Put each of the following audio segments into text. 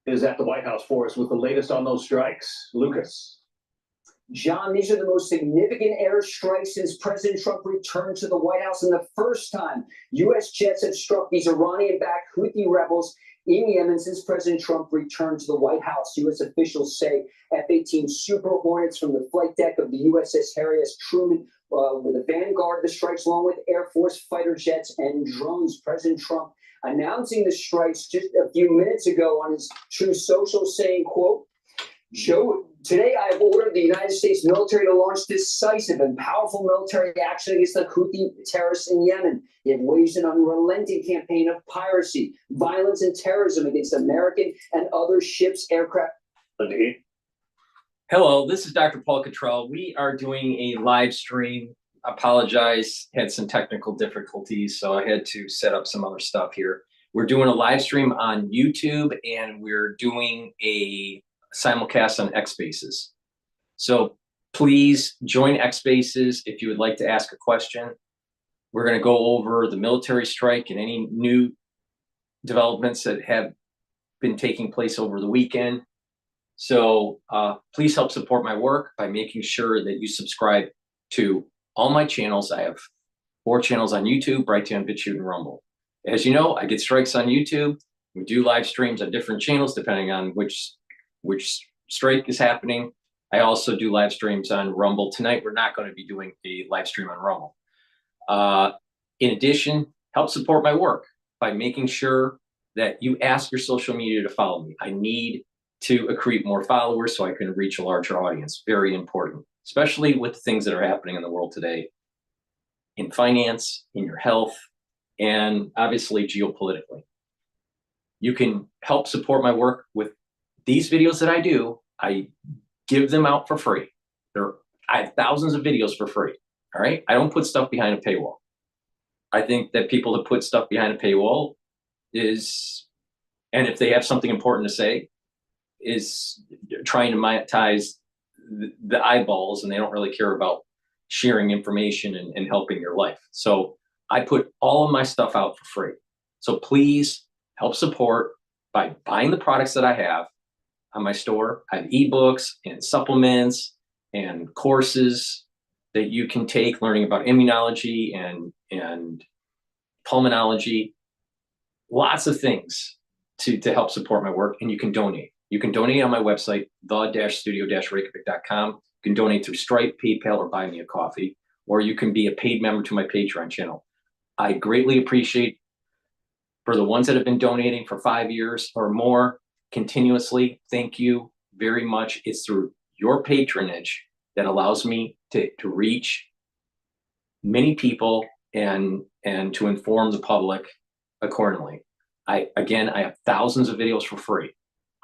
is at the White House for us with the latest on those strikes. Lucas. John, these are the most significant airstrikes since President Trump returned to the White House, and the first time U.S. jets have struck these Iranian-backed Houthi rebels in Yemen since President Trump returned to the White House. U.S. officials say F-18 Super Hornets from the flight deck of the USS Harry S. Truman were the vanguard of the strikes, along with Air Force fighter jets and drones. President Trump announcing the strikes just a few minutes ago on his Truth Social, saying, quote, today I have ordered the United States military to launch decisive and powerful military action against the Houthi terrorists in Yemen. They have waged an unrelenting campaign of piracy, violence, and terrorism against American and other ships, aircraft. Hello, this is Dr. Paul Cottrell. We are doing a live stream. Apologize, had some technical difficulties, so I had to set up some other stuff here. We're doing a live stream on YouTube, and we're doing a simulcast on X Spaces. So please join X Spaces if you would like to ask a question. We're going to go over the military strike and any new developments that have been taking place over the weekend. So please help support my work by making sure that you subscribe to all my channels. I have 4 channels on YouTube, Brighteon, Bitchute, and Rumble. As you know, I get strikes on YouTube. We do live streams on different channels depending on which strike is happening. I also do live streams on Rumble. Tonight, we're not going to be doing a live stream on Rumble. In addition, help support my work by making sure that you ask your social media to follow me. I need to accrete more followers so I can reach a larger audience. Very important, especially with the things that are happening in the world today, in finance, in your health, and obviously geopolitically. You can help support my work with these videos that I do. I give them out for free. I have thousands of videos for free, all right? I don't put stuff behind a paywall. I think that people that put stuff behind a paywall and if they have something important to say, is trying to monetize the eyeballs, and they don't really care about sharing information and helping your life. So I put all of my stuff out for free. So please help support by buying the products that I have on my store. I have ebooks and supplements and courses that you can take learning about immunology and pulmonology, lots of things to help support my work, and you can donate. You can donate on my website, the-studio-reykjavik.com. You can donate through Stripe, PayPal, or Buy Me a Coffee, or you can be a paid member to my Patreon channel. I greatly appreciate for the ones that have been donating for 5 years or more continuously. Thank you very much. It's through your patronage that allows me to reach many people and to inform the public accordingly. Again, I have thousands of videos for free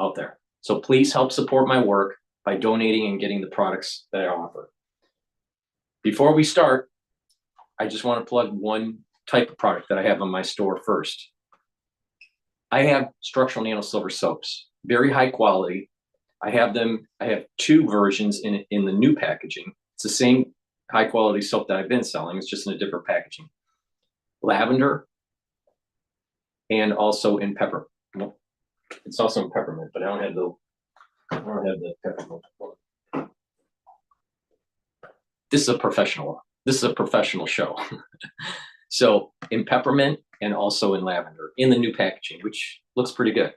out there. So please help support my work by donating and getting the products that I offer. Before we start, I just want to plug one type of product that I have on my store first. I have structural nano silver soaps, very high quality. I have 2 versions in the new packaging. It's the same high quality soap that I've been selling. It's just in a different packaging. Lavender and also in pepper. Well, it's also in peppermint, but I don't have the peppermint. This is a professional show. So in peppermint and also in lavender in the new packaging, which looks pretty good.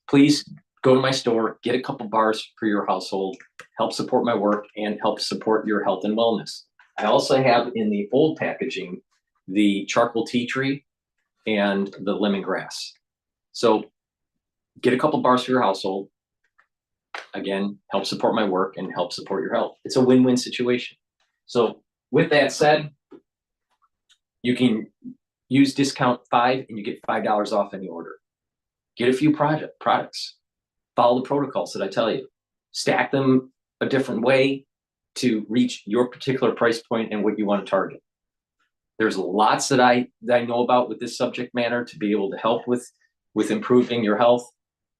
Please go to my store, get a couple bars for your household, help support my work, and help support your health and wellness. I also have in the old packaging the charcoal tea tree and the lemongrass. So get a couple bars for your household. Again, help support my work and help support your health. It's a win-win situation. So with that said, you can use discount 5 and you get $5 off any order. Get a few products. Follow the protocols that I tell you. Stack them a different way to reach your particular price point and what you want to target. There's lots that I know about with this subject matter to be able to help with improving your health.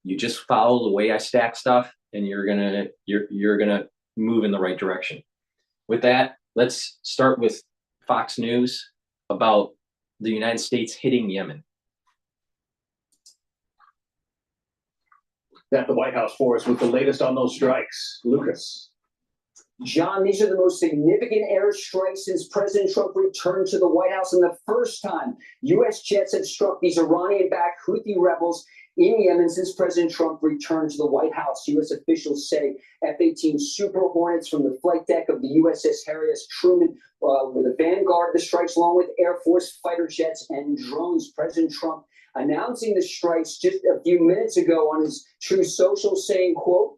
You just follow the way I stack stuff, and you're gonna move in the right direction. With that, let's start with Fox News about the United States hitting Yemen. at the White House for us with the latest on those strikes. Lucas. John, these are the most significant airstrikes since President Trump returned to the White House, and the first time U.S. jets have struck these Iranian-backed Houthi rebels in Yemen since President Trump returned to the White House. U.S. officials say F-18 Super Hornets from the flight deck of the USS Harry S. Truman were the vanguard of the strikes, along with Air Force fighter jets and drones. President Trump announcing the strikes just a few minutes ago on his Truth Social, saying, quote,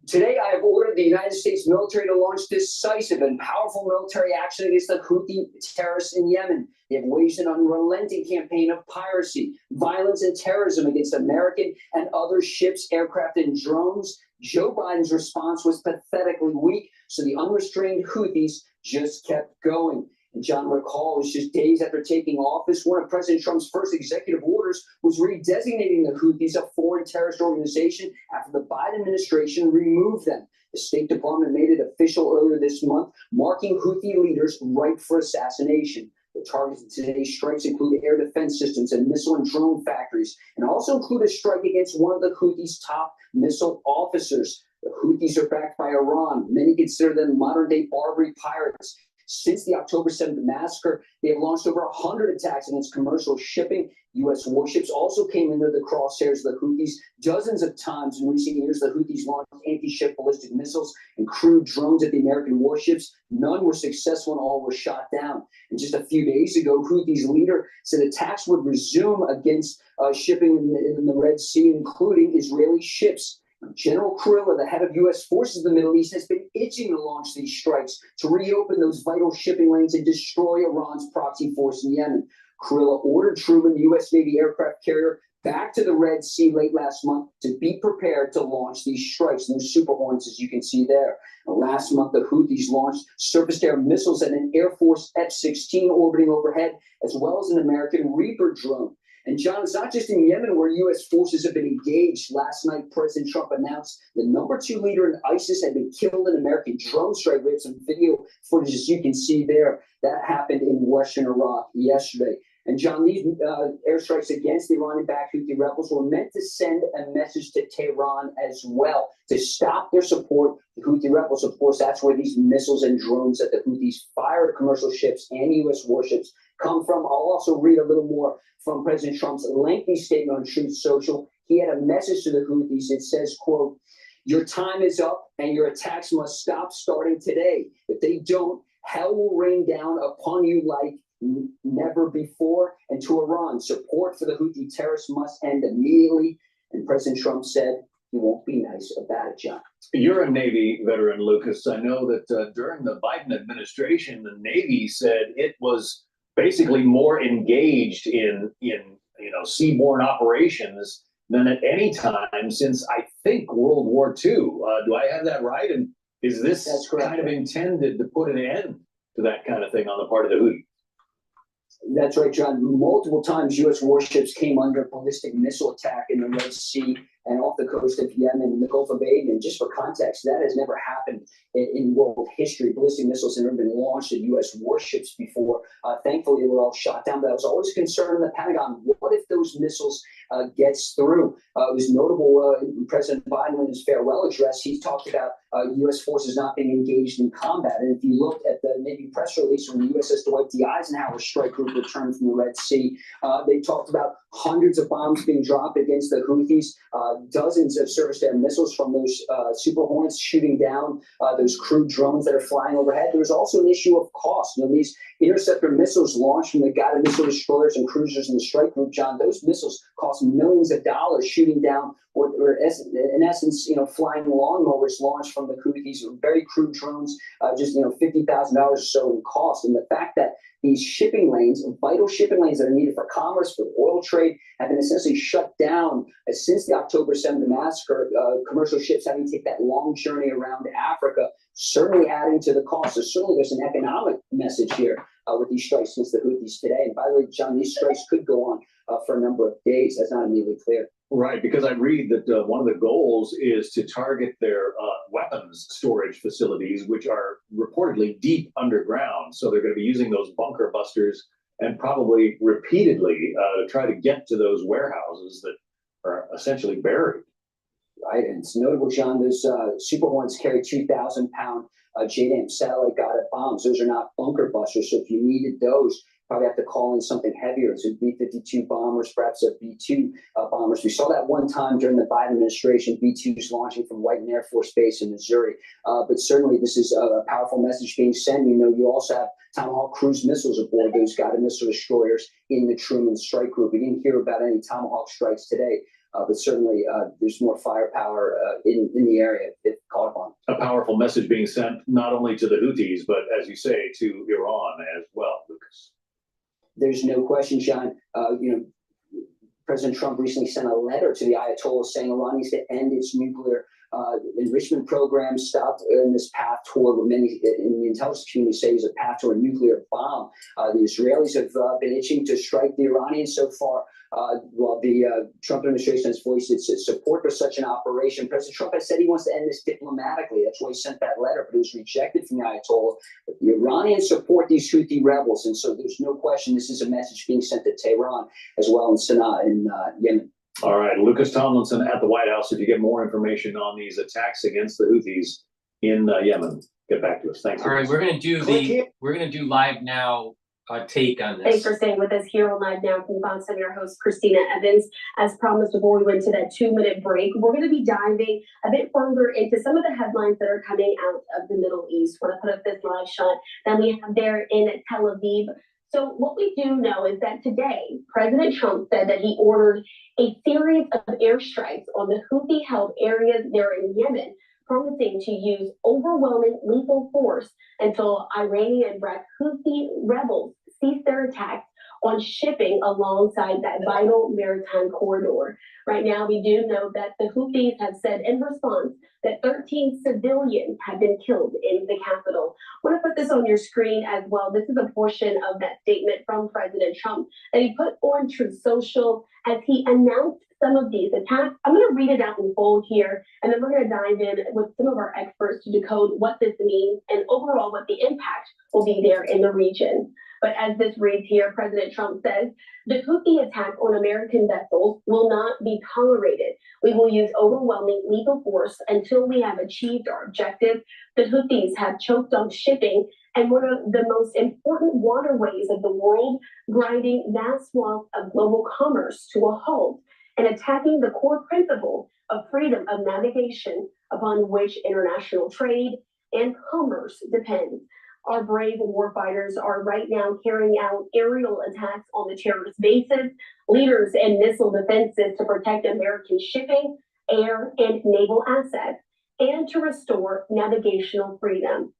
today I have ordered the United States military to launch decisive and powerful military action against the Houthi terrorists in Yemen. They have waged an unrelenting campaign of piracy, violence, and terrorism against American and other ships, aircraft, and drones. Joe Biden's response was pathetically weak, so the unrestrained Houthis just kept going. And John, recall, it was just days after taking office, one of President Trump's first executive orders was redesignating the Houthis a foreign terrorist organization after the Biden administration removed them. The State Department made it official earlier this month, marking Houthi leaders ripe for assassination. The targets of today's strikes include air defense systems and missile and drone factories, and also include a strike against one of the Houthis' top missile officers. The Houthis are backed by Iran. Many consider them modern-day Barbary pirates. Since the October 7th massacre, they have launched over 100 attacks against commercial shipping. U.S. warships also came into the crosshairs of the Houthis dozens of times in recent years. The Houthis launched anti-ship ballistic missiles and crewed drones at the American warships. None were successful and all were shot down. And just a few days ago, Houthis leader said attacks would resume against shipping in the Red Sea, including Israeli ships. General Cottrell, the head of U.S. forces in the Middle East, has been itching to launch these strikes to reopen those vital shipping lanes and destroy Iran's proxy force in Yemen. Cottrell ordered Truman, the U.S. Navy aircraft carrier, back to the Red Sea late last month to be prepared to launch these strikes. Those Super Hornets, as you can see there. Last month, the Houthis launched surface-to-air missiles and an Air Force F-16 orbiting overhead, as well as an American Reaper drone. And John, it's not just in Yemen where U.S. forces have been engaged. Last night, President Trump announced the #2 leader in ISIS had been killed in an American drone strike. We have some video footage, as you can see there. That happened in western Iraq yesterday. And John, these airstrikes against the Iranian-backed Houthi rebels were meant to send a message to Tehran as well, to stop their support for the Houthi rebels. Of course, that's where these missiles and drones that the Houthis fire at commercial ships and U.S. warships come from. I'll also read a little more from President Trump's lengthy statement on Truth Social. He had a message to the Houthis. It says, quote, "Your time is up and your attacks must stop starting today. If they don't, hell will rain down upon you like never before. And to Iran, support for the Houthi terrorists must end immediately." And President Trump said he won't be nice about it, John. You're a Navy veteran, Lucas. I know that during the Biden administration, the Navy said it was basically more engaged in seaborne operations than at any time since, I think, World War II. Do I have that right? And is this kind of intended to put an end to that kind of thing on the part of the Houthis? That's right, John. Multiple times U.S. warships came under ballistic missile attack in the Red Sea and off the coast of Yemen and the Gulf of Aden. And just for context, that has never happened in world history. Ballistic missiles have never been launched at U.S. warships before. Thankfully, they were all shot down. But I was always concerned in the Pentagon, what if those missiles gets through? It was notable President Biden, in his farewell address, he talked about U.S. forces not being engaged in combat. And if you looked at the Navy press release from the USS Dwight D. Eisenhower strike group returned from the Red Sea, they talked about hundreds of bombs being dropped against the Houthis, dozens of surface-to-air missiles from those Super Hornets shooting down those crewed drones that are flying overhead. There was also an issue of cost. These interceptor missiles launched from the guided missile destroyers and cruisers in the strike group, John, those missiles cost millions of dollars shooting down, or in essence, flying lawnmowers launched from the Houthis, very crude drones, just $50,000 or so in cost. And the fact that these shipping lanes, vital shipping lanes that are needed for commerce, for oil trade, have been essentially shut down since the October 7th massacre. Commercial ships having to take that long journey around Africa, certainly adding to the cost. So certainly there's an economic message here with these strikes against the Houthis today. And by the way, John, these strikes could go on for a number of days. That's not immediately clear. Right, because I read that one of the goals is to target their weapons storage facilities, which are reportedly deep underground. So they're going to be using those bunker busters and probably repeatedly to try to get to those warehouses that are essentially buried. Right, and it's notable, John, those Super Hornets carry 2,000-pound JDAM satellite-guided bombs. Those are not bunker busters, so if you needed those, probably have to call in something heavier. So B-52 bombers, perhaps a B-2 bombers. We saw that one time during the Biden administration, B-2s launching from White Air Force Base in Missouri. But certainly this is a powerful message being sent. You know, you also have Tomahawk cruise missiles aboard those guided missile destroyers in the Truman Strike Group. We didn't hear about any Tomahawk strikes today. But certainly there's more firepower in the area if called upon. A powerful message being sent not only to the Houthis, but as you say, to Iran as well, Lucas. There's no question, John. You know, President Trump recently sent a letter to the Ayatollah saying Iran needs to end its nuclear enrichment program, stop in this path toward what many in the intelligence community say is a path to a nuclear bomb. The Israelis have been itching to strike the Iranians so far. While the Trump administration has voiced its support for such an operation, President Trump has said he wants to end this diplomatically. That's why he sent that letter, but it was rejected from the Ayatollah. But the Iranians support these Houthi rebels, and so there's no question this is a message being sent to Tehran as well in Sana'a in Yemen. All right, Lucas Tomlinson at the White House. If you get more information on these attacks against the Houthis in Yemen, get back to us. Thanks. All right, we're gonna do live now. Take on this. Thanks for staying with us here on Live Now from Fox. I'm your host, Christina Evans. As promised before we went to that 2-minute break, we're going to be diving a bit further into some of the headlines that are coming out of the Middle East. Want to put up this live shot that we have there in Tel Aviv. So what we do know is that today, President Trump said that he ordered a series of airstrikes on the Houthi-held areas there in Yemen, promising to use overwhelming lethal force until Iranian-backed Houthi rebels cease their attacks on shipping alongside that vital maritime corridor. Right now, we do know that the Houthis have said in response that 13 civilians have been killed in the capital. I want to put this on your screen as well. This is a portion of that statement from President Trump that he put on Truth Social as he announced some of these attacks. I'm going to read it out in full here, and then we're going to dive in with some of our experts to decode what this means and overall what the impact will be there in the region. But as this reads here, President Trump says, the Houthi attack on American vessels will not be tolerated. We will use overwhelming lethal force until we have achieved our objective. The Houthis have choked on shipping and one of the most important waterways of the world, grinding vast swaths of global commerce to a halt and attacking the core principle of freedom of navigation upon which international trade and commerce depend. Our brave warfighters are right now carrying out aerial attacks on the terrorist bases, leaders and missile defenses to protect American shipping, air, and naval assets, and to restore navigational freedom.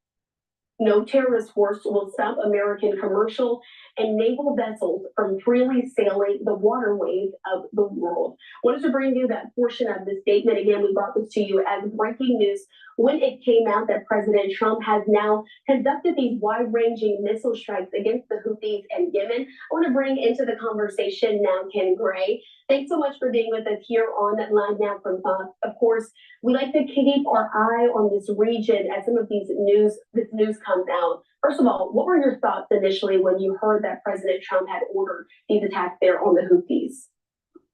No terrorist force will stop American commercial and naval vessels from freely sailing the waterways of the world. Wanted to bring you that portion of the statement. Again, we brought this to you as breaking news when it came out that President Trump has now conducted these wide-ranging missile strikes against the Houthis and Yemen. I want to bring into the conversation now Ken Gray. Thanks so much for being with us here on Live Now from Fox. Of course, we like to keep our eye on this region as some of this news comes out. First of all, what were your thoughts initially when you heard that President Trump had ordered these attacks there on the Houthis?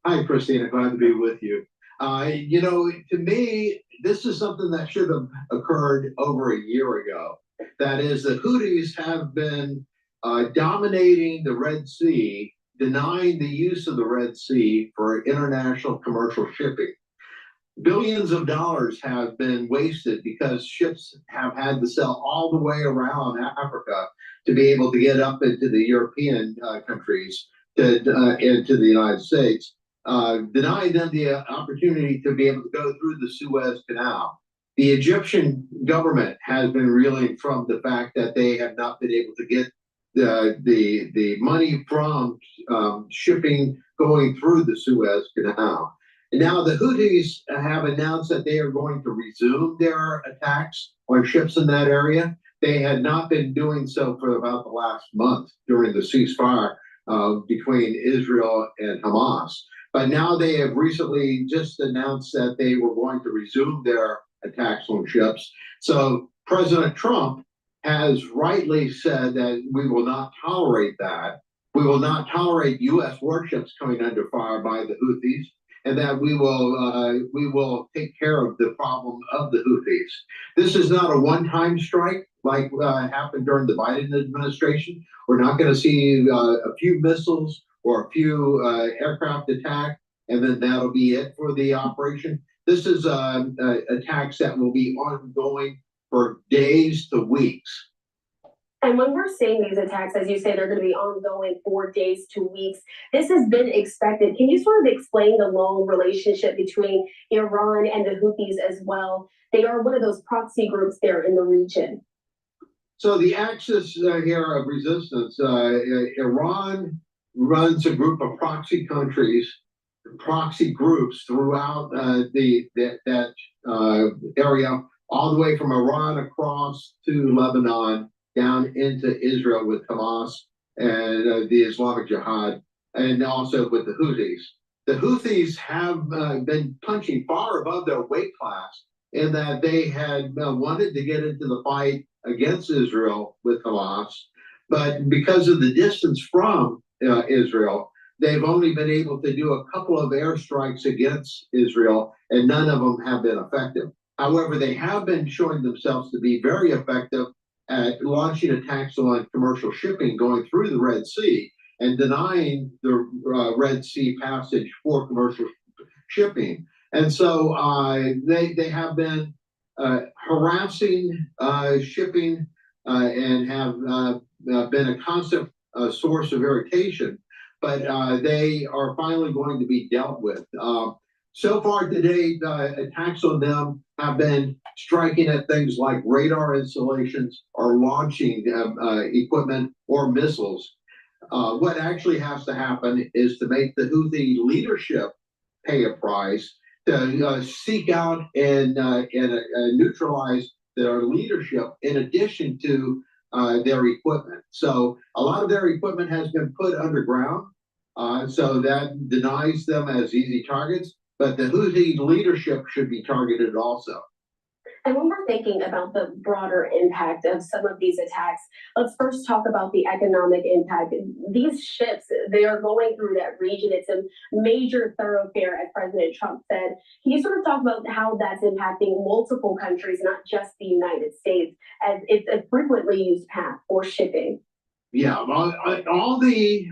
Hi, Christina. Glad to be with you. You know, to me, this is something that should have occurred over a year ago. That is, the Houthis have been dominating the Red Sea, denying the use of the Red Sea for international commercial shipping. Billions of dollars have been wasted because ships have had to sail all the way around Africa to be able to get up into the European countries, into the United States, denying them the opportunity to be able to go through the Suez Canal. The Egyptian government has been reeling from the fact that they have not been able to get the money from shipping going through the Suez Canal. And now the Houthis have announced that they are going to resume their attacks on ships in that area. They had not been doing so for about the last month during the ceasefire between Israel and Hamas. But now they have recently just announced that they were going to resume their attacks on ships. So President Trump has rightly said that we will not tolerate that. We will not tolerate U.S. warships coming under fire by the Houthis. and that we will take care of the problem of the Houthis. This is not a one-time strike like happened during the Biden administration. We're not going to see a few missiles or a few aircraft attack, and then that'll be it for the operation. This is attacks that will be ongoing for days to weeks. And when we're seeing these attacks, as you say, they're going to be ongoing for days to weeks. This has been expected. Can you sort of explain the long relationship between Iran and the Houthis as well? They are one of those proxy groups there in the region. So the axis here of resistance, Iran runs a group of proxy countries, proxy groups throughout that area, all the way from Iran across to Lebanon, down into Israel with Hamas and the Islamic Jihad, and also with the Houthis. The Houthis have been punching far above their weight class in that they had wanted to get into the fight against Israel with Hamas, but because of the distance from Israel, they've only been able to do a couple of airstrikes against Israel, and none of them have been effective. However, they have been showing themselves to be very effective at launching attacks on commercial shipping going through the Red Sea and denying the Red Sea passage for commercial shipping. And so they have been harassing shipping and have been a constant source of irritation, but they are finally going to be dealt with. So far today, attacks on them have been striking at things like radar installations or launching equipment or missiles. What actually has to happen is to make the Houthi leadership pay a price to seek out and neutralize their leadership in addition to their equipment. So a lot of their equipment has been put underground, so that denies them as easy targets. But the Houthi leadership should be targeted also. And when we're thinking about the broader impact of some of these attacks, let's first talk about the economic impact. These ships, they are going through that region. It's a major thoroughfare, as President Trump said. Can you sort of talk about how that's impacting multiple countries, not just the United States, as it's a frequently used path for shipping? Yeah, all the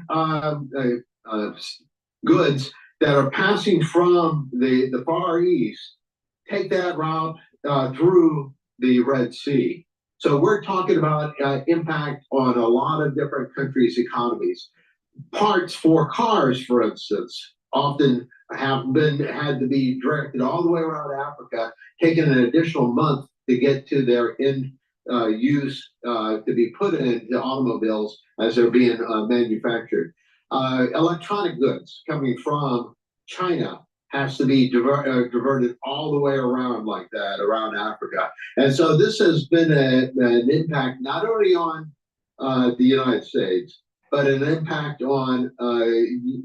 goods that are passing from the Far East take that route through the Red Sea. So we're talking about impact on a lot of different countries' economies. Parts for cars, for instance, often had to be directed all the way around Africa, taking an additional month to get to their end use to be put into automobiles as they're being manufactured. Electronic goods coming from China has to be diverted all the way around like that, around Africa. And so this has been an impact not only on the United States, but an impact on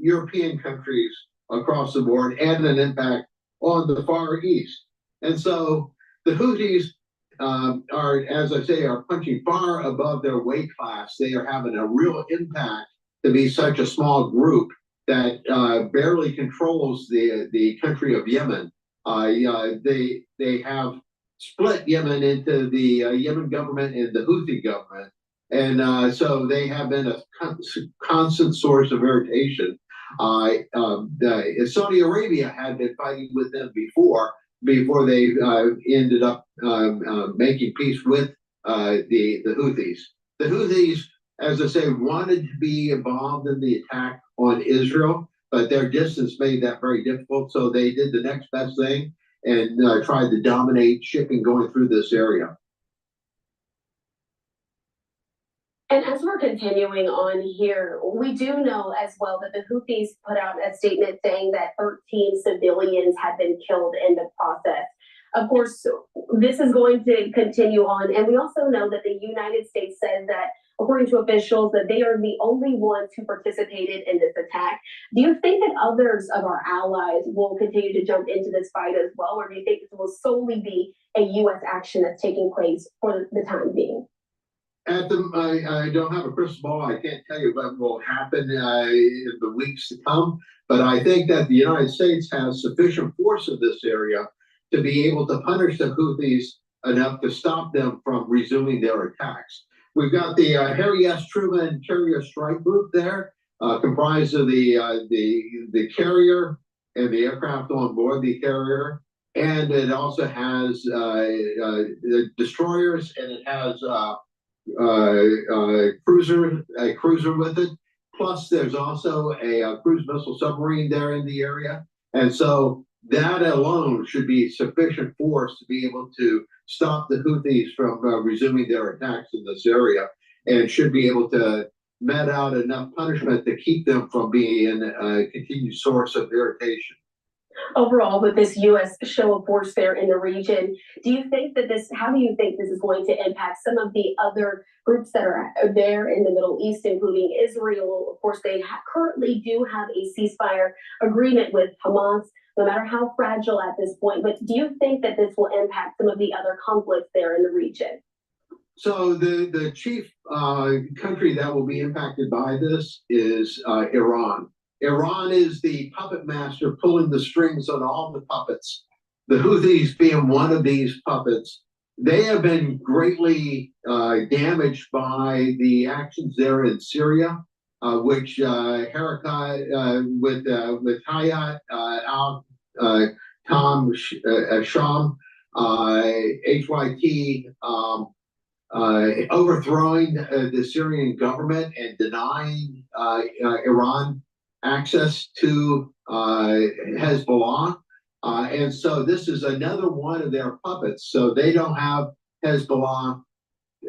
European countries across the board and an impact on the Far East. And so the Houthis are, as I say, are punching far above their weight class. They are having a real impact to be such a small group that barely controls the country of Yemen. They have split Yemen into the Yemen government and the Houthi government. And so they have been a constant source of irritation. Saudi Arabia had been fighting with them before they ended up making peace with the Houthis. The Houthis, as I say, wanted to be involved in the attack on Israel, but their distance made that very difficult. So they did the next best thing and tried to dominate shipping going through this area. And as we're continuing on here, we do know as well that the Houthis put out a statement saying that 13 civilians had been killed in the process. Of course, this is going to continue on. And we also know that the United States says that, according to officials, that they are the only ones who participated in this attack. Do you think that others of our allies will continue to jump into this fight as well? Or do you think this will solely be a U.S. action that's taking place for the time being? I don't have a crystal ball. I can't tell you what will happen in the weeks to come. But I think that the United States has sufficient force in this area to be able to punish the Houthis enough to stop them from resuming their attacks. We've got the Harry S. Truman Carrier Strike Group there, comprised of the carrier and the aircraft on board the carrier, and it also has the destroyers, and it has a cruiser with it. Plus, there's also a cruise missile submarine there in the area, and so that alone should be sufficient force to be able to stop the Houthis from resuming their attacks in this area, and should be able to met out enough punishment to keep them from being a continued source of irritation. Overall, with this U.S. show of force there in the region, how do you think this is going to impact some of the other groups that are there in the Middle East, including Israel? Of course, they currently do have a ceasefire agreement with Hamas, no matter how fragile at this point. But do you think that this will impact some of the other conflicts there in the region? So the chief country that will be impacted by this is Iran. Iran is the puppet master pulling the strings on all the puppets. The Houthis being one of these puppets. They have been greatly damaged by the actions there in Syria, which Harakat with Hayat al Sham, HYT, overthrowing the Syrian government and denying Iran access to Hezbollah. And so this is another one of their puppets. So they don't have Hezbollah.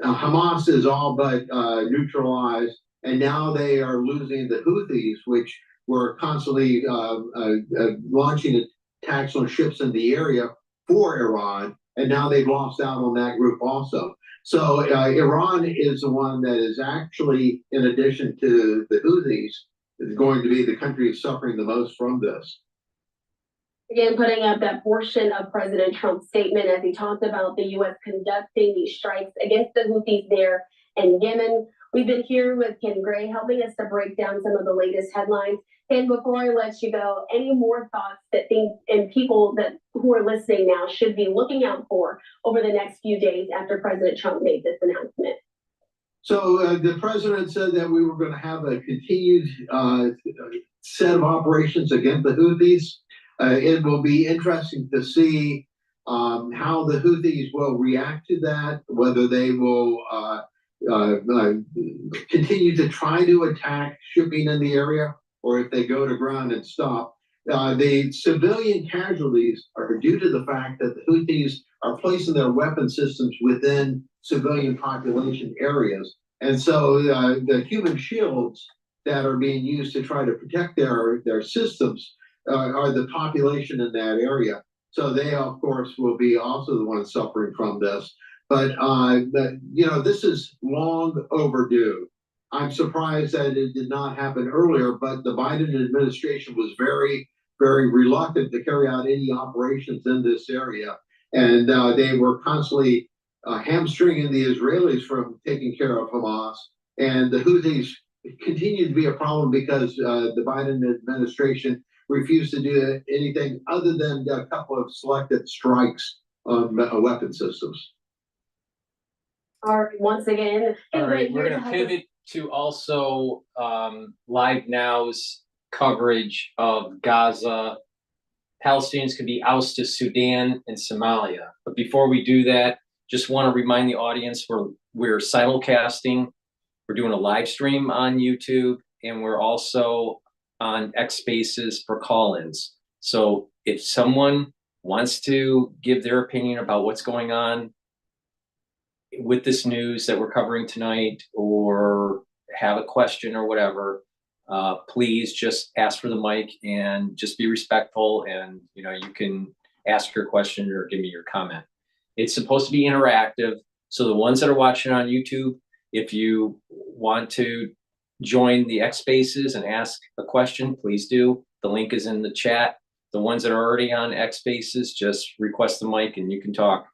Hamas is all but neutralized. And now they are losing the Houthis, which were constantly launching attacks on ships in the area for Iran. And now they've lost out on that group also. So Iran is the one that is actually, in addition to the Houthis, is going to be the country suffering the most from this. Again, putting up that portion of President Trump's statement as he talked about the U.S. conducting these strikes against the Houthis there in Yemen. We've been here with Ken Gray helping us to break down some of the latest headlines. Ken, before I let you go, any more thoughts that people who are listening now should be looking out for over the next few days after President Trump made this announcement? So the president said that we were going to have a continued set of operations against the Houthis. It will be interesting to see how the Houthis will react to that, whether they will continue to try to attack shipping in the area, or if they go to ground and stop. The civilian casualties are due to the fact that the Houthis are placing their weapon systems within civilian population areas. And so the human shields that are being used to try to protect their systems are the population in that area. So they, of course, will be also the ones suffering from this. But, this is long overdue. I'm surprised that it did not happen earlier, but the Biden administration was very, very reluctant to carry out any operations in this area. And they were constantly hamstringing the Israelis from taking care of Hamas. And the Houthis continue to be a problem because the Biden administration refused to do anything other than a couple of selected strikes on weapon systems. All right, once again, all right, we're going to pivot to also Live Now's coverage of Gaza. Palestinians could be ousted to Sudan and Somalia. But before we do that, just want to remind the audience we're simulcasting. We're doing a live stream on YouTube, and we're also on X Spaces for call-ins. So if someone wants to give their opinion about what's going on with this news that we're covering tonight, or have a question or whatever, please just ask for the mic and just be respectful, and you can ask your question or give me your comment. It's supposed to be interactive, so the ones that are watching on YouTube, if you want to join the X Spaces and ask a question, please do. The link is in the chat. The ones that are already on X Spaces, just request the mic and you can talk.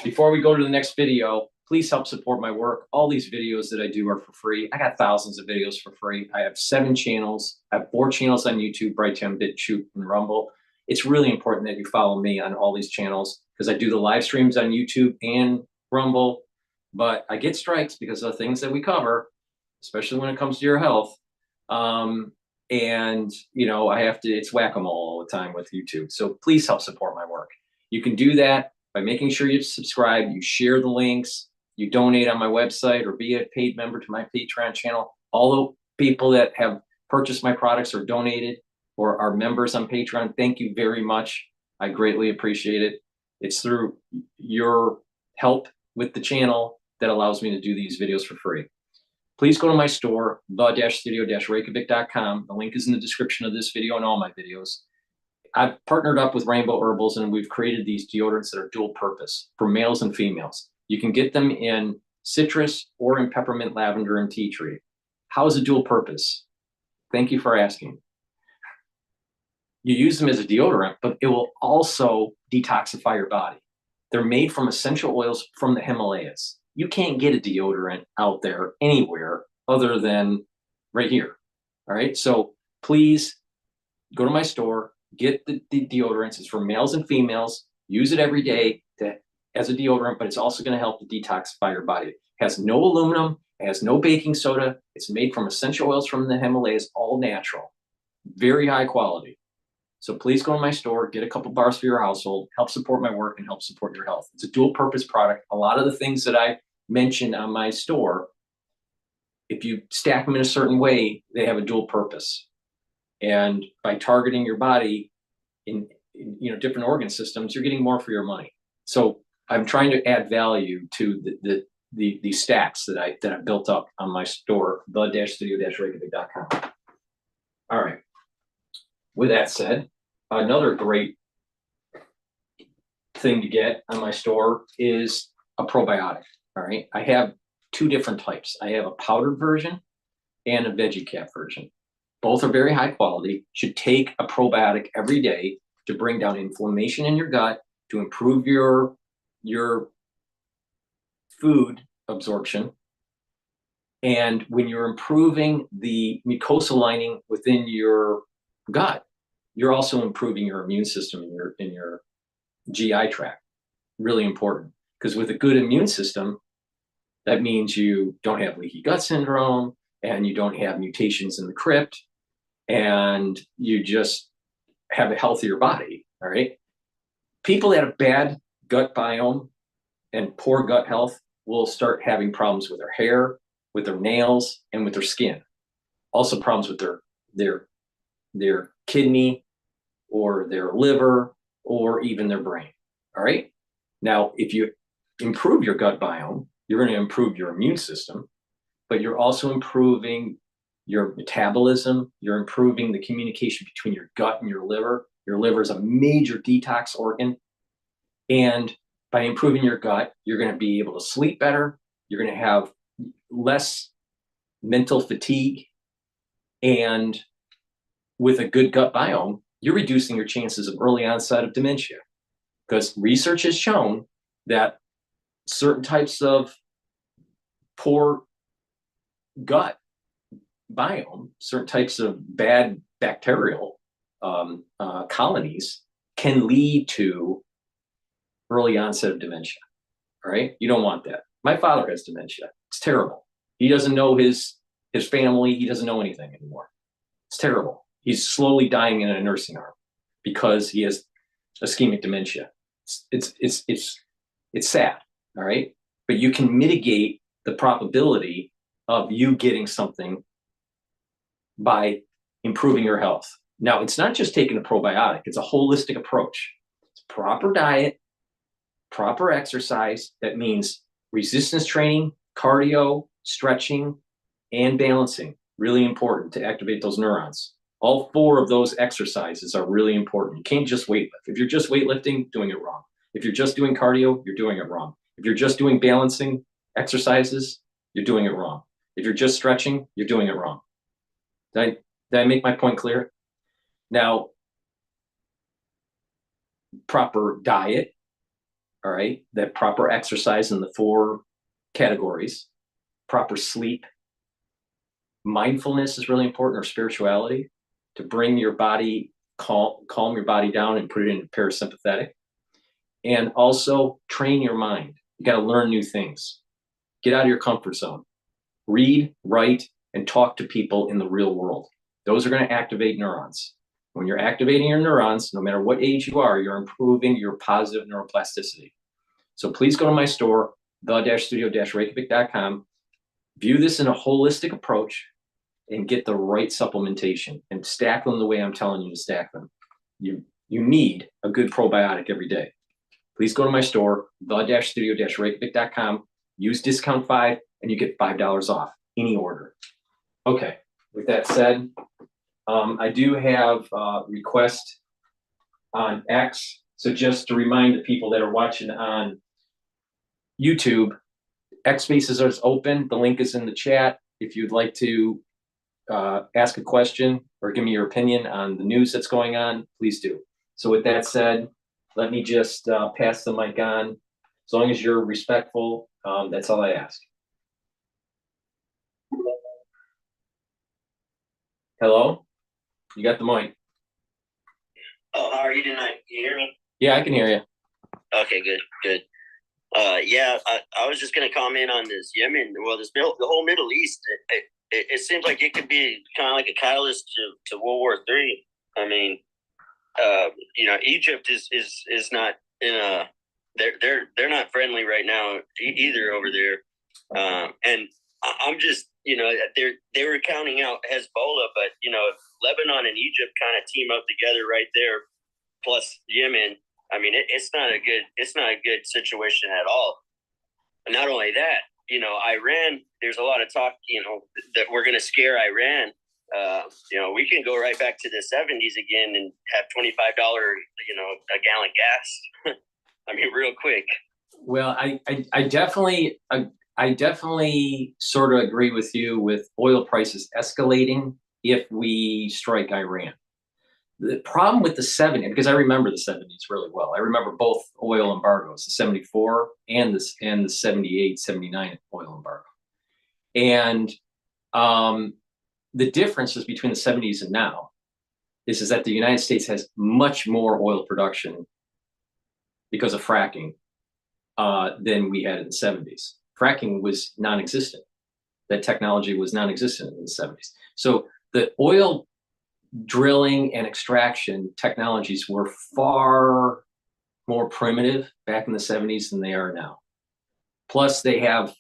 Before we go to the next video, please help support my work. All these videos that I do are for free. I got thousands of videos for free. I have 7 channels. I have 4 channels on YouTube, Brighteon, Bitchute, and Rumble. It's really important that you follow me on all these channels because I do the live streams on YouTube and Rumble, but I get strikes because of the things that we cover, especially when it comes to your health. And you know, I have to, it's whack-a-mole all the time with YouTube. So please help support my work. You can do that by making sure you subscribe, you share the links, you donate on my website, or be a paid member to my Patreon channel. All the people that have purchased my products or donated or are members on Patreon, thank you very much. I greatly appreciate it. It's through your help with the channel that allows me to do these videos for free. Please go to my store, the-studio-reykjavik.com. The link is in the description of this video and all my videos. I've partnered up with Rainbow Herbals and we've created these deodorants that are dual purpose for males and females. You can get them in citrus or in peppermint, lavender, and tea tree. How is it dual purpose? Thank you for asking. You use them as a deodorant, but it will also detoxify your body. They're made from essential oils from the Himalayas. You can't get a deodorant out there anywhere other than right here. All right. So please go to my store, get the deodorants. It's for males and females. Use it every day as a deodorant, but it's also going to help to detoxify your body. It has no aluminum, it has no baking soda. It's made from essential oils from the Himalayas, all natural, very high quality. So please go to my store, get a couple bars for your household, help support my work and help support your health. It's a dual purpose product. A lot of the things that I mentioned on my store, if you stack them in a certain way, they have a dual purpose. And by targeting your body in you know, different organ systems, you're getting more for your money. So I'm trying to add value to the stacks that I built up on my store, the-studio-reykjavik.com. All right. With that said, another great thing to get on my store is a probiotic. All right. I have 2 different types. I have a powdered version and a veggie cap version. Both are very high quality. Should take a probiotic every day to bring down inflammation in your gut, to improve your food absorption. And when you're improving the mucosal lining within your gut, you're also improving your immune system in your GI tract. Really important, because with a good immune system, that means you don't have leaky gut syndrome and you don't have mutations in the crypt and you just have a healthier body. All right. People that have bad gut biome and poor gut health will start having problems with their hair, with their nails, and with their skin. Also problems with their kidney or their liver or even their brain. All right. Now, if you improve your gut biome, you're going to improve your immune system, but you're also improving your metabolism. You're improving the communication between your gut and your liver. Your liver is a major detox organ. And by improving your gut, you're going to be able to sleep better. You're going to have less mental fatigue. And with a good gut biome, you're reducing your chances of early onset of dementia. Because research has shown that certain types of poor gut biome, certain types of bad bacterial colonies can lead to early onset of dementia. All right, you don't want that. My father has dementia. It's terrible. He doesn't know his family. He doesn't know anything anymore. It's terrible. He's slowly dying in a nursing home because he has ischemic dementia. It's sad. All right, but you can mitigate the probability of you getting something by improving your health. Now, it's not just taking a probiotic. It's a holistic approach. It's proper diet, proper exercise. That means resistance training, cardio, stretching, and balancing. Really important to activate those neurons. All 4 of those exercises are really important. You can't just weightlift. If you're just weightlifting, doing it wrong. If you're just doing cardio, you're doing it wrong. If you're just doing balancing exercises, you're doing it wrong. If you're just stretching, you're doing it wrong. Did I make my point clear? Now, proper diet, all right, that proper exercise in the 4 categories: proper sleep, mindfulness is really important, or spirituality, to bring your body, calm your body down and put it into parasympathetic. And also train your mind. You got to learn new things. Get out of your comfort zone. Read, write, and talk to people in the real world. Those are going to activate neurons. When you're activating your neurons, no matter what age you are, you're improving your positive neuroplasticity. So please go to my store, the-studio-reykjavik.com. View this in a holistic approach and get the right supplementation and stack them the way I'm telling you to stack them. You need a good probiotic every day. Please go to my store, the-studio-reykjavik.com. Use discount 5 and you get $5 off any order. Okay, with that said, I do have a request on X. So just to remind the people that are watching on YouTube, X Spaces is open. The link is in the chat. If you'd like to ask a question or give me your opinion on the news that's going on, please do. So with that said, let me just pass the mic on. As long as you're respectful, that's all I ask. Hello? You got the mic. Oh, how are you tonight? Can you hear me? Yeah, I can hear you. Okay, good. Yeah, I was just going to comment on this Yemen. Well, the whole Middle East. It seems like it could be kind of like a catalyst to World War III. I mean, Egypt is not in a. They're not friendly right now either over there. And I'm just, they were counting out Hezbollah, but Lebanon and Egypt kind of team up together right there, plus Yemen. I mean, it's not a good situation at all. And not only that, Iran. There's a lot of talk, that we're going to scare Iran. We can go right back to the 70s again and have $25, a gallon gas. I mean, real quick. Well, I definitely sort of agree with you with oil prices escalating if we strike Iran. The problem with the 70s, because I remember the 70s really well. I remember both oil embargoes, the 74 and the 78, 79 oil embargo. And the differences between the 70s and now is that the United States has much more oil production because of fracking than we had in the 70s. Fracking was non-existent. That technology was non-existent in the 70s. So the oil drilling and extraction technologies were far more primitive back in the 70s than they are now. Plus, they have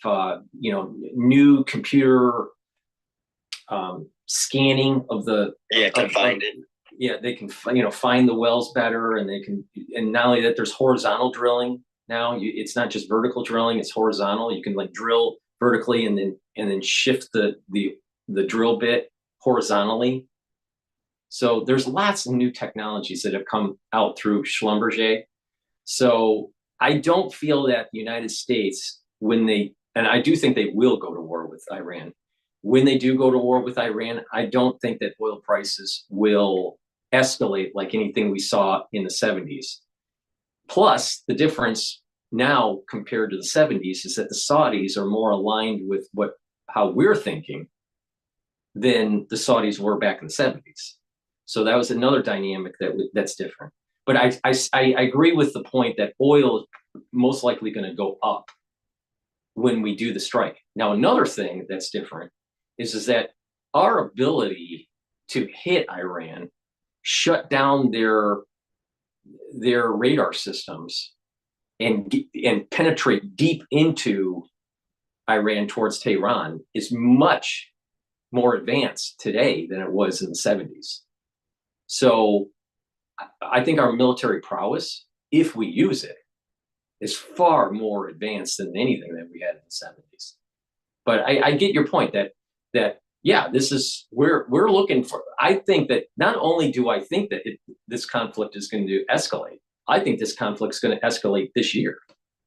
new computer scanning of the find it. Yeah, they can find the wells better, and and not only that, there's horizontal drilling now. It's not just vertical drilling; it's horizontal. You can drill vertically and then shift the drill bit horizontally. So there's lots of new technologies that have come out through Schlumberger. So I don't feel that the United States, and I do think they will go to war with Iran. When they do go to war with Iran, I don't think that oil prices will escalate like anything we saw in the 70s. Plus, the difference now compared to the 70s is that the Saudis are more aligned with how we're thinking than the Saudis were back in the 70s. So that was another dynamic that's different. But I agree with the point that oil is most likely going to go up when we do the strike. Now, another thing that's different is that our ability to hit Iran, shut down their radar systems, and penetrate deep into Iran towards Tehran is much more advanced today than it was in the 70s. So I think our military prowess, if we use it, is far more advanced than anything that we had in the 70s. But I get your point that yeah, this is we're looking for. I think that not only do I think that this conflict is going to escalate, I think this conflict is going to escalate this year.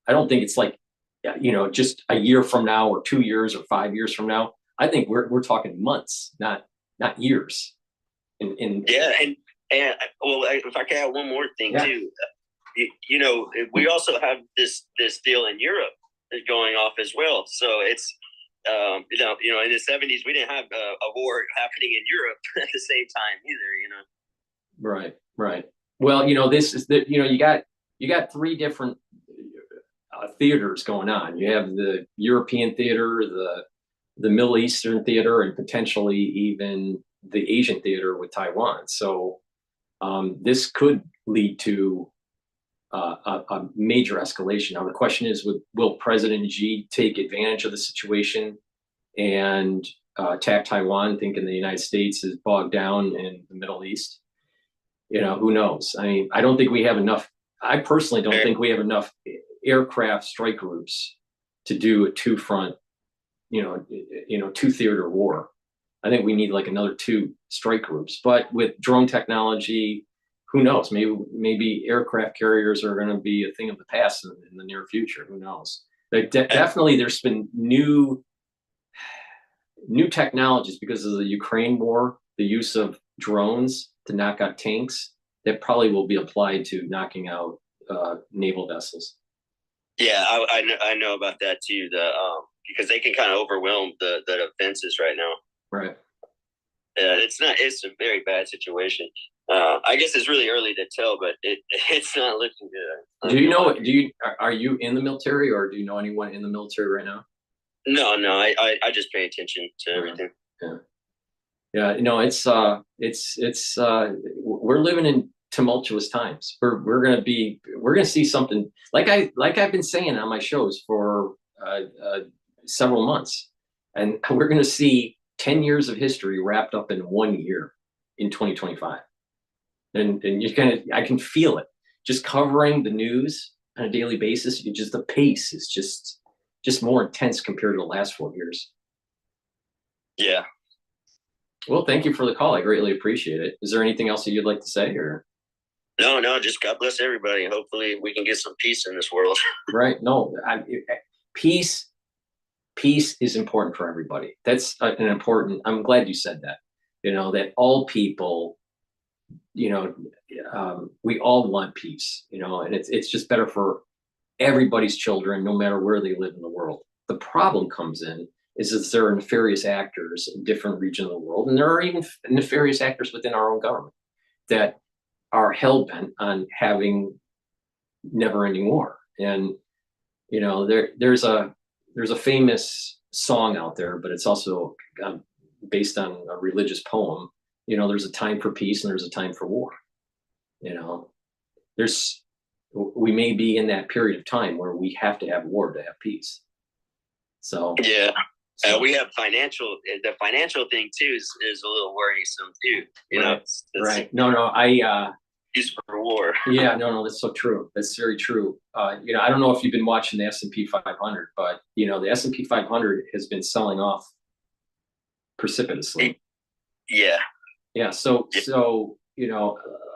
I don't think it's like, just a year from now or 2 years or 5 years from now. I think we're talking months, not years. Yeah, and well, if I can add one more thing too, we also have this deal in Europe going off as well. So it's in the 70s we didn't have a war happening in Europe at the same time either. Right. Well, this is you got three different theaters going on. You have the European theater, the Middle Eastern theater, and potentially even the Asian theater with Taiwan. So this could lead to a major escalation. Now the question is, will President Xi take advantage of the situation and attack Taiwan, thinking the United States is bogged down in the Middle East? Who knows? I mean, I don't think we have enough. I personally don't think we have enough aircraft strike groups to do a two-front, two-theater war. I think we need like another 2 strike groups. But with drone technology, who knows? Maybe aircraft carriers are going to be a thing of the past in the near future. Who knows? Definitely, there's been new technologies because of the Ukraine war. The use of drones to knock out tanks that probably will be applied to knocking out naval vessels. Yeah, I know about that too. Because they can kind of overwhelm the defenses right now. Right. Yeah, it's a very bad situation. I guess it's really early to tell, but it's not looking good. Are you in the military, or do you know anyone in the military right now? No, I just pay attention to everything. Yeah. It's we're living in tumultuous times. We're gonna see something like I've been saying on my shows for several months, and we're gonna see 10 years of history wrapped up in 1 year in 2025. And I can feel it just covering the news on a daily basis. The pace is just more intense compared to the last 4 years. Yeah. Well, thank you for the call. I greatly appreciate it. Is there anything else that you'd like to say, or? No, just God bless everybody. Hopefully we can get some peace in this world. Right. No, peace is important for everybody. That's I'm glad you said that, that all people, we all want peace, and it's just better for everybody's children, no matter where they live in the world. The problem comes in is that there are nefarious actors in different regions of the world, and there are even nefarious actors within our own government that are hell-bent on having never-ending war. And there's a famous song out there, but it's also based on a religious poem. There's a time for peace and there's a time for war. We may be in that period of time where we have to have war to have peace. So yeah. We have the financial thing too is a little worrisome too. Right. No, used for war. Yeah, no, that's so true. That's very true. I don't know if you've been watching the S&P 500, but the S&P 500 has been selling off precipitously. Yeah. Yeah. So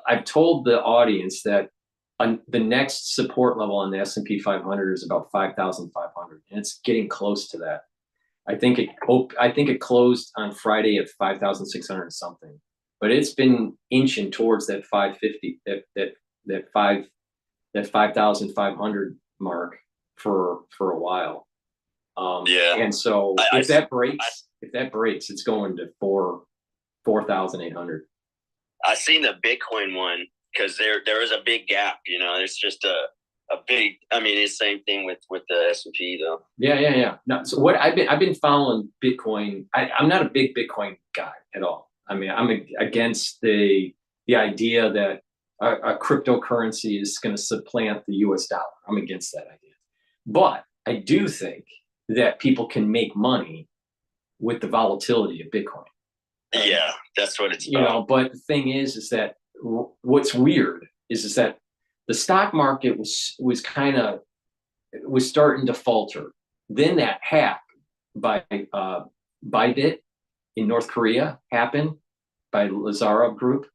I've told the audience that the next support level on the S&P 500 is about 5,500, and it's getting close to that. I think it closed on Friday at 5,600 something, but it's been inching towards that 550, that 5,500 mark for a while. Yeah. And so if that breaks, it's going to 4,800. I seen the Bitcoin one because there is a big gap. There's just a big. I mean, it's the same thing with the S&P though. Yeah. No, so what I've been following Bitcoin. I'm not a big Bitcoin guy at all. I mean, I'm against the idea that a cryptocurrency is going to supplant the U.S. dollar. I'm against that idea. But I do think that people can make money with the volatility of Bitcoin. Yeah, that's what it's about. But the thing is that what's weird is that the stock market was starting to falter. Then that hack by Bybit in North Korea happened by Lazarov Group.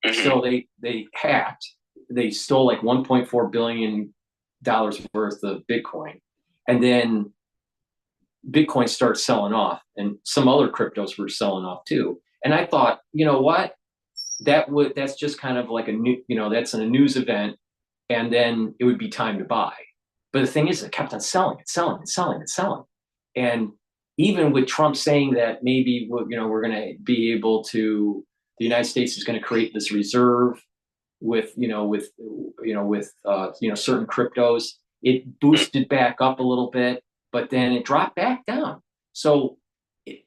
Mm-hmm. So they hacked. They stole like $1.4 billion worth of Bitcoin, and then Bitcoin starts selling off, and some other cryptos were selling off too. And I thought, you know what? That's just kind of like a new, that's a news event, and then it would be time to buy. But the thing is, it kept on selling, selling. And even with Trump saying that maybe, we're going to be able to, the United States is going to create this reserve with certain cryptos, it boosted back up a little bit, but then it dropped back down. So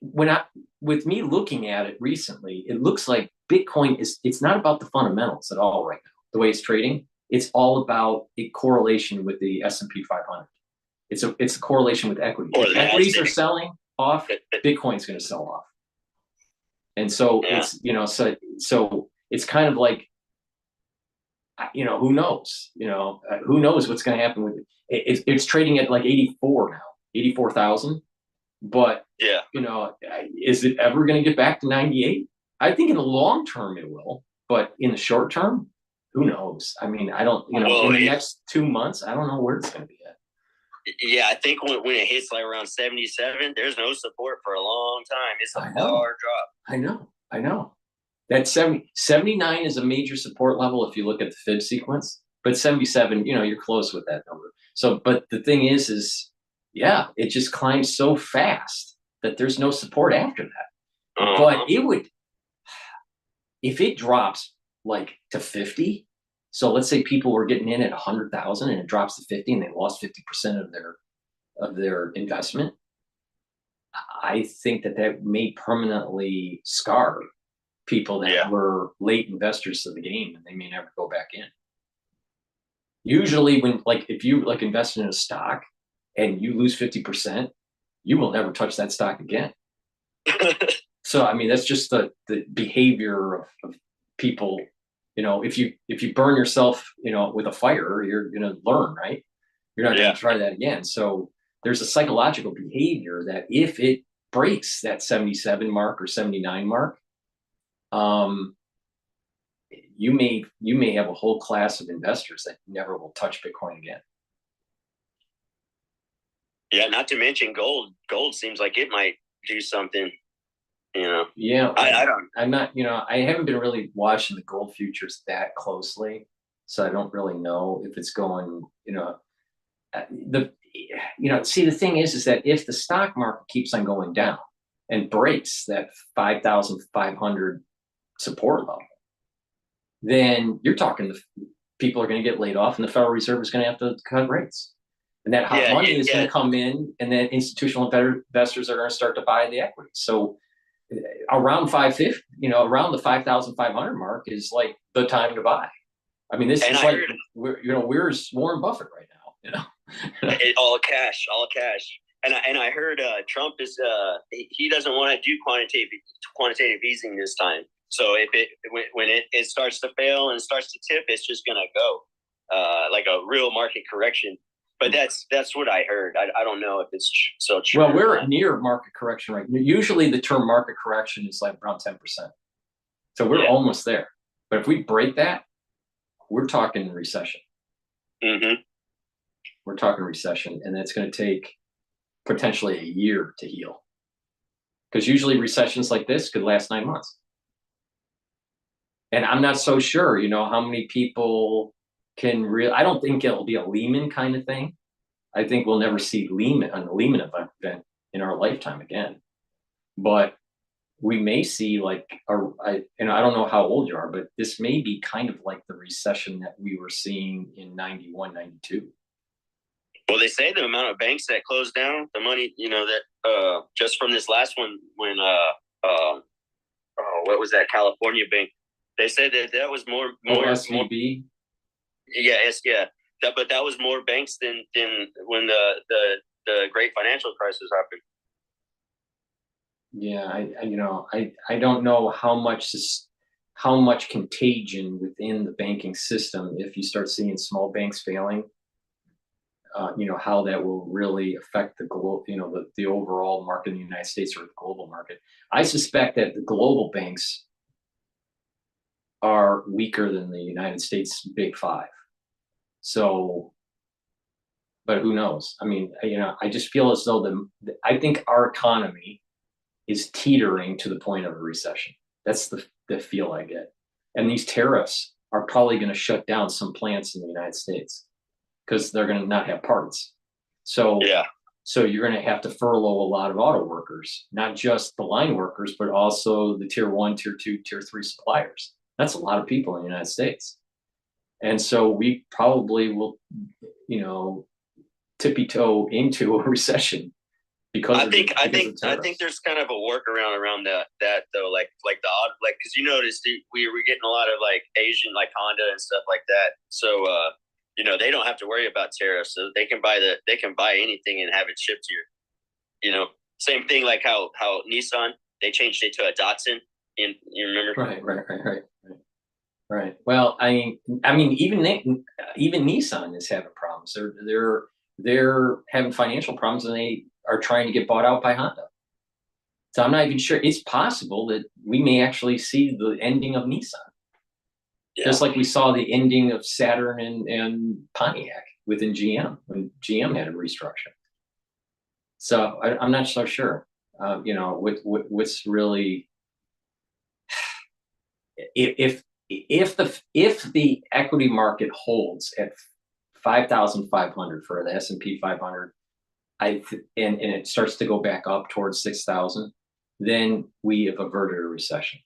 with me looking at it recently, it looks like Bitcoin it's not about the fundamentals at all right now, the way it's trading. It's all about a correlation with the S&P 500. It's a correlation with equity. If equities are selling off, Bitcoin's going to sell off. And so it's, so it's kind of like, who knows, who knows what's going to happen with it. It's trading at like 84 now, 84,000. But, is it ever going to get back to 98? I think in the long term it will, but in the short term, who knows? I mean, I don't, in the next 2 months, I don't know where it's going to be at. Yeah, I think when it hits like around 77, there's no support for a long time. It's a hard drop. I know. That 79 is a major support level if you look at the fib sequence, but 77, you're close with that number. So, but the thing is it just climbs so fast that there's no support after that. But it would, if it drops like to 50, so let's say people were getting in at 100,000 and it drops to 50 and they lost 50% of their investment, I think that may permanently scar people that were late investors to the game, and they may never go back in. Usually if you invest in a stock and you lose 50%, you will never touch that stock again. So, I mean, that's just the behavior of people. If you burn yourself, with a fire, you're going to learn, right? You're not going to try that again. So there's a psychological behavior that if it breaks that 77 mark or 79 mark, you may have a whole class of investors that never will touch Bitcoin again. Yeah, not to mention gold. Gold seems like it might do something. Yeah, I don't. I'm not. I haven't been really watching the gold futures that closely, so I don't really know if it's going. See, the thing is that if the stock market keeps on going down and breaks that 5,500 support level, then you're talking people are going to get laid off, and the Federal Reserve is going to have to cut rates. And that hot money is going to come in, and then institutional investors are going to start to buy the equity. So around 550, around the 5,500 mark is like the time to buy. I mean, this is like we're Warren Buffett right now. All cash. And I heard Trump is he doesn't want to do quantitative easing this time. So when it starts to fail and starts to tip, it's just going to go like a real market correction. But that's what I heard. I don't know if it's so true. Well, we're near market correction right now. Usually the term market correction is like around 10%. So we're almost there. But if we break that, we're talking recession. Mm-hmm. We're talking recession, and it's going to take potentially a year to heal. Because usually recessions like this could last 9 months. And I'm not so sure, how many people I don't think it'll be a Lehman kind of thing. I think we'll never see a Lehman event in our lifetime again. But we may see I don't know how old you are, but this may be kind of like the recession that we were seeing in 91, 92. Well, they say the amount of banks that closed down, the money, that just from this last one, when what was that California bank? They said that was more SVB. But that was more banks than when the great financial crisis happened. Yeah, I don't know how much contagion within the banking system if you start seeing small banks failing. How that will really affect the overall market in the United States or the global market. I suspect that the global banks are weaker than the United States Big Five. So, but who knows? I mean, I just feel as though I think our economy is teetering to the point of a recession. That's the feel I get. And these tariffs are probably going to shut down some plants in the United States. because they're going to not have parts. So Yeah. So you're going to have to furlough a lot of auto workers, not just the line workers, but also the tier 1, tier 2, tier 3 suppliers. That's a lot of people in the United States. And so we probably will, you know, tippy toe into a recession because I think of there's kind of a workaround around that though, like because you noticed we were getting a lot of like Asian, like Honda and stuff like that. So you know, they don't have to worry about tariffs, so they can buy anything and have it shipped here. You know, same thing like how Nissan, they changed it to a Datsun. You remember? Right. Well, I mean, even Nissan is having problems. They're having financial problems, and they are trying to get bought out by Honda. So I'm not even sure. It's possible that we may actually see the ending of Nissan. Yeah. Just like we saw the ending of Saturn and Pontiac within GM when GM had a restructure. So I'm not so sure. You know, what's really if the equity market holds at 5,500 for the S&P 500, and it starts to go back up towards 6,000, then we have averted a recession.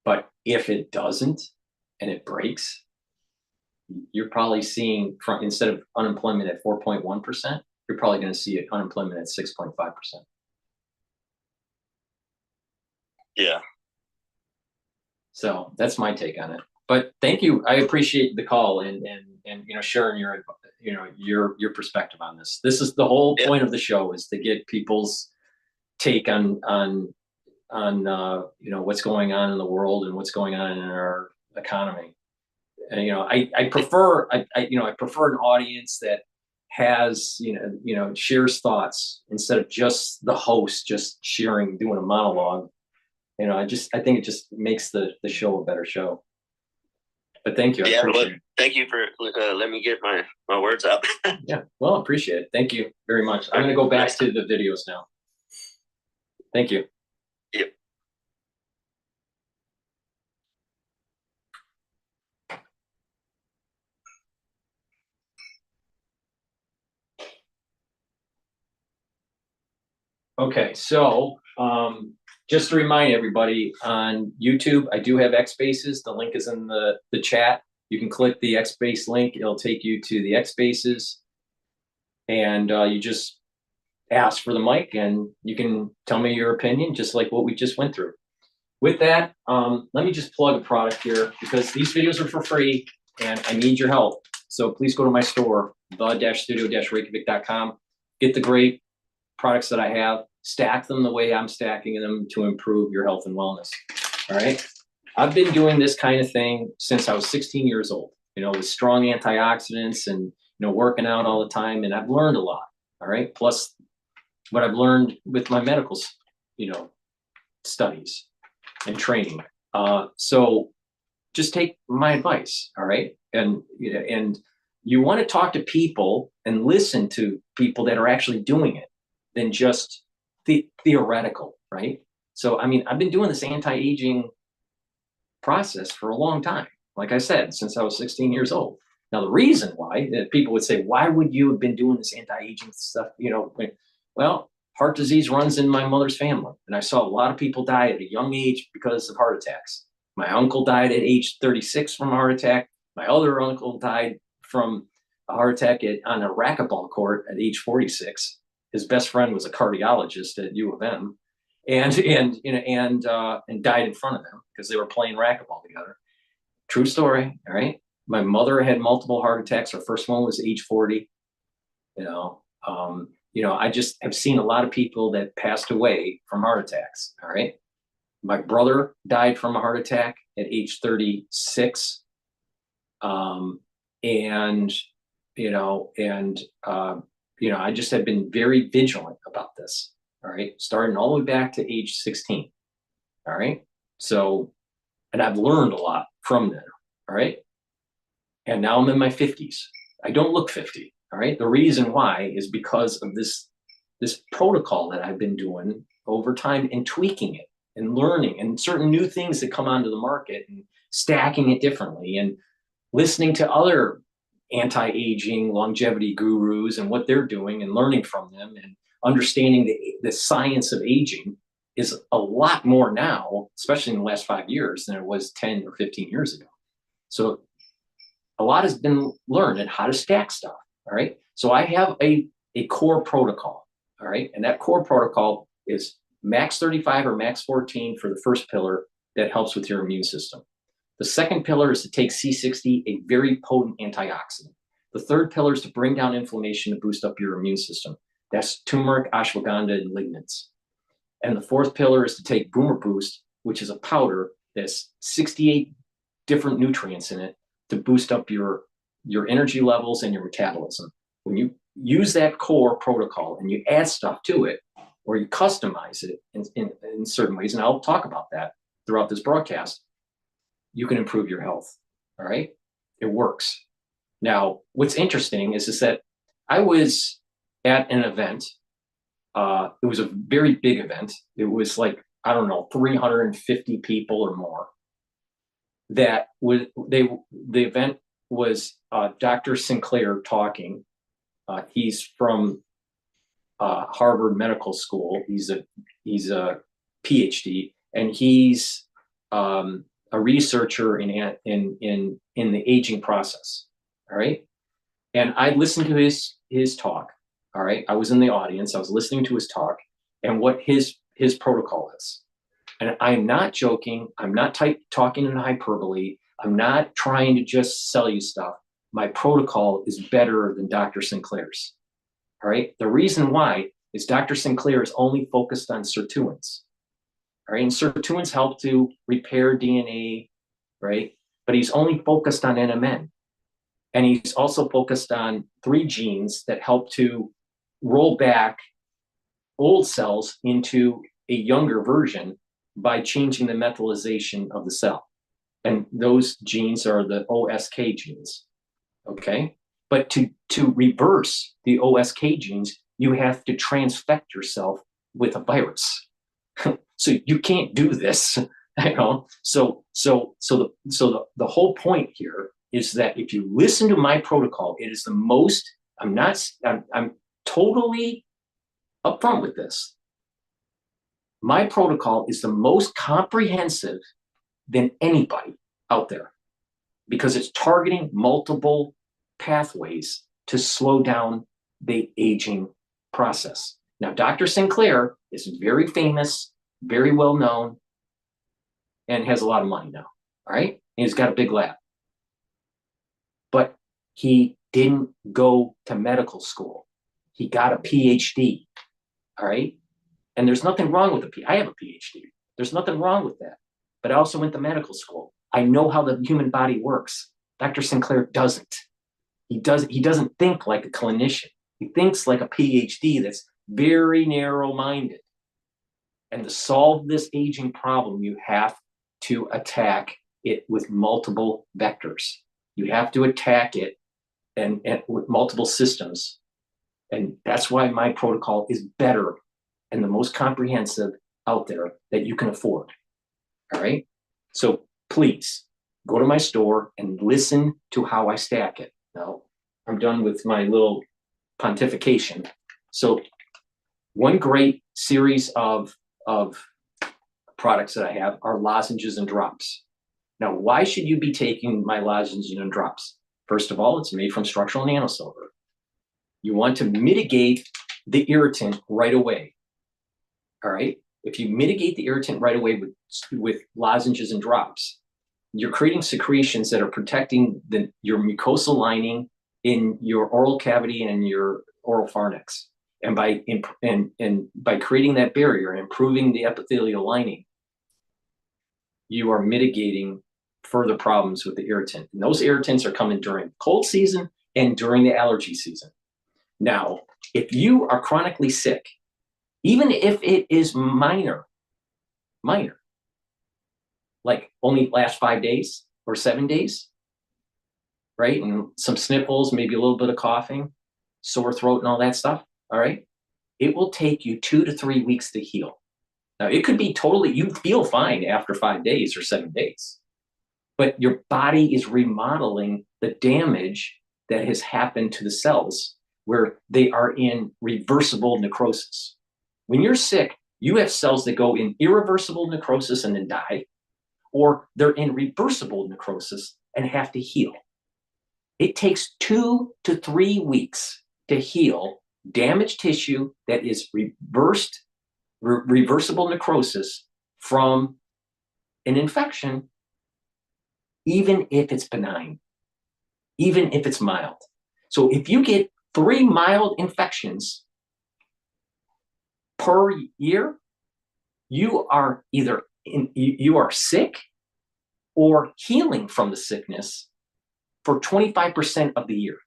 But if it doesn't, and it breaks, you're probably seeing instead of unemployment at 4.1%, you're probably going to see unemployment at 6.5%. Yeah. So that's my take on it. But thank you. I appreciate the call and you know, sharing your perspective on this. This is the whole point of the show, is to get people's take on you know, what's going on in the world and what's going on in our economy. And you know, I prefer an audience that has you know shares thoughts instead of just the host just doing a monologue. You know, I think it just makes the show a better show. But thank you. Yeah, thank you for letting me get my words out. Yeah, well, appreciate it. Thank you very much. I'm going to go back to the videos now. Thank you. Yep. Okay, so just to remind everybody, on YouTube, I do have X Spaces. The link is in the chat. You can click the X Space link. It'll take you to the X Spaces. And you just ask for the mic, and you can tell me your opinion, just like what we just went through. With that, let me just plug a product here, because these videos are for free, and I need your help. So please go to my store, the-studio-reykjavik.com. Get the great products that I have, stack them the way I'm stacking them to improve your health and wellness. All right. I've been doing this kind of thing since I was 16 years old, you know, with strong antioxidants and, you know, working out all the time. And I've learned a lot. All right. Plus what I've learned with my medical, you know, studies and training. So just take my advice. All right. And you want to talk to people and listen to people that are actually doing it than just theoretical, right? So, I mean, I've been doing this anti-aging process for a long time. Like I said, since I was 16 years old. Now, the reason why people would say, why would you have been doing this anti-aging stuff? You know, well, heart disease runs in my mother's family. And I saw a lot of people die at a young age because of heart attacks. My uncle died at age 36 from a heart attack. My other uncle died from a heart attack on a racquetball court at age 46. His best friend was a cardiologist at U of M, and died in front of them because they were playing racquetball together. True story. All right. My mother had multiple heart attacks. Her first one was age 40. You know, I just have seen a lot of people that passed away from heart attacks. All right. My brother died from a heart attack at age 36. I just have been very vigilant about this. All right. Starting all the way back to age 16. All right. So, and I've learned a lot from there. All right. And now I'm in my 50s. I don't look 50. All right. The reason why is because of this protocol that I've been doing over time and tweaking it and learning and certain new things that come onto the market and stacking it differently and listening to other anti-aging longevity gurus and what they're doing and learning from them and understanding the science of aging is a lot more now, especially in the last 5 years, than it was 10 or 15 years ago. So a lot has been learned in how to stack stuff. All right. So I have a core protocol. All right. And that core protocol is max 35 or max 14 for the first pillar that helps with your immune system. The second pillar is to take C60, a very potent antioxidant. The third pillar is to bring down inflammation to boost up your immune system. That's turmeric, ashwagandha, and lignans. And the fourth pillar is to take Boomer Boost, which is a powder that's 68 different nutrients in it to boost up your energy levels and your metabolism. When you use that core protocol and you add stuff to it, or you customize it in certain ways, and I'll talk about that throughout this broadcast, you can improve your health. All right. It works. Now, what's interesting is that I was at an event. It was a very big event. It was like, I don't know, 350 people or more. The event was Dr. Sinclair talking. He's from Harvard Medical School. He's a Ph.D. and he's a researcher in the aging process. All right. And I listened to his talk. All right. I was in the audience. I was listening to his talk and what his protocol is. And I'm not joking. I'm not talking in hyperbole. I'm not trying to just sell you stuff. My protocol is better than Dr. Sinclair's. All right. The reason why is Dr. Sinclair is only focused on sirtuins. All right. And sirtuins help to repair DNA. Right. But he's only focused on NMN. And he's also focused on 3 genes that help to roll back old cells into a younger version by changing the methylation of the cell. And those genes are the OSK genes. Okay. But to reverse the OSK genes, you have to transfect yourself with a virus. So you can't do this, you know. So the whole point here is that if you listen to my protocol, it is the most. I'm totally upfront with this. My protocol is the most comprehensive than anybody out there because it's targeting multiple pathways to slow down the aging process. Now, Dr. Sinclair is very famous, very well known, and has a lot of money now. All right. And he's got a big lab. But he didn't go to medical school. He got a Ph.D. All right. And there's nothing wrong with I have a Ph.D. There's nothing wrong with that. But I also went to medical school. I know how the human body works. Dr. Sinclair doesn't. He doesn't think like a clinician. He thinks like a Ph.D. that's very narrow-minded. And to solve this aging problem, you have to attack it with multiple vectors. You have to attack it and with multiple systems. And that's why my protocol is better and the most comprehensive out there that you can afford. All right. So please go to my store and listen to how I stack it. Now I'm done with my little pontification. So one great series of products that I have are lozenges and drops. Now, why should you be taking my lozenges and drops? First of all, it's made from structural nanosilver. You want to mitigate the irritant right away. All right. If you mitigate the irritant right away with lozenges and drops, you're creating secretions that are protecting your mucosal lining in your oral cavity and your oral pharynx. And by creating that barrier and improving the epithelial lining, you are mitigating further problems with the irritant. And those irritants are coming during cold season and during the allergy season. Now, if you are chronically sick, even if it is minor, like only last 5 days or 7 days, right? And some sniffles, maybe a little bit of coughing, sore throat and all that stuff, all right? It will take you 2 to 3 weeks to heal. Now, it could be you feel fine after 5 days or 7 days, but your body is remodeling the damage that has happened to the cells where they are in reversible necrosis. When you're sick, you have cells that go in irreversible necrosis and then die, or they're in reversible necrosis and have to heal. It takes 2 to 3 weeks to heal damaged tissue that is reversible necrosis from an infection, even if it's benign, even if it's mild. So if you get 3 mild infections per year, you are either you are sick or healing from the sickness for 25% of the year.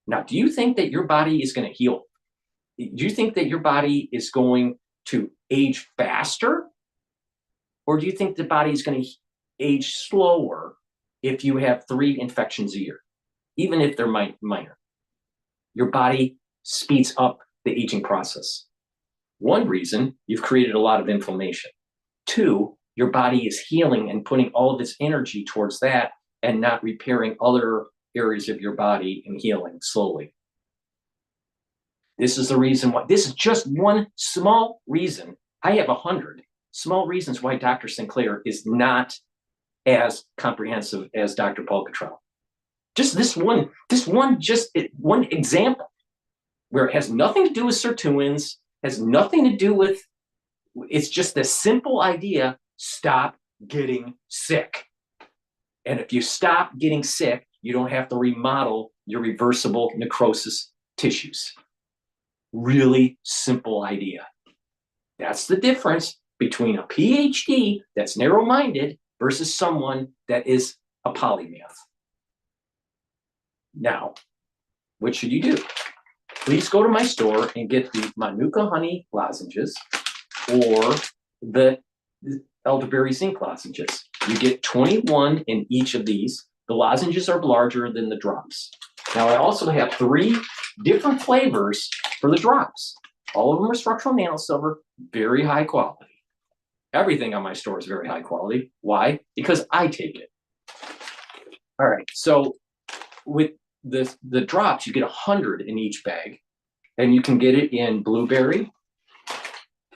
Now, do you think that your body is going to heal? Do you think that your body is going to age faster? Or do you think the body is going to age slower if you have 3 infections a year, even if they're minor? Your body speeds up the aging process. One reason, you've created a lot of inflammation. 2, your body is healing and putting all of its energy towards that and not repairing other areas of your body and healing slowly. This is the reason why, this is just one small reason. I have 100 small reasons why Dr. Sinclair is not as comprehensive as Dr. Paul Cottrell. Just one example where it has nothing to do with sirtuins, has nothing to do with, it's just a simple idea: stop getting sick. And if you stop getting sick, you don't have to remodel your reversible necrosis tissues. Really simple idea. That's the difference between a Ph.D. that's narrow-minded versus someone that is a polymath. Now, what should you do? Please go to my store and get the Manuka honey lozenges or the elderberry zinc lozenges. You get 21 in each of these. The lozenges are larger than the drops. Now, I also have 3 different flavors for the drops. All of them are structural nanosilver, very high quality. Everything on my store is very high quality. Why? Because I take it. All right, so with the drops, you get 100 in each bag, and you can get it in blueberry,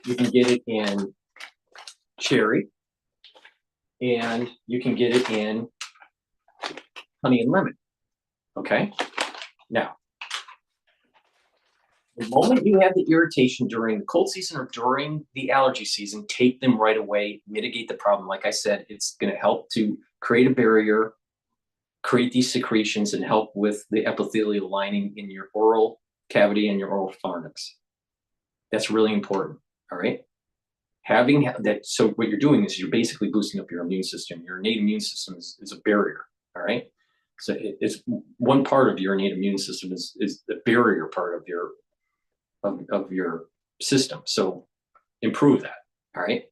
you can get it in cherry, and you can get it in honey and lemon. Okay, now the moment you have the irritation during the cold season or during the allergy season, take them right away, mitigate the problem. Like I said, it's going to help to create a barrier, create these secretions, and help with the epithelial lining in your oral cavity and your oral pharynx. That's really important, all right? Having that, so what you're doing is you're basically boosting up your immune system. Your innate immune system is a barrier, all right? So it's one part of your innate immune system is the barrier part of your system. So improve that, all right?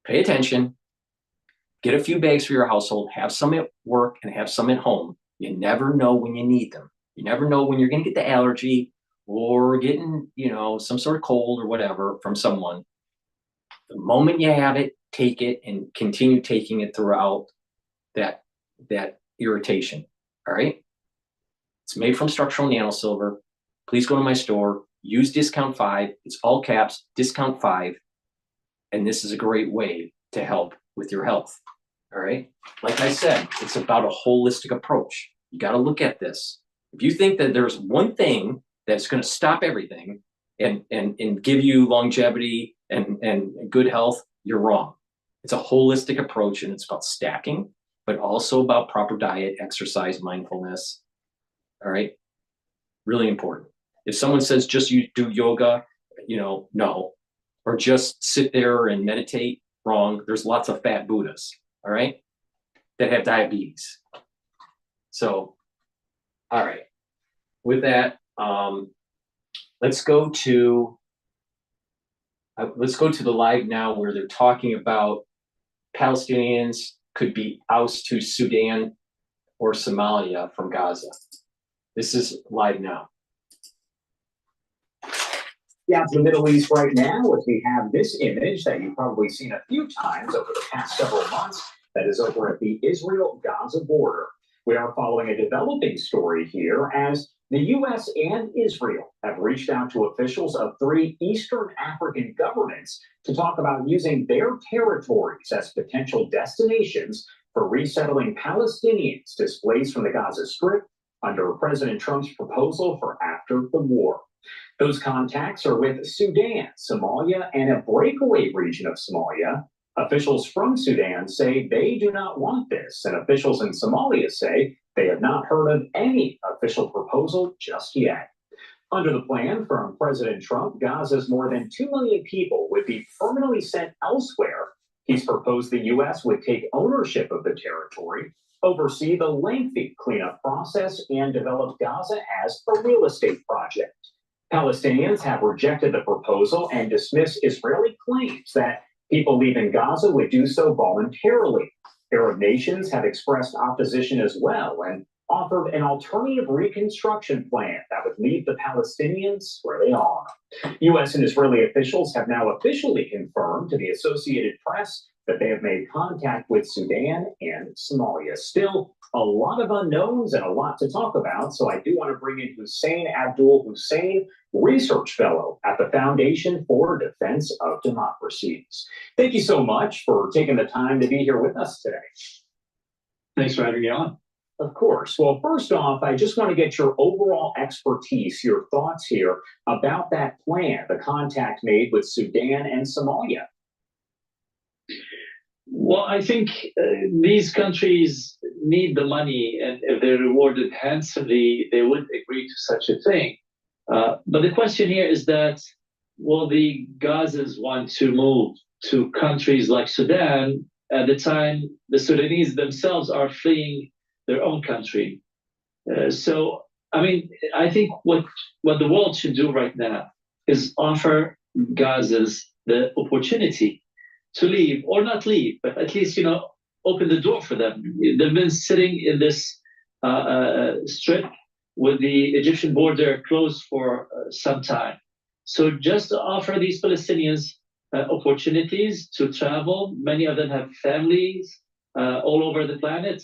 Pay attention. Get a few bags for your household, have some at work and have some at home. You never know when you need them. You never know when you're going to get the allergy or getting, some sort of cold or whatever from someone. The moment you have it, take it and continue taking it throughout that irritation, all right? It's made from structural nanosilver. Please go to my store, use discount 5. It's all caps, discount 5. And this is a great way to help with your health. All right. Like I said, it's about a holistic approach. You got to look at this. If you think that there's one thing that's going to stop everything and give you longevity and good health, you're wrong. It's a holistic approach, and it's about stacking, but also about proper diet, exercise, mindfulness. All right. Really important. If someone says just you do yoga, no, or just sit there and meditate, wrong. There's lots of fat Buddhas. All right, that have diabetes. So, all right, with that, let's go to the live now where they're talking about Palestinians could be ousted to Sudan or Somalia from Gaza. This is live now. Yeah, to the Middle East right now, as we have this image that you've probably seen a few times over the past several months, that is over at the Israel-Gaza border. We are following a developing story here as the U.S. and Israel have reached out to officials of 3 Eastern African governments to talk about using their territories as potential destinations for resettling Palestinians displaced from the Gaza Strip under President Trump's proposal for after the war. Those contacts are with Sudan, Somalia, and a breakaway region of Somalia. Officials from Sudan say they do not want this, and officials in Somalia say they have not heard of any official proposal just yet. Under the plan from President Trump, Gaza's more than 2 million people would be permanently sent elsewhere. He's proposed the U.S. would take ownership of the territory, oversee the lengthy cleanup process, and develop Gaza as a real estate project. Palestinians have rejected the proposal and dismiss Israeli claims that people leaving Gaza would do so voluntarily. Arab nations have expressed opposition as well and offered an alternative reconstruction plan that would leave the Palestinians where they are. U.S. and Israeli officials have now officially confirmed to the Associated Press that they have made contact with Sudan and Somalia. Still, a lot of unknowns and a lot to talk about, so I do want to bring in Hussein Abdul Hussein, research fellow at the Foundation for Defense of Democracies. Thank you so much for taking the time to be here with us today. Thanks for having me on. Of course. Well, first off, I just want to get your overall expertise, your thoughts here about that plan, the contact made with Sudan and Somalia. Well, I think these countries need the money, and if they're rewarded handsomely, they would agree to such a thing. But the question here is that, will the Gazans want to move to countries like Sudan at the time the Sudanese themselves are fleeing their own country? So, I mean, I think what the world should do right now is offer Gazans the opportunity to leave, or not leave, but at least, open the door for them. They've been sitting in this strip with the Egyptian border closed for some time. So just to offer these Palestinians opportunities to travel. Many of them have families all over the planet.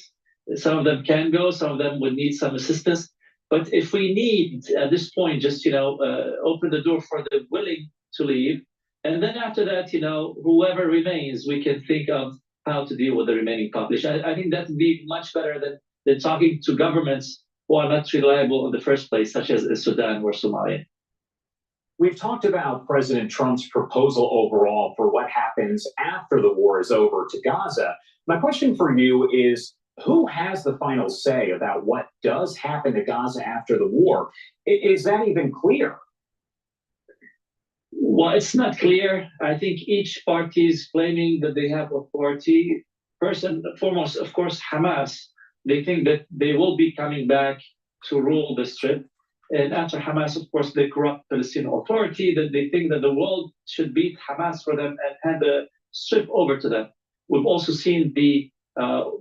Some of them can go, some of them would need some assistance. But if we need, at this point, just, open the door for the willing to leave, and then after that, whoever remains, we can think of how to deal with the remaining population. I think that would be much better than talking to governments who are not reliable in the first place, such as Sudan or Somalia. We've talked about President Trump's proposal overall for what happens after the war is over to Gaza. My question for you is, who has the final say about what does happen to Gaza after the war? Is that even clear? Well, it's not clear. I think each party is claiming that they have authority. First and foremost, of course, Hamas. They think that they will be coming back to rule the Strip. And after Hamas, of course, the corrupt Palestinian Authority, that they think that the world should beat Hamas for them and hand the Strip over to them. We've also seen the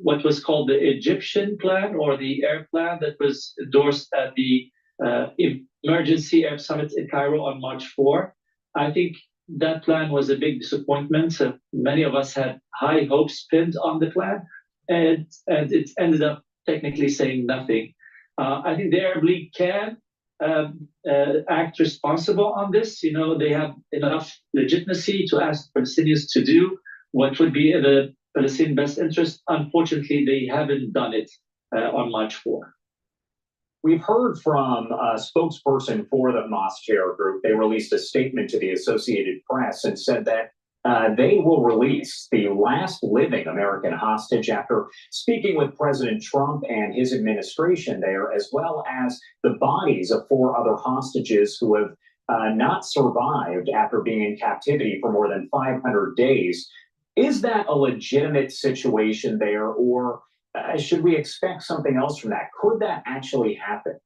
what was called the Egyptian plan, or the air plan that was endorsed at the Emergency Air Summit in Cairo on March 4. I think that plan was a big disappointment. Many of us had high hopes pinned on the plan, and it ended up technically saying nothing. I think the Arab League can act responsible on this. They have enough legitimacy to ask Palestinians to do what would be in the Palestinian best interest. Unfortunately, they haven't done it on March 4. We've heard from a spokesperson for the Mosque Terror Group. They released a statement to the Associated Press and said that they will release the last living American hostage after speaking with President Trump and his administration there, as well as the bodies of 4 other hostages who have not survived after being in captivity for more than 500 days. Is that a legitimate situation there, or should we expect something else from that? Could that actually happen?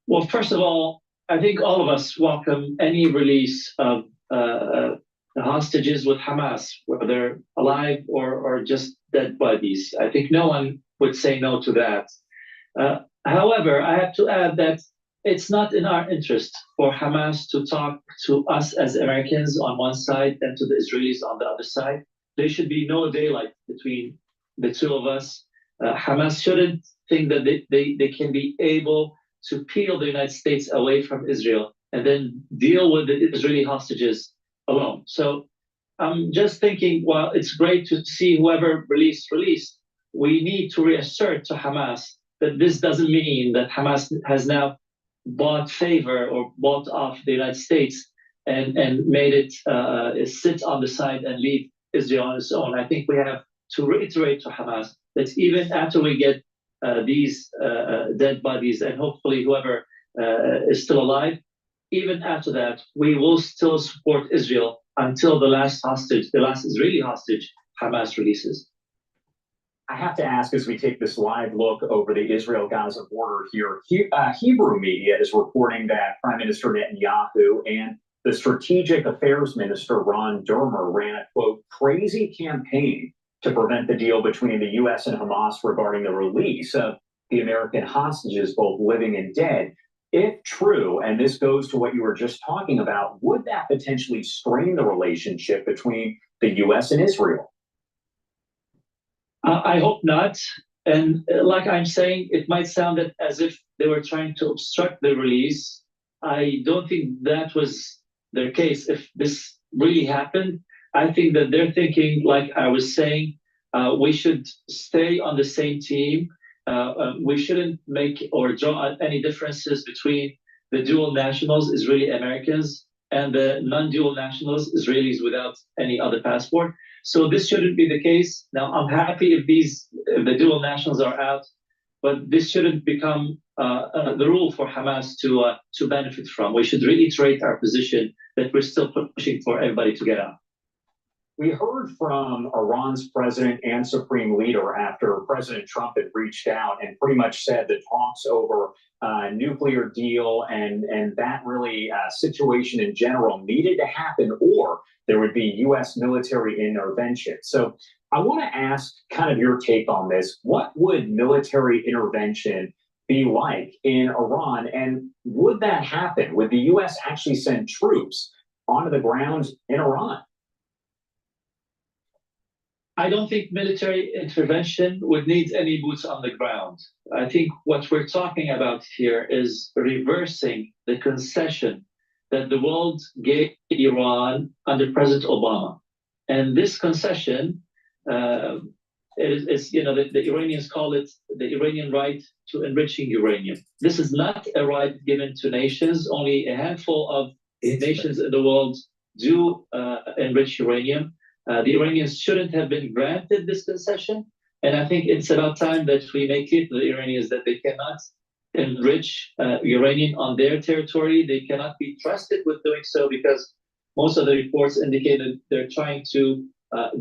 Well, first of all, I think all of us welcome any release of the hostages with Hamas, whether they're alive or just dead bodies. I think no one would say no to that. However, I have to add that it's not in our interest for Hamas to talk to us as Americans on one side and to the Israelis on the other side. There should be no daylight between the two of us. Hamas shouldn't think that they can be able to peel the United States away from Israel and then deal with the Israeli hostages alone. So I'm just thinking, well, it's great to see whoever released. We need to reassert to Hamas that this doesn't mean that Hamas has now bought favor or bought off the United States and made it sit on the side and leave Israel on its own. I think we have to reiterate to Hamas that even after we get these dead bodies and hopefully whoever is still alive, even after that, we will still support Israel until the last Israeli hostage, Hamas releases. I have to ask, as we take this live look over the Israel-Gaza border here, Hebrew media is reporting that Prime Minister Netanyahu and the Strategic Affairs Minister Ron Dermer ran a, quote, crazy campaign to prevent the deal between the U.S. and Hamas regarding the release of the American hostages, both living and dead. If true, and this goes to what you were just talking about, would that potentially strain the relationship between the U.S. and Israel? I hope not. And like I'm saying, it might sound as if they were trying to obstruct the release. I don't think that was their case. If this really happened, I think that they're thinking, like I was saying, we should stay on the same team. We shouldn't make or draw any differences between the dual nationals, Israeli Americans, and the non-dual nationals, Israelis without any other passport. So this shouldn't be the case. Now, I'm happy if the dual nationals are out, but this shouldn't become the rule for Hamas to benefit from. We should reiterate our position that we're still pushing for everybody to get out. We heard from Iran's president and supreme leader after President Trump had reached out and pretty much said the talks over a nuclear deal and that really situation in general needed to happen, or there would be U.S. military intervention. So I want to ask kind of your take on this. What would military intervention be like in Iran? And would that happen? Would the U.S. actually send troops onto the ground in Iran? I don't think military intervention would need any boots on the ground. I think what we're talking about here is reversing the concession that the world gave Iran under President Obama. And this concession is the Iranians call it the Iranian right to enriching uranium. This is not a right given to nations. Only a handful of nations in the world do enrich uranium. The Iranians shouldn't have been granted this concession. And I think it's about time that we make clear to the Iranians that they cannot enrich uranium on their territory. They cannot be trusted with doing so because most of the reports indicate that they're trying to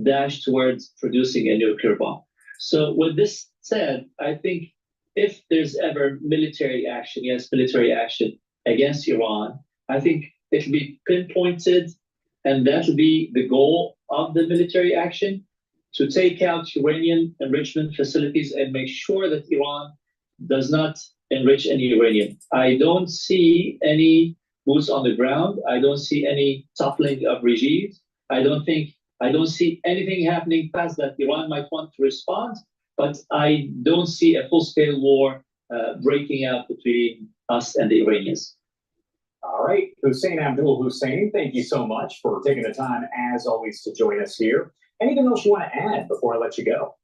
dash towards producing a nuclear bomb. So with this said, I think if there's ever military action against Iran, I think it will be pinpointed, and that will be the goal of the military action, to take out uranium enrichment facilities and make sure that Iran does not enrich any uranium. I don't see any boots on the ground. I don't see any toppling of regimes. I don't see anything happening past that. Iran might want to respond, but I don't see a full-scale war breaking out between us and the Iranians. All right, Hussein Abdul Hussein, thank you so much for taking the time, as always, to join us here. Anything else you want to add before I let you go?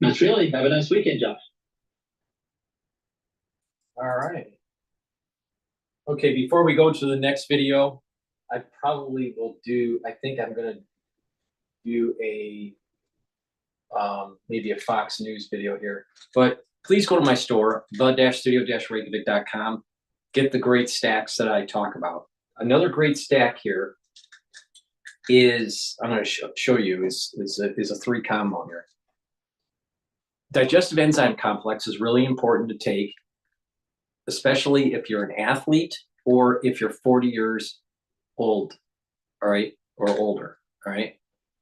Not really. Have a nice weekend, Josh. All right. Okay, before we go to the next video, I probably will do, I think I'm going to do a, maybe a Fox News video here. But please go to my store, the-studio-reykjavik.com. Get the great stacks that I talk about. Another great stack here is, I'm going to show you, is a 3 combo here. Digestive enzyme complex is really important to take, especially if you're an athlete or if you're 40 years old, all right, or older, all right?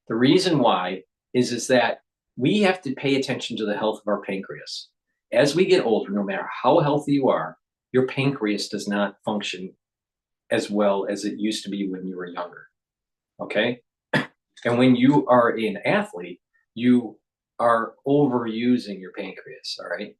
The reason why is that we have to pay attention to the health of our pancreas. As we get older, no matter how healthy you are, your pancreas does not function as well as it used to be when you were younger, okay? And when you are an athlete, you are overusing your pancreas, all right?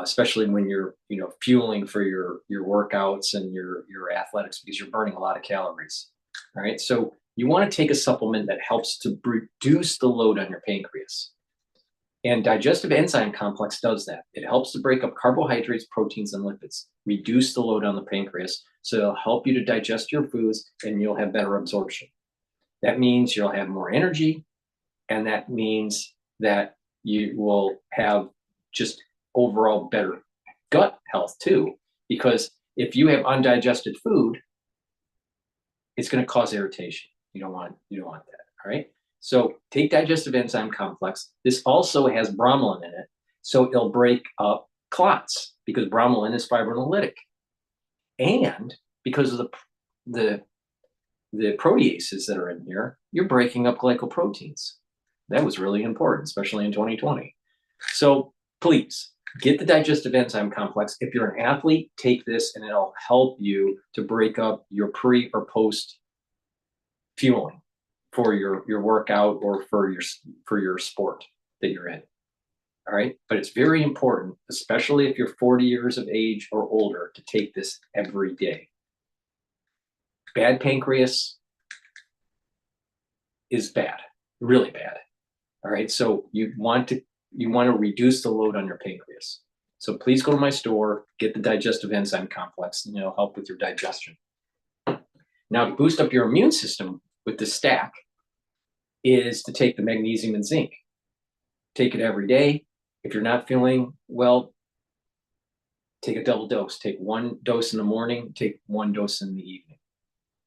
Especially when you're, fueling for your workouts and your athletics, because you're burning a lot of calories, all right? So you want to take a supplement that helps to reduce the load on your pancreas. And digestive enzyme complex does that. It helps to break up carbohydrates, proteins, and lipids, reduce the load on the pancreas. So it'll help you to digest your foods and you'll have better absorption. That means you'll have more energy. And that means that you will have just overall better gut health too. Because if you have undigested food, it's going to cause irritation. You don't want that, all right? So take digestive enzyme complex. This also has bromelain in it, so it'll break up clots because bromelain is fibrinolytic, and because of the proteases that are in here, you're breaking up glycoproteins. That was really important, especially in 2020. So please get the digestive enzyme complex. If you're an athlete, take this, and it'll help you to break up your pre or post fueling for your workout or for your sport that you're in. All right. But it's very important, especially if you're 40 years of age or older, to take this every day. Bad pancreas is bad, really bad. All right. So you want to reduce the load on your pancreas. So please go to my store, get the digestive enzyme complex, and it'll help with your digestion. Now, to boost up your immune system with the stack is to take the magnesium and zinc. Take it every day. If you're not feeling well, take a double dose. Take 1 dose in the morning, take 1 dose in the evening.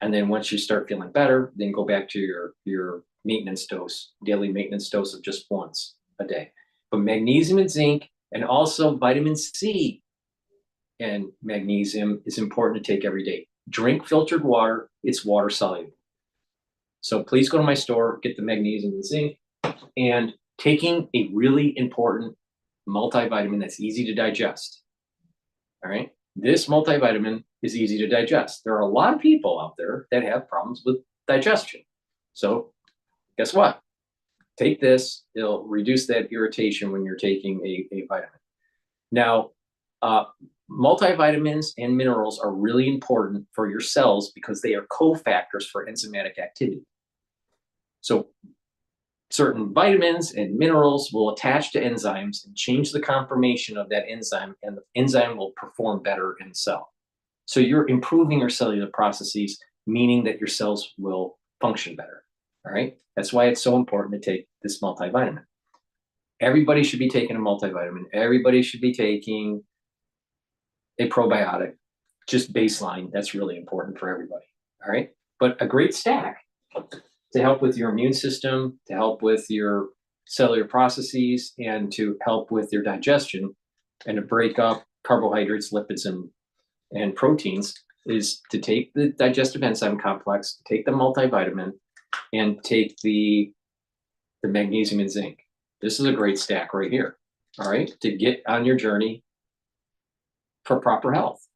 And then once you start feeling better, then go back to your maintenance dose, daily maintenance dose of just once a day. But magnesium and zinc, and also vitamin C and magnesium, is important to take every day. Drink filtered water. It's water soluble. So please go to my store, get the magnesium and zinc, and taking a really important multivitamin that's easy to digest. All right. This multivitamin is easy to digest. There are a lot of people out there that have problems with digestion. So guess what? Take this. It'll reduce that irritation when you're taking a vitamin. Now, multivitamins and minerals are really important for your cells because they are cofactors for enzymatic activity. So certain vitamins and minerals will attach to enzymes and change the conformation of that enzyme, and the enzyme will perform better in the cell. So you're improving your cellular processes, meaning that your cells will function better. All right. That's why it's so important to take this multivitamin. Everybody should be taking a multivitamin. Everybody should be taking a probiotic, just baseline. That's really important for everybody. All right. But a great stack to help with your immune system, to help with your cellular processes, and to help with your digestion, and to break up carbohydrates, lipids, and proteins, is to take the digestive enzyme complex, take the multivitamin, and take the magnesium and zinc. This is a great stack right here, all right, to get on your journey for proper health,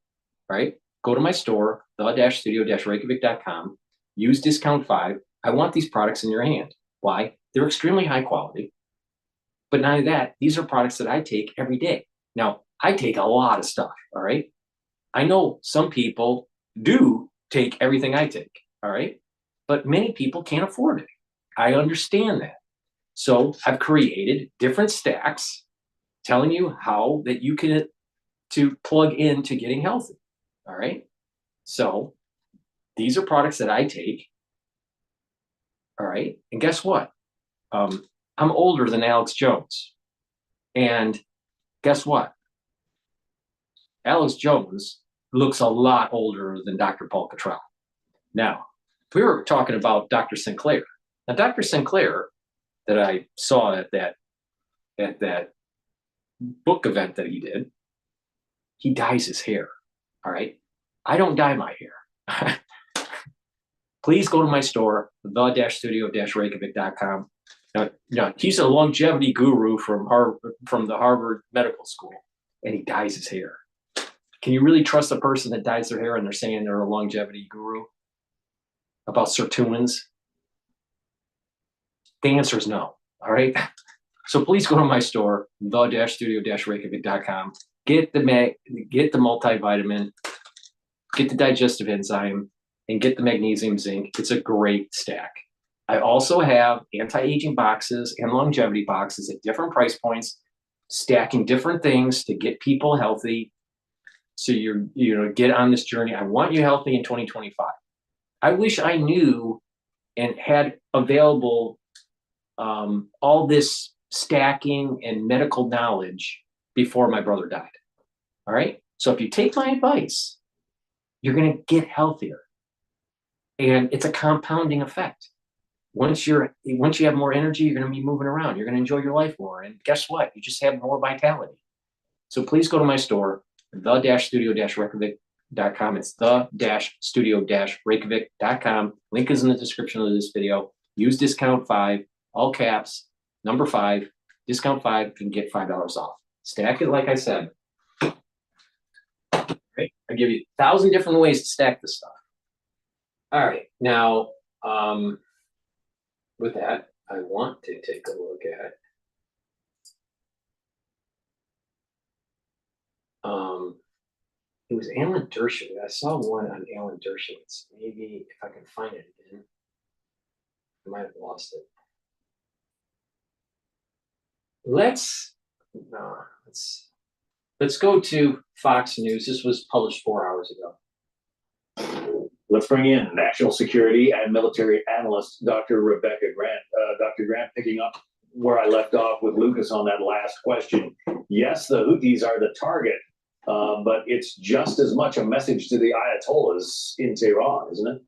right? Go to my store, the-studio-reykjavik.com, use discount 5. I want these products in your hand. Why? They're extremely high quality. But not only that, these are products that I take every day. Now, I take a lot of stuff, all right? I know some people do take everything I take, all right? But many people can't afford it. I understand that. So I've created different stacks telling you how that you can to plug into getting healthy, all right? So these are products that I take, all right? And guess what? I'm older than Alex Jones. And guess what? Alex Jones looks a lot older than DrPaulCottrell. Now, we were talking about Dr. Sinclair. Now, Dr. Sinclair, that I saw at that book event that he did, he dyes his hair, all right? I don't dye my hair. Please go to my store, the-studio-reykjavik.com. Now, he's a longevity guru from the Harvard Medical School, and he dyes his hair. Can you really trust a person that dyes their hair and they're saying they're a longevity guru about sirtuins? The answer is no, all right? So please go to my store, the-studio-reykjavik.com. Get the multivitamin, get the digestive enzyme, and get the magnesium zinc. It's a great stack. I also have anti-aging boxes and longevity boxes at different price points, stacking different things to get people healthy. So get on this journey. I want you healthy in 2025. I wish I knew and had available all this stacking and medical knowledge before my brother died. All right. So if you take my advice, you're going to get healthier. And it's a compounding effect. Once you have more energy, you're going to be moving around. You're going to enjoy your life more. And guess what? You just have more vitality. So please go to my store, the-studio-reykjavik.com. It's the-studio-reykjavik.com. Link is in the description of this video. Use discount 5, all caps, number 5, discount 5, you can get $5 off. Stack it like I said. Right? I give you 1,000 different ways to stack this stuff. All right, now, with that, I want to take a look at it was Alan Dershowitz. I saw one on Alan Dershowitz. Maybe if I can find it again. I might have lost it. Let's go to Fox News. This was published 4 hours ago. Let's bring in national security and military analyst, Dr. Rebecca Grant. Dr. Grant, picking up where I left off with Lucas on that last question. Yes, the Houthis are the target, but it's just as much a message to the Ayatollahs in Tehran, isn't it?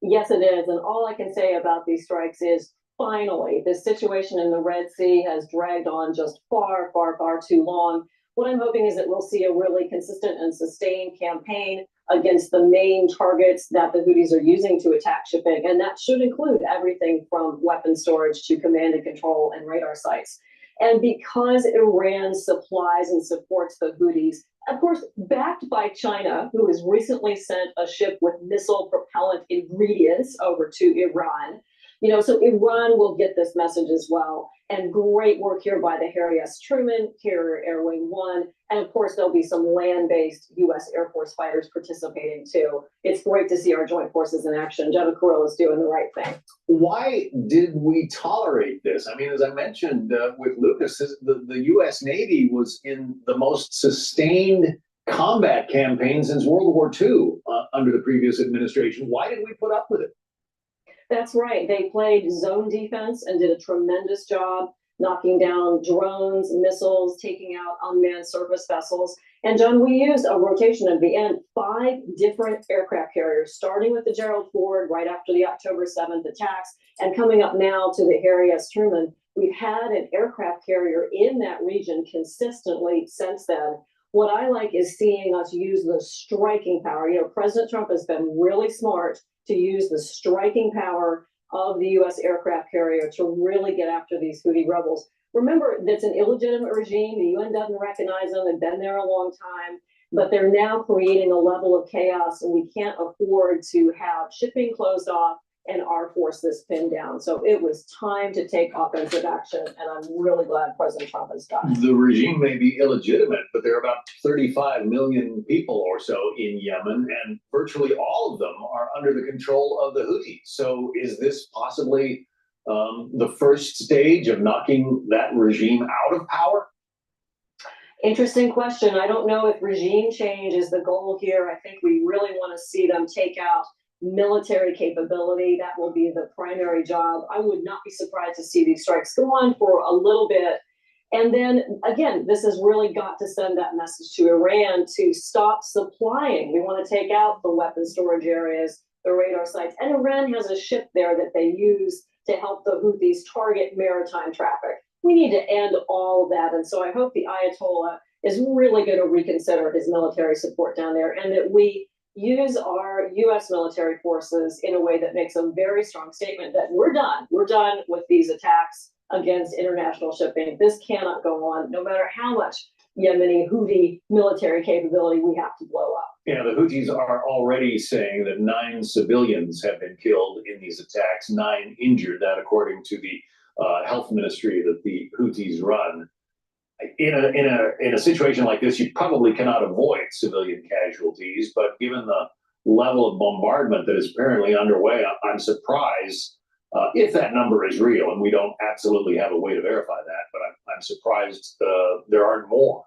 Yes, it is. And all I can say about these strikes is finally, this situation in the Red Sea has dragged on just far, far, far too long. What I'm hoping is that we'll see a really consistent and sustained campaign against the main targets that the Houthis are using to attack shipping. And that should include everything from weapon storage to command and control and radar sites. And because Iran supplies and supports the Houthis, of course, backed by China, who has recently sent a ship with missile propellant ingredients over to Iran, so Iran will get this message as well. And great work here by the Harry S. Truman, Carrier Air Wing 1, and of course there'll be some land-based U.S. Air Force fighters participating too. It's great to see our joint forces in action. General Cottrell is doing the right thing. Why did we tolerate this? I mean, as I mentioned with Lucas, the U.S. Navy was in the most sustained combat campaign since World War II under the previous administration. Why did we put up with it? That's right. They played zone defense and did a tremendous job knocking down drones, missiles, taking out unmanned surface vessels. And John, we used a rotation at the end, 5 different aircraft carriers, starting with the Gerald Ford right after the October 7th attacks, and coming up now to the Harry S. Truman. We've had an aircraft carrier in that region consistently since then. What I like is seeing us use the striking power. President Trump has been really smart to use the striking power of the U.S. aircraft carrier to really get after these Houthi rebels. Remember, that's an illegitimate regime. The UN doesn't recognize them. They've been there a long time, but they're now creating a level of chaos, and we can't afford to have shipping closed off and our forces pinned down. So it was time to take offensive action, and I'm really glad President Trump has done it. The regime may be illegitimate, but there are about 35 million people or so in Yemen, and virtually all of them are under the control of the Houthis. So is this possibly the first stage of knocking that regime out of power? Interesting question. I don't know if regime change is the goal here. I think we really want to see them take out military capability. That will be the primary job. I would not be surprised to see these strikes go on for a little bit. And then again, this has really got to send that message to Iran to stop supplying. We want to take out the weapon storage areas, the radar sites. And Iran has a ship there that they use to help the Houthis target maritime traffic. We need to end all of that. And so I hope the Ayatollah is really going to reconsider his military support down there, and that we use our U.S. military forces in a way that makes a very strong statement that we're done. We're done with these attacks against international shipping. This cannot go on, no matter how much Yemeni Houthi military capability we have to blow up. Yeah, the Houthis are already saying that 9 civilians have been killed in these attacks, 9 injured. That according to the health ministry that the Houthis run. In a situation like this, you probably cannot avoid civilian casualties, but given the level of bombardment that is apparently underway, I'm surprised if that number is real, and we don't absolutely have a way to verify that, but I'm surprised there aren't more.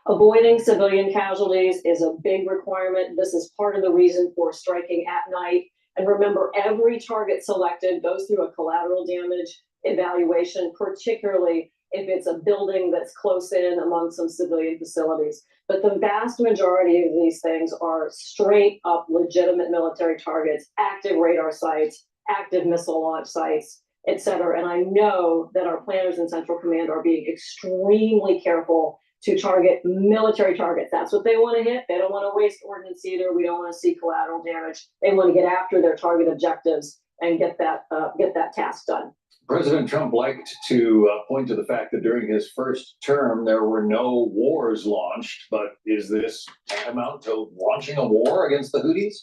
Avoiding civilian casualties is a big requirement. This is part of the reason for striking at night. And remember, every target selected goes through a collateral damage evaluation, particularly if it's a building that's close in among some civilian facilities. But the vast majority of these things are straight up legitimate military targets, active radar sites, active missile launch sites, et cetera. And I know that our planners in Central Command are being extremely careful to target military targets. That's what they want to hit. They don't want to waste ordnance either. We don't want to see collateral damage. They want to get after their target objectives and get that task done. President Trump liked to point to the fact that during his first term, there were no wars launched. But is this tantamount to launching a war against the Houthis?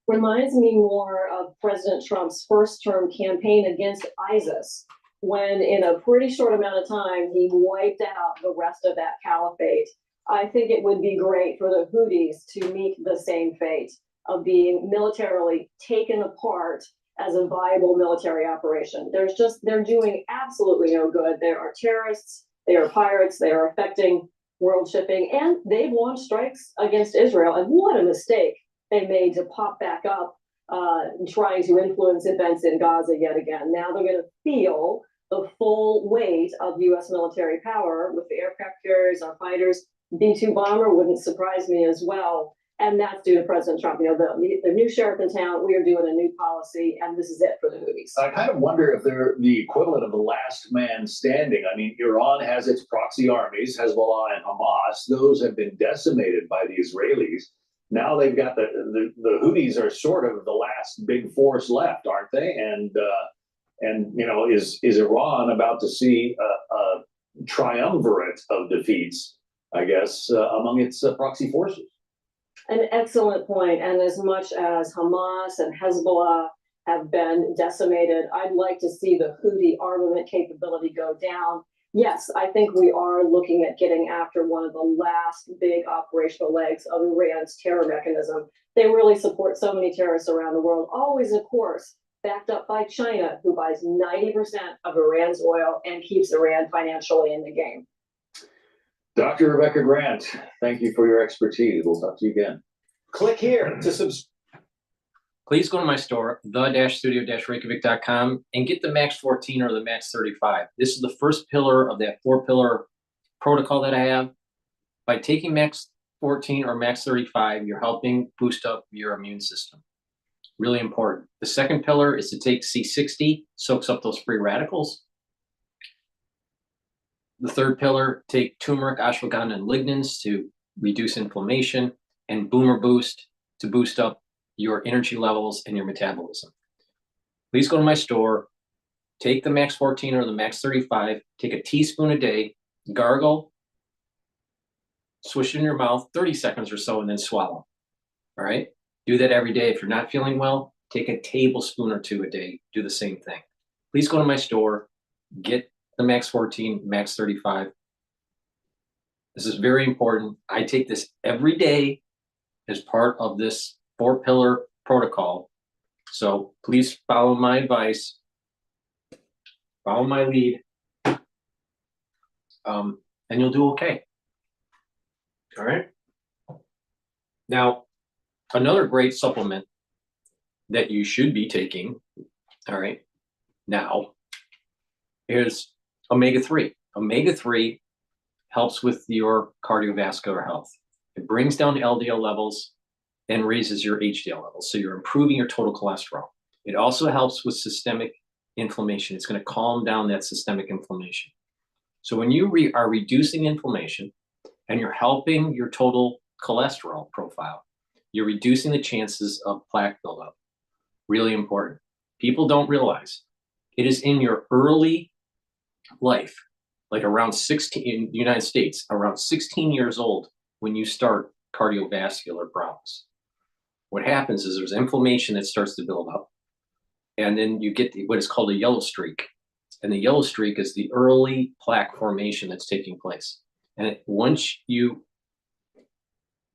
Reminds me more of President Trump's first term campaign against ISIS, when in a pretty short amount of time, he wiped out the rest of that caliphate. I think it would be great for the Houthis to meet the same fate of being militarily taken apart as a viable military operation. They're doing absolutely no good. They are terrorists, they are pirates, they are affecting world shipping, and they've launched strikes against Israel. And what a mistake they made to pop back up, trying to influence events in Gaza yet again. Now they're going to feel the full weight of U.S. military power with the aircraft carriers, our fighters. B-2 bomber wouldn't surprise me as well. And that's due to President Trump. You know, the new sheriff in town, we are doing a new policy, and this is it for the Houthis. I kind of wonder if they're the equivalent of the last man standing. I mean, Iran has its proxy armies, Hezbollah and Hamas. Those have been decimated by the Israelis. Now they've got the Houthis are sort of the last big force left, aren't they? And you know, is Iran about to see a triumvirate of defeats, I guess, among its proxy forces? An excellent point. And as much as Hamas and Hezbollah have been decimated, I'd like to see the Houthi armament capability go down. Yes, I think we are looking at getting after one of the last big operational legs of Iran's terror mechanism. They really support so many terrorists around the world, always, of course, backed up by China, who buys 90% of Iran's oil and keeps Iran financially in the game. Dr. Rebecca Grant, thank you for your expertise. We'll talk to you again. Click here to subscribe. Please go to my store, the-studio-reykjavik.com, and get the Max 14 or the Max 35. This is the first pillar of that 4-pillar protocol that I have. By taking Max 14 or Max 35, you're helping boost up your immune system. Really important. The second pillar is to take C60, soaks up those free radicals. The third pillar, take turmeric, ashwagandha, and lignans to reduce inflammation, and Boomer Boost to boost up your energy levels and your metabolism. Please go to my store, take the Max 14 or the Max 35, take a teaspoon a day, gargle, swish it in your mouth, 30 seconds or so, and then swallow. All right? Do that every day. If you're not feeling well, take a tablespoon or 2 a day. Do the same thing. Please go to my store, get the Max 14, Max 35. This is very important. I take this every day as part of this 4-pillar protocol. So please follow my advice, follow my lead, and you'll do okay. All right. Now, another great supplement that you should be taking, all right, now is omega-3. Omega-3 helps with your cardiovascular health. It brings down LDL levels and raises your HDL levels. So you're improving your total cholesterol. It also helps with systemic inflammation. It's going to calm down that systemic inflammation. So when you are reducing inflammation and you're helping your total cholesterol profile, you're reducing the chances of plaque buildup. Really important. People don't realize it is in your early life, like around 16 in the United States, around 16 years old, when you start cardiovascular problems. What happens is there's inflammation that starts to build up, and then you get what is called a yellow streak. And the yellow streak is the early plaque formation that's taking place. And once you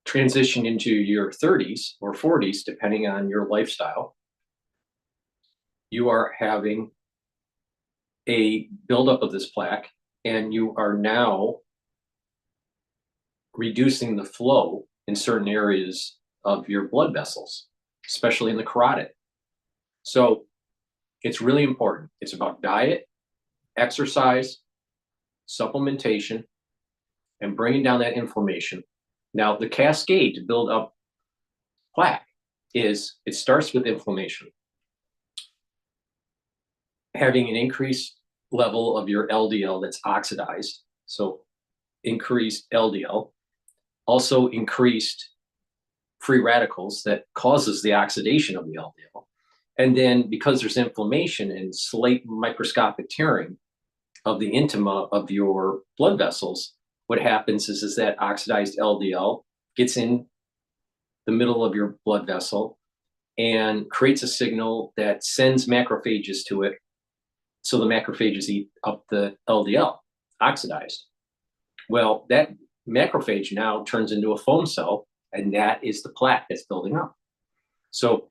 transition into your 30s or 40s, depending on your lifestyle, you are having a buildup of this plaque, and you are now reducing the flow in certain areas of your blood vessels, especially in the carotid. So it's really important. It's about diet, exercise, supplementation, and bringing down that inflammation. Now, the cascade to build up plaque is, it starts with inflammation. Having an increased level of your LDL that's oxidized, so increased LDL, also increased free radicals that causes the oxidation of the LDL. And then because there's inflammation and slight microscopic tearing of the intima of your blood vessels, what happens is that oxidized LDL gets in the middle of your blood vessel and creates a signal that sends macrophages to it. So the macrophages eat up the LDL, oxidized. Well, that macrophage now turns into a foam cell, and that is the plaque that's building up. So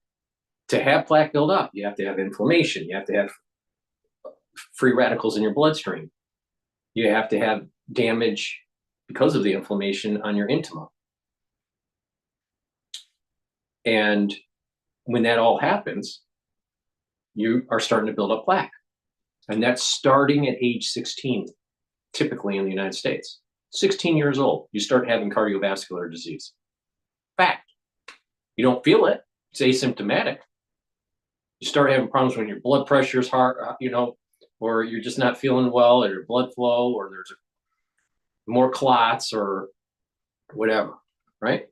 to have plaque build up, you have to have inflammation. You have to have free radicals in your bloodstream. You have to have damage because of the inflammation on your intima. And when that all happens, you are starting to build up plaque. And that's starting at age 16, typically in the United States. 16 years old, you start having cardiovascular disease. Fact. You don't feel it. It's asymptomatic. You start having problems when your blood pressure is hard, or you're just not feeling well, or your blood flow, or there's more clots, or whatever, right?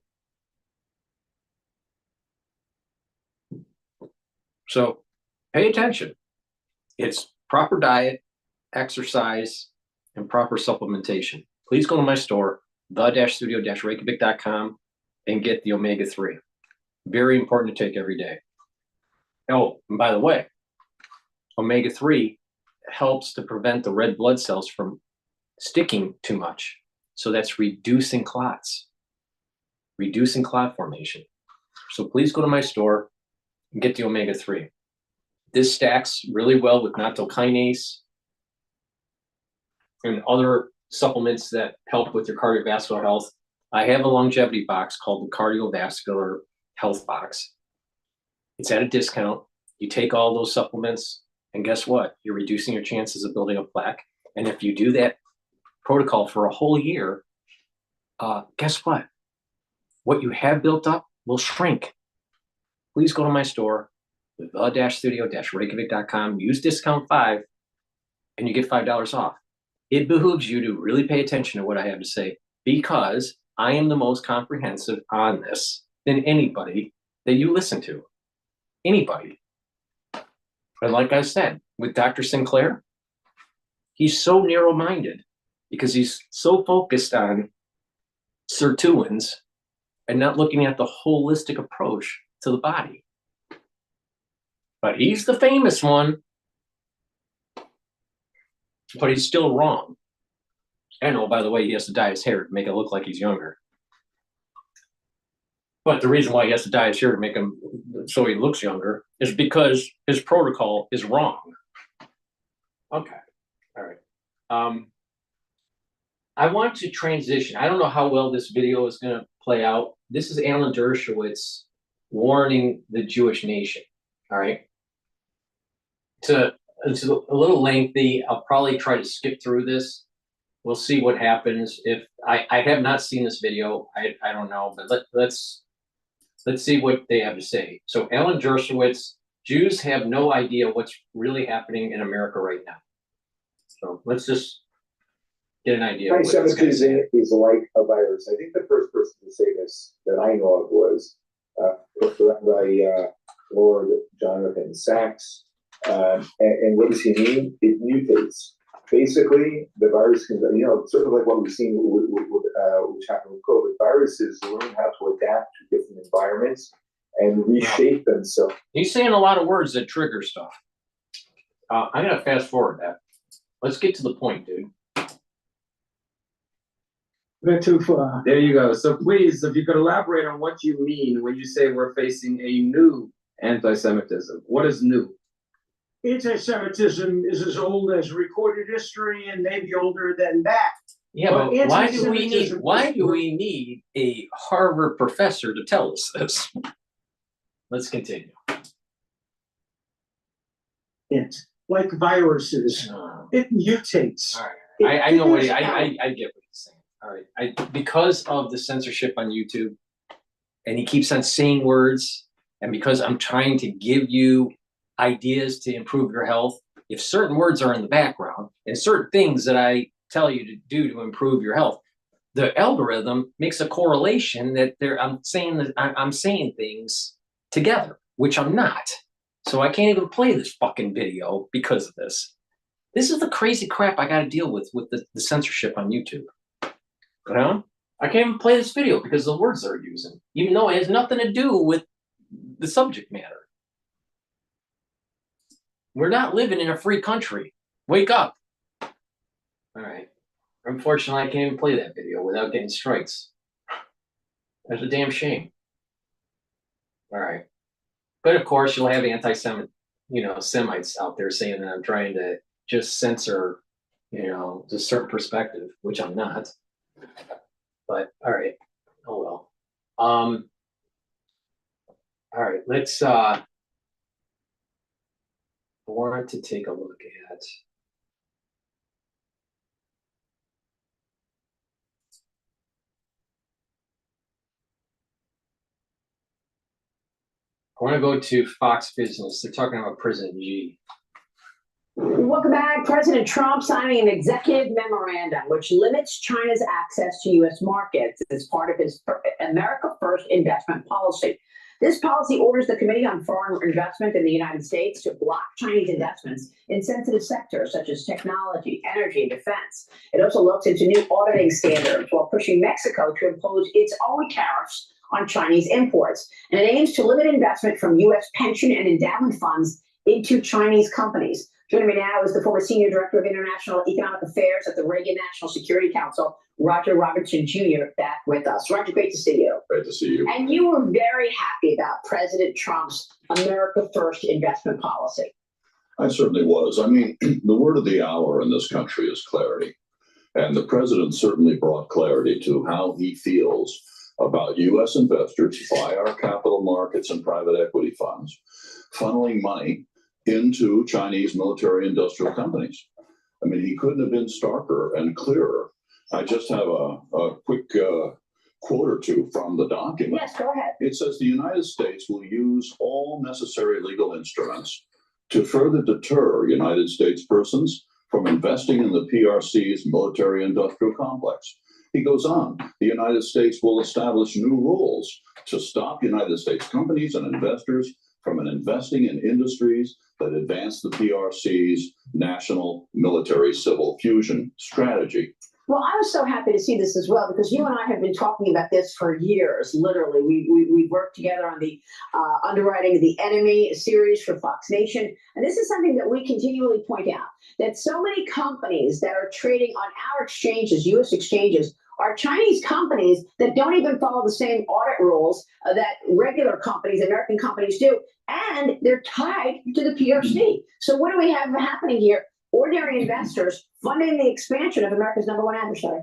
So pay attention. It's proper diet, exercise, and proper supplementation. Please go to my store, the-studio-reykjavik.com, and get the omega-3. Very important to take every day. Oh, and by the way, omega-3 helps to prevent the red blood cells from sticking too much. So that's reducing clots, reducing clot formation. So please go to my store and get the omega-3. This stacks really well with natto kinase and other supplements that help with your cardiovascular health. I have a longevity box called the Cardiovascular Health Box. It's at a discount. You take all those supplements, and guess what? You're reducing your chances of building up plaque. And if you do that protocol for a whole year, guess what? What you have built up will shrink. Please go to my store, the-studio-reykjavik.com, use discount 5, and you get $5 off. It behooves you to really pay attention to what I have to say, because I am the most comprehensive on this than anybody that you listen to. Anybody. But like I said, with Dr. Sinclair, he's so narrow-minded because he's so focused on sirtuins and not looking at the holistic approach to the body. But he's the famous one. But he's still wrong. And oh, by the way, he has to dye his hair to make it look like he's younger. But the reason why he has to dye his hair to make him so he looks younger is because his protocol is wrong. Okay. All right. I want to transition. I don't know how well this video is going to play out. This is Alan Dershowitz warning the Jewish nation. All right. It's a little lengthy. I'll probably try to skip through this. We'll see what happens. If I have not seen this video, I don't know, but let's see what they have to say. So Alan Dershowitz, Jews have no idea what's really happening in America right now. So let's just get an idea. Anti-Semitism is like a virus. I think the first person to say this that I know of was Rabbi Lord Jonathan Sachs. And what does he mean? It mutates. Basically, the virus can, sort of like what we've seen which happened with COVID. Viruses learn how to adapt to different environments and reshape themselves. He's saying a lot of words that trigger stuff. I'm going to fast forward that. Let's get to the point, dude. Went too far. There you go. So please, if you could elaborate on what you mean when you say we're facing a new anti-Semitism. What is new? Anti-Semitism is as old as recorded history and maybe older than that. Yeah, But but anti-Semitism why is- do we need a Harvard professor to tell us this? Let's continue. It, like viruses, it mutates. All right. It I know what figures I out. get what he's saying. All right. Because of the censorship on YouTube, and he keeps on saying words, and because I'm trying to give you ideas to improve your health, if certain words are in the background and certain things that I tell you to do to improve your health, the algorithm makes a correlation that I'm saying things together, which I'm not. So I can't even play this fucking video because of this. This is the crazy crap I got to deal with the censorship on YouTube. You know? I can't even play this video because of the words they're using, even though it has nothing to do with the subject matter. We're not living in a free country. Wake up. All right. Unfortunately, I can't even play that video without getting strikes. That's a damn shame. All right. But of course, you'll have Semites out there saying that I'm trying to just censor, a certain perspective, which I'm not. But all right. Oh well. All right. Let's. I wanted to take a look at. I want to go to Fox Business. They're talking about President Xi. Welcome back. President Trump signing an executive memorandum which limits China's access to U.S. markets as part of his America First investment policy. This policy orders the Committee on Foreign Investment in the United States to block Chinese investments in sensitive sectors such as technology, energy, and defense. It also looks into new auditing standards while pushing Mexico to impose its own tariffs on Chinese imports. And it aims to limit investment from U.S. pension and endowment funds into Chinese companies. Joining me now is the former Senior Director of International Economic Affairs at the Reagan National Security Council, Roger Robertson Jr., back with us. Roger, great to see you. Great to see you. And you were very happy about President Trump's America First investment policy. I certainly was. I mean, the word of the hour in this country is clarity. And the president certainly brought clarity to how he feels about U.S. investors via our capital markets and private equity funds funneling money into Chinese military industrial companies. I mean, he couldn't have been starker and clearer. I just have a quick quote or two from the document. Yes, go ahead. It says the United States will use all necessary legal instruments to further deter United States persons from investing in the PRC's military industrial complex. He goes on, the United States will establish new rules to stop United States companies and investors from investing in industries that advance the PRC's national military civil fusion strategy. Well, I was so happy to see this as well, because you and I have been talking about this for years. Literally, we've worked together on the Underwriting the Enemy series for Fox Nation. And this is something that we continually point out, that so many companies that are trading on our exchanges, U.S. exchanges, are Chinese companies that don't even follow the same audit rules that regular companies, American companies do. And they're tied to the PRC. So what do we have happening here? Ordinary investors funding the expansion of America's number one adversary.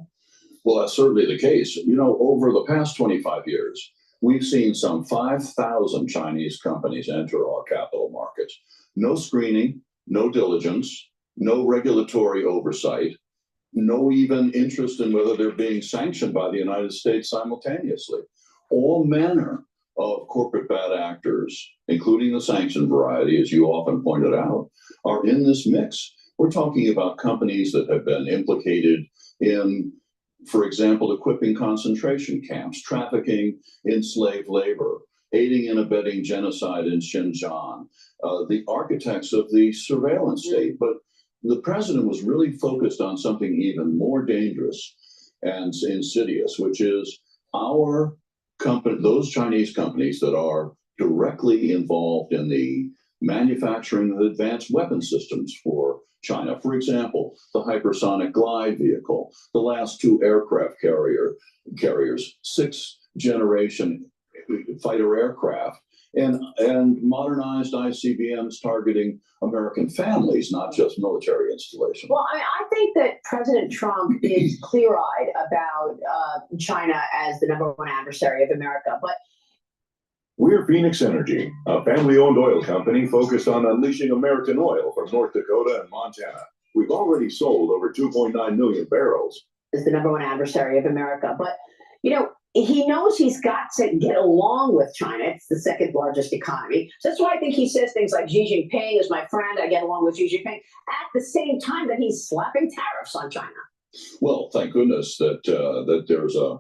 Well, that's certainly the case. You know, over the past 25 years, we've seen some 5,000 Chinese companies enter our capital markets. No screening, no diligence, no regulatory oversight, no even interest in whether they're being sanctioned by the United States simultaneously. All manner of corporate bad actors, including the sanctioned variety, as you often pointed out, are in this mix. We're talking about companies that have been implicated in, for example, equipping concentration camps, trafficking in slave labor, aiding and abetting genocide in Xinjiang, the architects of the surveillance state. But the president was really focused on something even more dangerous and insidious, which is our company, those Chinese companies that are directly involved in the manufacturing of advanced weapon systems for China. For example, the hypersonic glide vehicle, the last two aircraft carriers, 6th generation fighter aircraft, and modernized ICBMs targeting American families, not just military installations. Well, I think that President Trump is clear-eyed about China as the #1 adversary of America, but we're Phoenix Energy, a family-owned oil company focused on unleashing American oil from North Dakota and Montana. We've already sold over 2.9 million barrels. Is the #1 adversary of America, but he knows he's got to get along with China. It's the 2nd largest economy. So that's why I think he says things like Xi Jinping is my friend. I get along with Xi Jinping at the same time that he's slapping tariffs on China. Well, thank goodness that there's a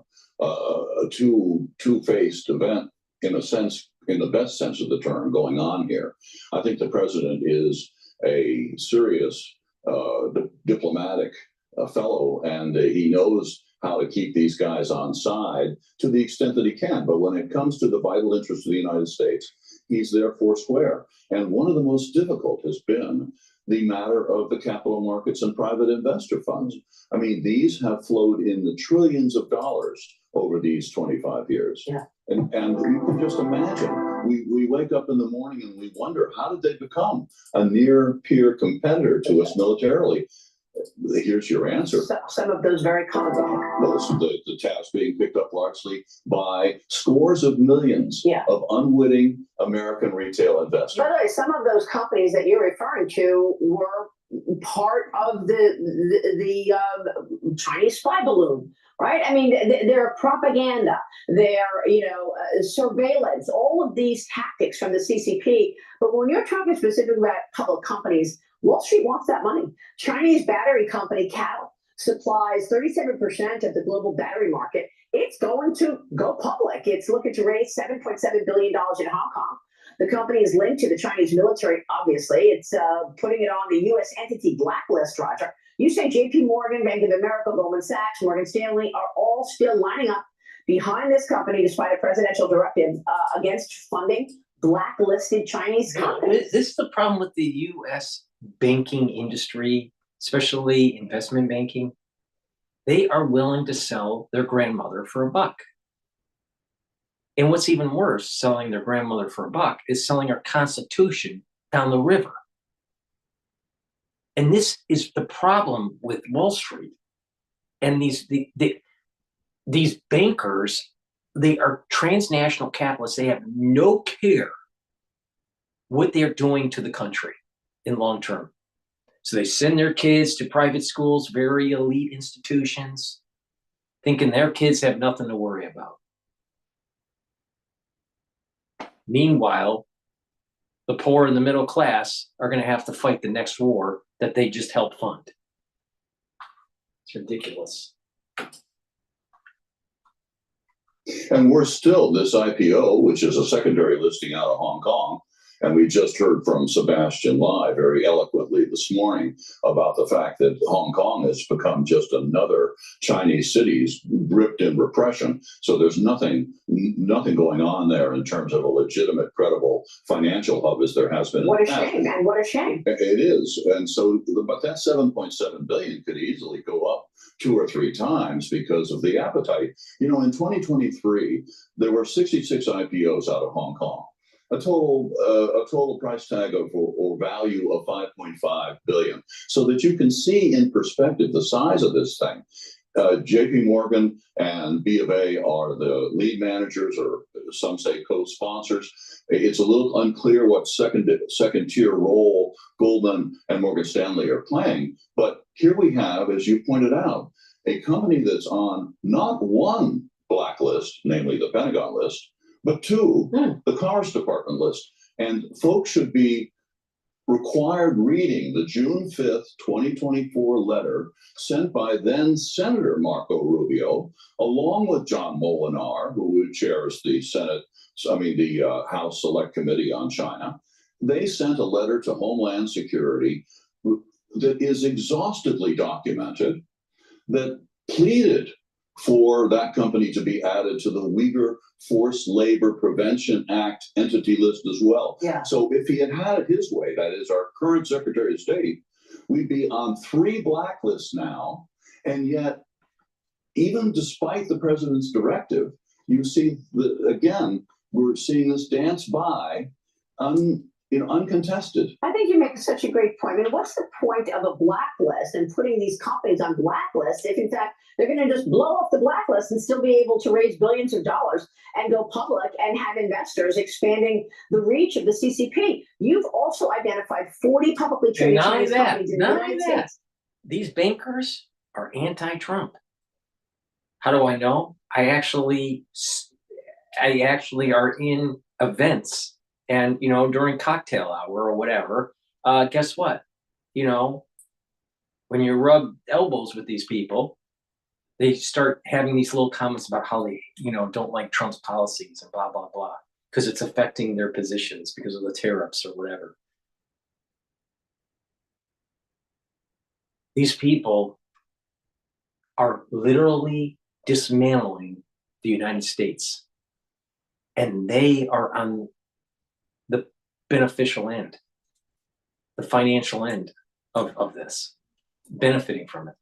two-faced event, in a sense, in the best sense of the term, going on here. I think the president is a serious diplomatic fellow, and he knows how to keep these guys on side to the extent that he can. But when it comes to the vital interests of the United States, he's there four square. And one of the most difficult has been the matter of the capital markets and private investor funds. I mean, these have flowed in the trillions of dollars over these 25 years. Yeah. And you can just imagine, we wake up in the morning and we wonder, how did they become a near peer competitor to us militarily? Here's your answer. Some of those very common. The tabs being picked up largely by scores of millions of unwitting American retail investors. By the way, some of those companies that you're referring to were part of the Chinese spy balloon, right? I mean, their propaganda, their surveillance, all of these tactics from the CCP. But when you're talking specifically about public companies, Wall Street wants that money. Chinese battery company Cottrell supplies 37% of the global battery market. It's going to go public. It's looking to raise $7.7 billion in Hong Kong. The company is linked to the Chinese military, obviously. It's putting it on the U.S. entity blacklist, Roger. You say J.P. Morgan, Bank of America, Goldman Sachs, Morgan Stanley are all still lining up behind this company despite a presidential directive against funding blacklisted Chinese companies. This is the problem with the U.S. banking industry, especially investment banking. They are willing to sell their grandmother for $1. And what's even worse, selling their grandmother for $1 is selling our Constitution down the river. And this is the problem with Wall Street. And these bankers, they are transnational capitalists. They have no care what they're doing to the country in long term. So they send their kids to private schools, very elite institutions, thinking their kids have nothing to worry about. Meanwhile, the poor and the middle class are going to have to fight the next war that they just helped fund. It's ridiculous. And we're still, this IPO, which is a secondary listing out of Hong Kong, and we just heard from Sebastian Lai very eloquently this morning about the fact that Hong Kong has become just another Chinese city gripped in repression. So there's nothing going on there in terms of a legitimate, credible financial hub as there has been. What a shame, man! What a shame. It is, and so, but that 7.7 billion could easily go up 2 or 3 times because of the appetite. You know, in 2023, there were 66 IPOs out of Hong Kong. A total price tag of or value of 5.5 billion, so that you can see in perspective the size of this thing. J.P. Morgan and B of A are the lead managers, or some say co-sponsors. It's a little unclear what second tier role Goldman and Morgan Stanley are playing. But here we have, as you pointed out, a company that's on not one blacklist, namely the Pentagon list, but 2, the Commerce Department list. And folks should be required reading the June 5th, 2024 letter sent by then Senator Marco Rubio, along with John Molinar, who chairs the House Select Committee on China. They sent a letter to Homeland Security that is exhaustively documented, that pleaded for that company to be added to the Uyghur Forced Labor Prevention Act entity list as well. Yeah. So if he had had it his way, that is our current Secretary of State, we'd be on 3 blacklists now. And yet, even despite the president's directive, you see again, we're seeing this dance by uncontested. I think you make such a great point. I mean, what's the point of a blacklist and putting these companies on blacklists if, in fact, they're going to just blow up the blacklist and still be able to raise billions of dollars and go public and have investors expanding the reach of the CCP? You've also identified 40 publicly traded Chinese companies in the United States. These bankers are anti-Trump. How do I know? I actually are in events. And, during cocktail hour or whatever, guess what? When you rub elbows with these people, they start having these little comments about how they, don't like Trump's policies and blah, blah, blah, because it's affecting their positions because of the tariffs or whatever. These people are literally dismantling the United States, and they are on the beneficial end, the financial end of this, benefiting from it.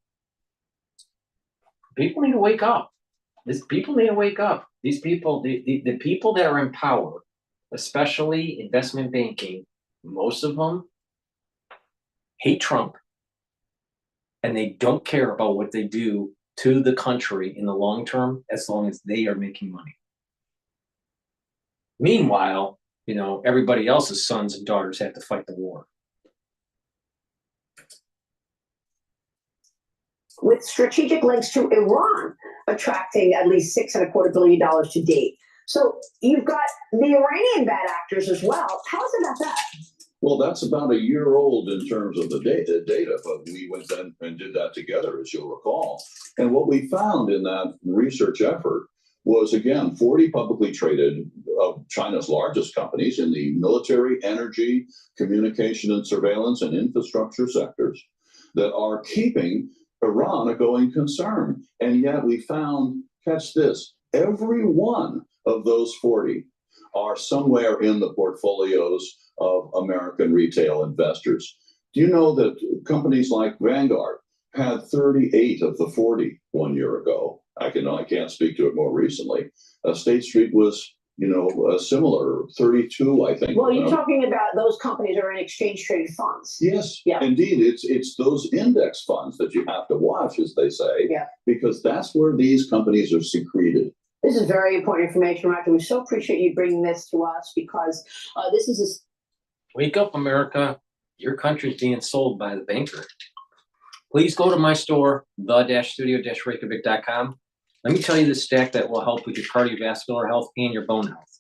People need to wake up. People need to wake up. These people, the people that are in power, especially investment banking, most of them hate Trump, and they don't care about what they do to the country in the long term, as long as they are making money. Meanwhile, everybody else's sons and daughters have to fight the war. With strategic links to Iran attracting at least $6.25 billion to date. So you've got the Iranian bad actors as well. Tell us about that. Well, that's about a year old in terms of the data, but we went then and did that together, as you'll recall. And what we found in that research effort was, again, 40 publicly traded of China's largest companies in the military, energy, communication and surveillance and infrastructure sectors that are keeping Iran a going concern. And yet we found, catch this, every one of those 40 are somewhere in the portfolios of American retail investors. Do you know that companies like Vanguard had 38 of the 40 1 year ago? I can't speak to it more recently. State Street was, a similar 32, I think. Well, you're talking about those companies are in exchange traded funds. Yes, yeah. Indeed. It's those index funds that you have to watch, as they say, yeah. Because that's where these companies are secreted. This is very important information, Roger. We so appreciate you bringing this to us because this is Wake up, America. Your country's being sold by the banker. Please go to my store, the-studio-reykjavik.com. Let me tell you the stack that will help with your cardiovascular health and your bone health.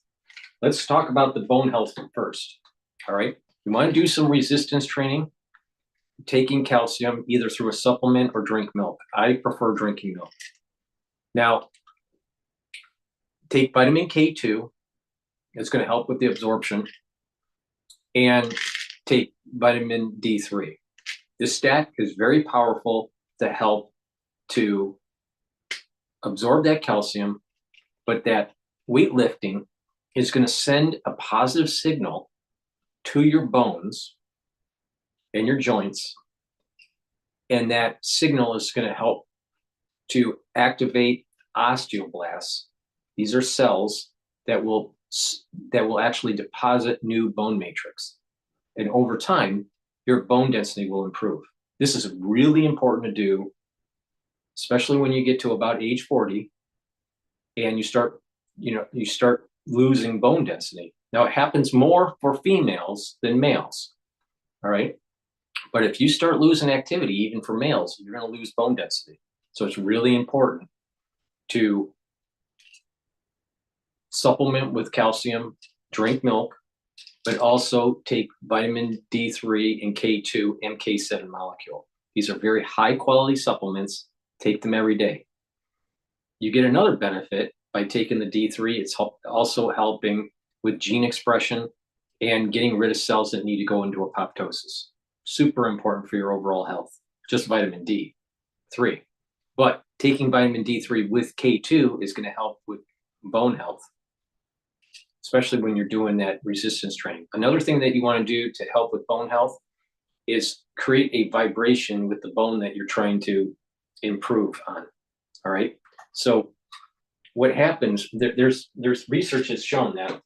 Let's talk about the bone health first. All right. You want to do some resistance training, taking calcium either through a supplement or drink milk. I prefer drinking milk. Now, take vitamin K2. It's going to help with the absorption. And take vitamin D3. This stack is very powerful to help to absorb that calcium, but that weightlifting is going to send a positive signal to your bones and your joints, and that signal is going to help to activate osteoblasts. These are cells that will actually deposit new bone matrix, and over time your bone density will improve. This is really important to do, especially when you get to about age 40 and you start losing bone density. Now, it happens more for females than males. All right. But if you start losing activity, even for males, you're going to lose bone density. So it's really important to supplement with calcium, drink milk, but also take vitamin D3 and K2 MK7 molecule. These are very high quality supplements. Take them every day. You get another benefit by taking the D3. It's also helping with gene expression and getting rid of cells that need to go into apoptosis. Super important for your overall health, just vitamin D3. But taking vitamin D3 with K2 is going to help with bone health, especially when you're doing that resistance training. Another thing that you want to do to help with bone health is create a vibration with the bone that you're trying to improve on. All right. So what happens, there's research has shown that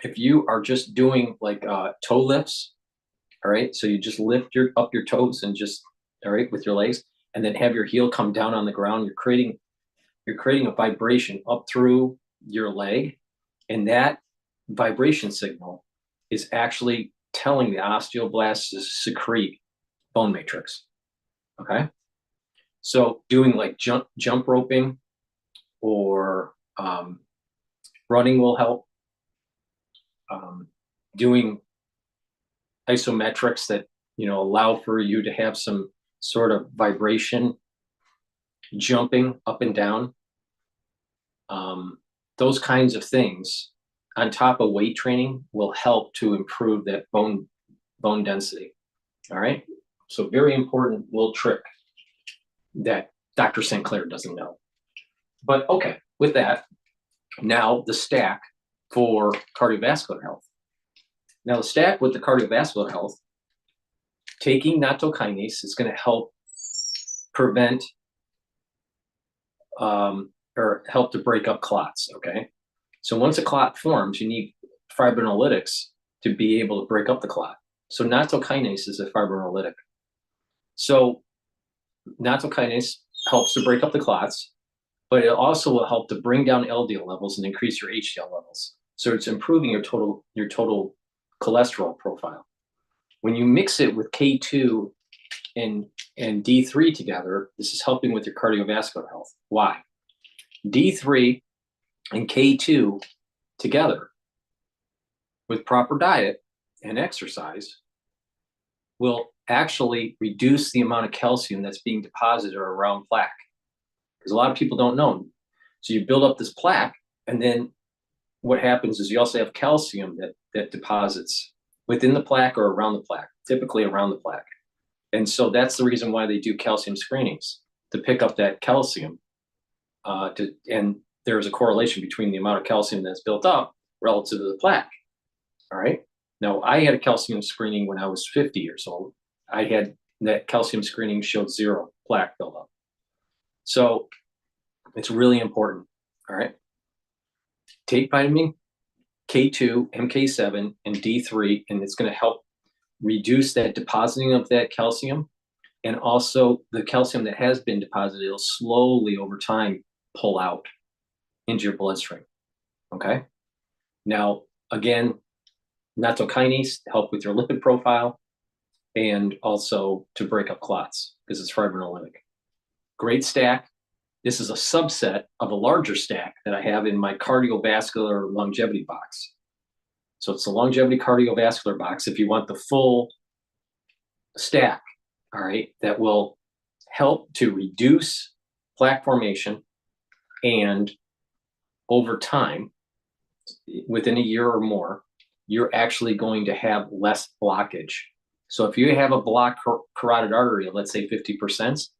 if you are just doing like toe lifts, all right, so you just lift up your toes and just, all right, with your legs, and then have your heel come down on the ground, you're creating a vibration up through your leg, and that vibration signal is actually telling the osteoblasts to secrete bone matrix. Okay, so doing like jump roping or running will help. Doing isometrics that allow for you to have some sort of vibration, jumping up and down, those kinds of things on top of weight training will help to improve that bone density. All right, so very important little trick that Dr. St. Clair doesn't know. But okay, with that, now the stack for cardiovascular health. Now the stack with the cardiovascular health, taking nattokinase is going to help prevent or help to break up clots. Okay, so once a clot forms, you need fibrinolytics to be able to break up the clot. So nattokinase is a fibrinolytic. So nattokinase helps to break up the clots, but it also will help to bring down LDL levels and increase your HDL levels. So it's improving your total cholesterol profile. When you mix it with K2 and D3 together, this is helping with your cardiovascular health. Why? D3 and K2 together with proper diet and exercise will actually reduce the amount of calcium that's being deposited around plaque. Because a lot of people don't know. So you build up this plaque, and then what happens is you also have calcium that deposits within the plaque or around the plaque, typically around the plaque. And so that's the reason why they do calcium screenings, to pick up that calcium. And there's a correlation between the amount of calcium that's built up relative to the plaque. All right. Now, I had a calcium screening when I was 50 years old. I had that calcium screening showed 0 plaque buildup. So it's really important. All right. Take vitamin K2, MK7, and D3, and it's going to help reduce that depositing of that calcium. And also the calcium that has been deposited will slowly over time pull out into your bloodstream. Okay. Now, again, nattokinase help with your lipid profile and also to break up clots because it's fibrinolytic. Great stack. This is a subset of a larger stack that I have in my cardiovascular longevity box. So it's a longevity cardiovascular box. If you want the full stack, all right, that will help to reduce plaque formation, and over time, within a year or more, you're actually going to have less blockage. So if you have a blocked carotid artery of, let's say, 50%,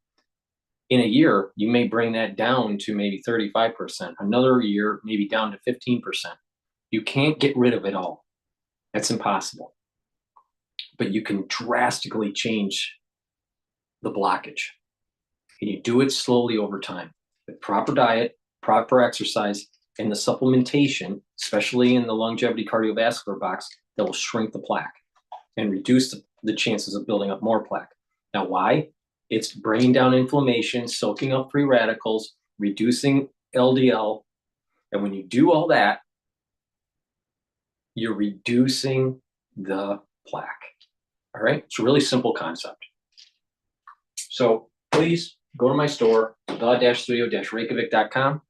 in a year, you may bring that down to maybe 35%. Another year, maybe down to 15%. You can't get rid of it all. That's impossible. But you can drastically change the blockage. And you do it slowly over time with proper diet, proper exercise, and the supplementation, especially in the longevity cardiovascular box, that will shrink the plaque and reduce the chances of building up more plaque. Now, why? It's bringing down inflammation, soaking up free radicals, reducing LDL. And when you do all that, you're reducing the plaque. All right? It's a really simple concept. So please go to my store, the-studio-reykjavik.com.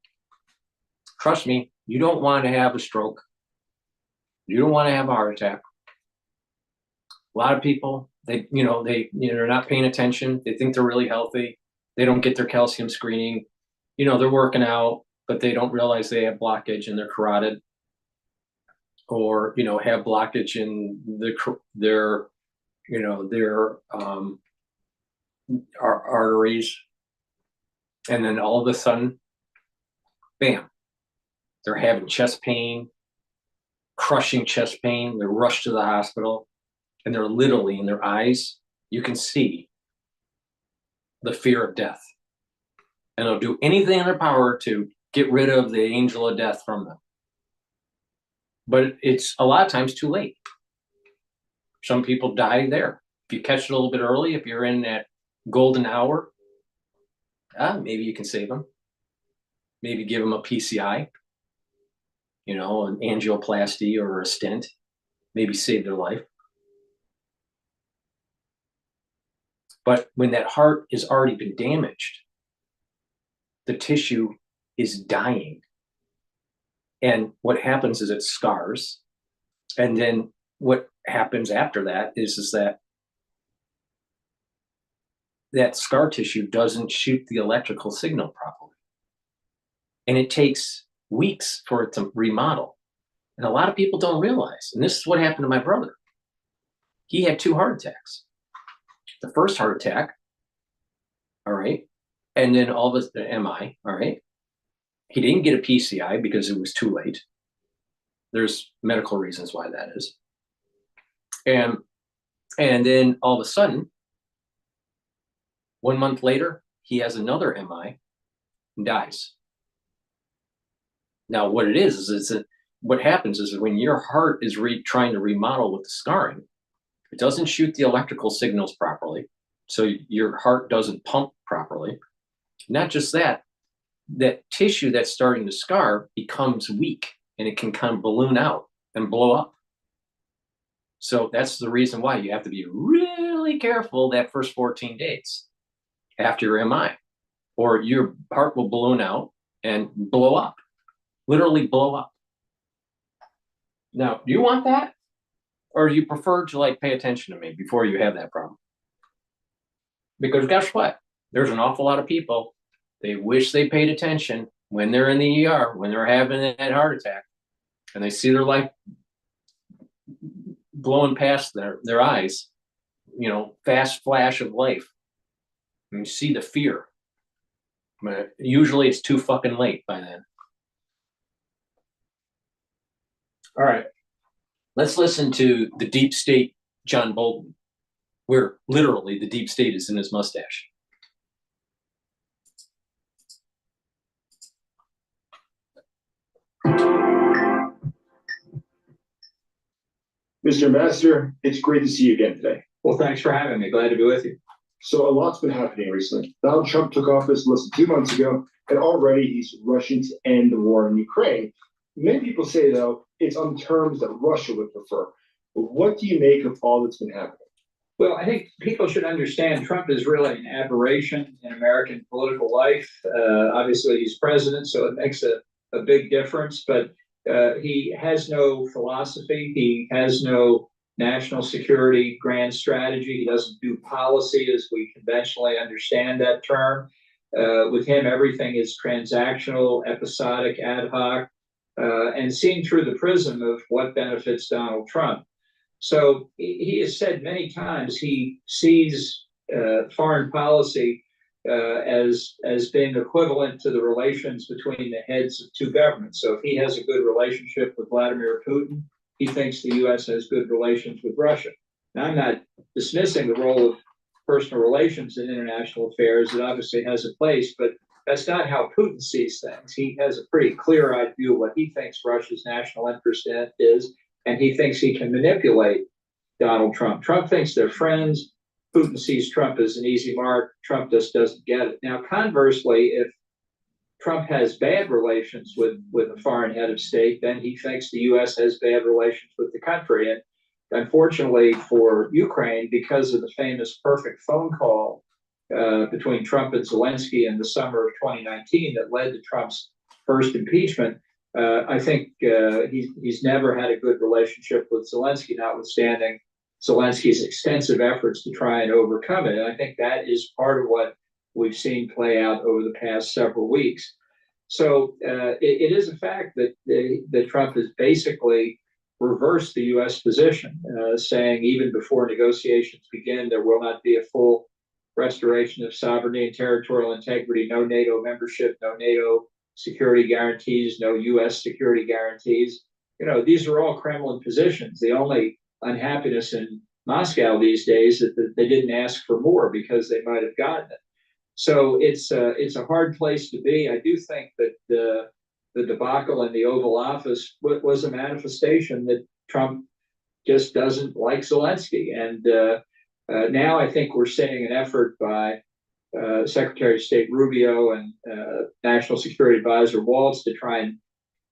Trust me, you don't want to have a stroke. You don't want to have a heart attack. A lot of people, they're not paying attention. They think they're really healthy. They don't get their calcium screening. They're working out, but they don't realize they have blockage in their carotid, or have blockage in their arteries. And then all of a sudden, bam, they're having chest pain, crushing chest pain. They're rushed to the hospital, and they're literally, in their eyes, you can see the fear of death. And they'll do anything in their power to get rid of the angel of death from them. But it's a lot of times too late. Some people die there. If you catch it a little bit early, if you're in that golden hour, maybe you can save them. Maybe give them a PCI, you know, an angioplasty or a stent. Maybe save their life. But when that heart has already been damaged, the tissue is dying. And what happens is it scars. And then what happens after that is that that scar tissue doesn't shoot the electrical signal properly. And it takes weeks for it to remodel. And a lot of people don't realize, and this is what happened to my brother. He had 2 heart attacks. The first heart attack, all right, and then all of the MI, all right. He didn't get a PCI because it was too late. There's medical reasons why that is. And then all of a sudden, 1 month later, he has another MI and dies. Now, what it is what happens is that when your heart is trying to remodel with the scarring, it doesn't shoot the electrical signals properly. So your heart doesn't pump properly. Not just that, that tissue that's starting to scar becomes weak and it can kind of balloon out and blow up. So that's the reason why you have to be really careful that first 14 days after your MI, or your heart will balloon out and blow up, literally blow up. Now, do you want that? Or do you prefer to like pay attention to me before you have that problem? Because guess what? There's an awful lot of people, they wish they paid attention when they're in the ER, when they're having that heart attack, and they see their life blowing past their eyes, you know, fast flash of life. And you see the fear. But usually it's too fucking late by then. All right. Let's listen to the deep state John Bolton, where literally the deep state is in his mustache. Mr. Ambassador, it's great to see you again today. Well, thanks for having me. Glad to be with you. So a lot's been happening recently. Donald Trump took office less than 2 months ago, and already he's rushing to end the war in Ukraine. Many people say, though, it's on terms that Russia would prefer. But what do you make of all that's been happening? Well, I think people should understand Trump is really an aberration in American political life. Obviously, he's president, so it makes a big difference. But he has no philosophy. He has no national security grand strategy. He doesn't do policy as we conventionally understand that term. With him, everything is transactional, episodic, ad hoc, and seen through the prism of what benefits Donald Trump. So he has said many times he sees foreign policy as being equivalent to the relations between the heads of 2 governments. So if he has a good relationship with Vladimir Putin, he thinks the U.S. has good relations with Russia. Now, I'm not dismissing the role of personal relations in international affairs. It obviously has a place, but that's not how Putin sees things. He has a pretty clear-eyed view of what he thinks Russia's national interest is, and he thinks he can manipulate Donald Trump. Trump thinks they're friends. Putin sees Trump as an easy mark. Trump just doesn't get it. Now, conversely, if Trump has bad relations with a foreign head of state, then he thinks the U.S. has bad relations with the country. And unfortunately for Ukraine, because of the famous perfect phone call between Trump and Zelensky in the summer of 2019 that led to Trump's first impeachment, I think he's never had a good relationship with Zelensky, notwithstanding Zelensky's extensive efforts to try and overcome it. And I think that is part of what we've seen play out over the past several weeks. So it is a fact that Trump has basically reversed the U.S. position, saying even before negotiations begin, there will not be a full restoration of sovereignty and territorial integrity, no NATO membership, no NATO security guarantees, no U.S. security guarantees. You know, these are all Kremlin positions. The only unhappiness in Moscow these days is that they didn't ask for more because they might have gotten it. So it's a hard place to be. I do think that the debacle in the Oval Office was a manifestation that Trump just doesn't like Zelensky. And now I think we're seeing an effort by Secretary of State Rubio and National Security Advisor Waltz to try and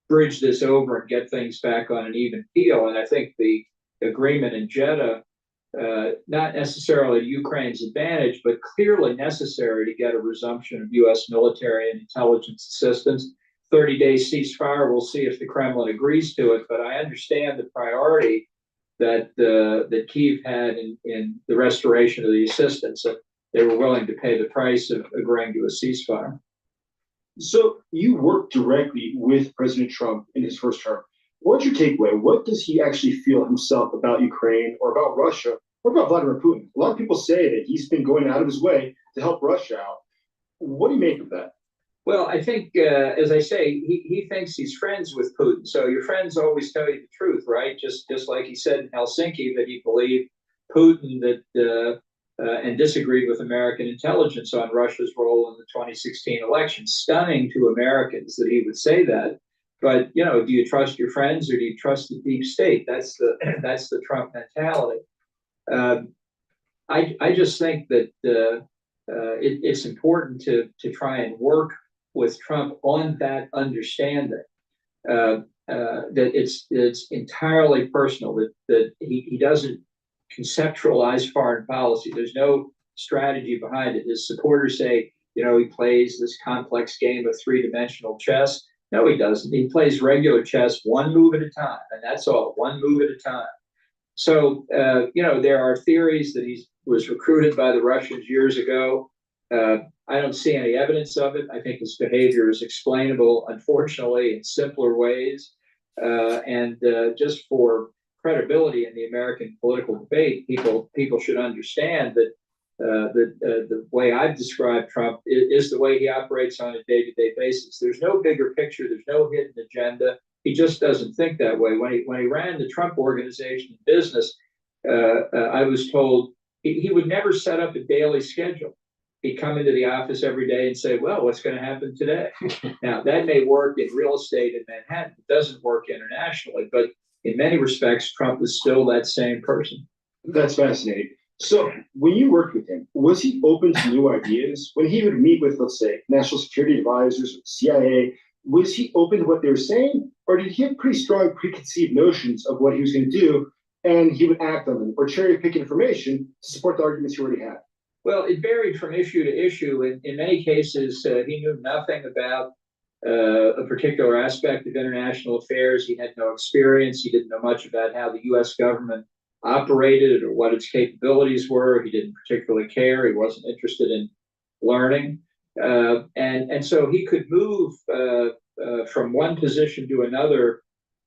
bridge this over and get things back on an even keel. And I think the agreement in Jeddah, not necessarily to Ukraine's advantage, but clearly necessary to get a resumption of U.S. military and intelligence assistance. 30-day ceasefire, we'll see if the Kremlin agrees to it, but I understand the priority that Kyiv had in the restoration of the assistance, and they were willing to pay the price of agreeing to a ceasefire. So you worked directly with President Trump in his first term. What's your takeaway? What does he actually feel himself about Ukraine or about Russia or about Vladimir Putin? A lot of people say that he's been going out of his way to help Russia out. What do you make of that? Well, I think, as I say, he thinks he's friends with Putin. So your friends always tell you the truth, right? Just like he said in Helsinki that he believed Putin and disagreed with American intelligence on Russia's role in the 2016 election. Stunning to Americans that he would say that. But, you know, do you trust your friends or do you trust the deep state? That's the Trump mentality. I just think that it's important to try and work with Trump on that understanding that it's entirely personal, that he doesn't conceptualize foreign policy. There's no strategy behind it. His supporters say, you know, he plays this complex game of three-dimensional chess. No, he doesn't. He plays regular chess, one move at a time, and that's all, one move at a time. So, you know, there are theories that he was recruited by the Russians years ago. I don't see any evidence of it. I think his behavior is explainable, unfortunately, in simpler ways. And just for credibility in the American political debate, people should understand that the way I've described Trump is the way he operates on a day-to-day basis. There's no bigger picture. There's no hidden agenda. He just doesn't think that way. When he ran the Trump Organization business, I was told he would never set up a daily schedule. He'd come into the office every day and say, well, what's going to happen today? Now, that may work in real estate in Manhattan. It doesn't work internationally. But in many respects, Trump is still that same person. That's fascinating. So when you worked with him, was he open to new ideas? When he would meet with, let's say, national security advisors, CIA, was he open to what they were saying? Or did he have pretty strong preconceived notions of what he was going to do, and he would act on them or cherry pick information to support the arguments he already had? Well, it varied from issue to issue. In many cases, he knew nothing about a particular aspect of international affairs. He had no experience. He didn't know much about how the U.S. government operated or what its capabilities were. He didn't particularly care. He wasn't interested in learning. And so he could move from one position to another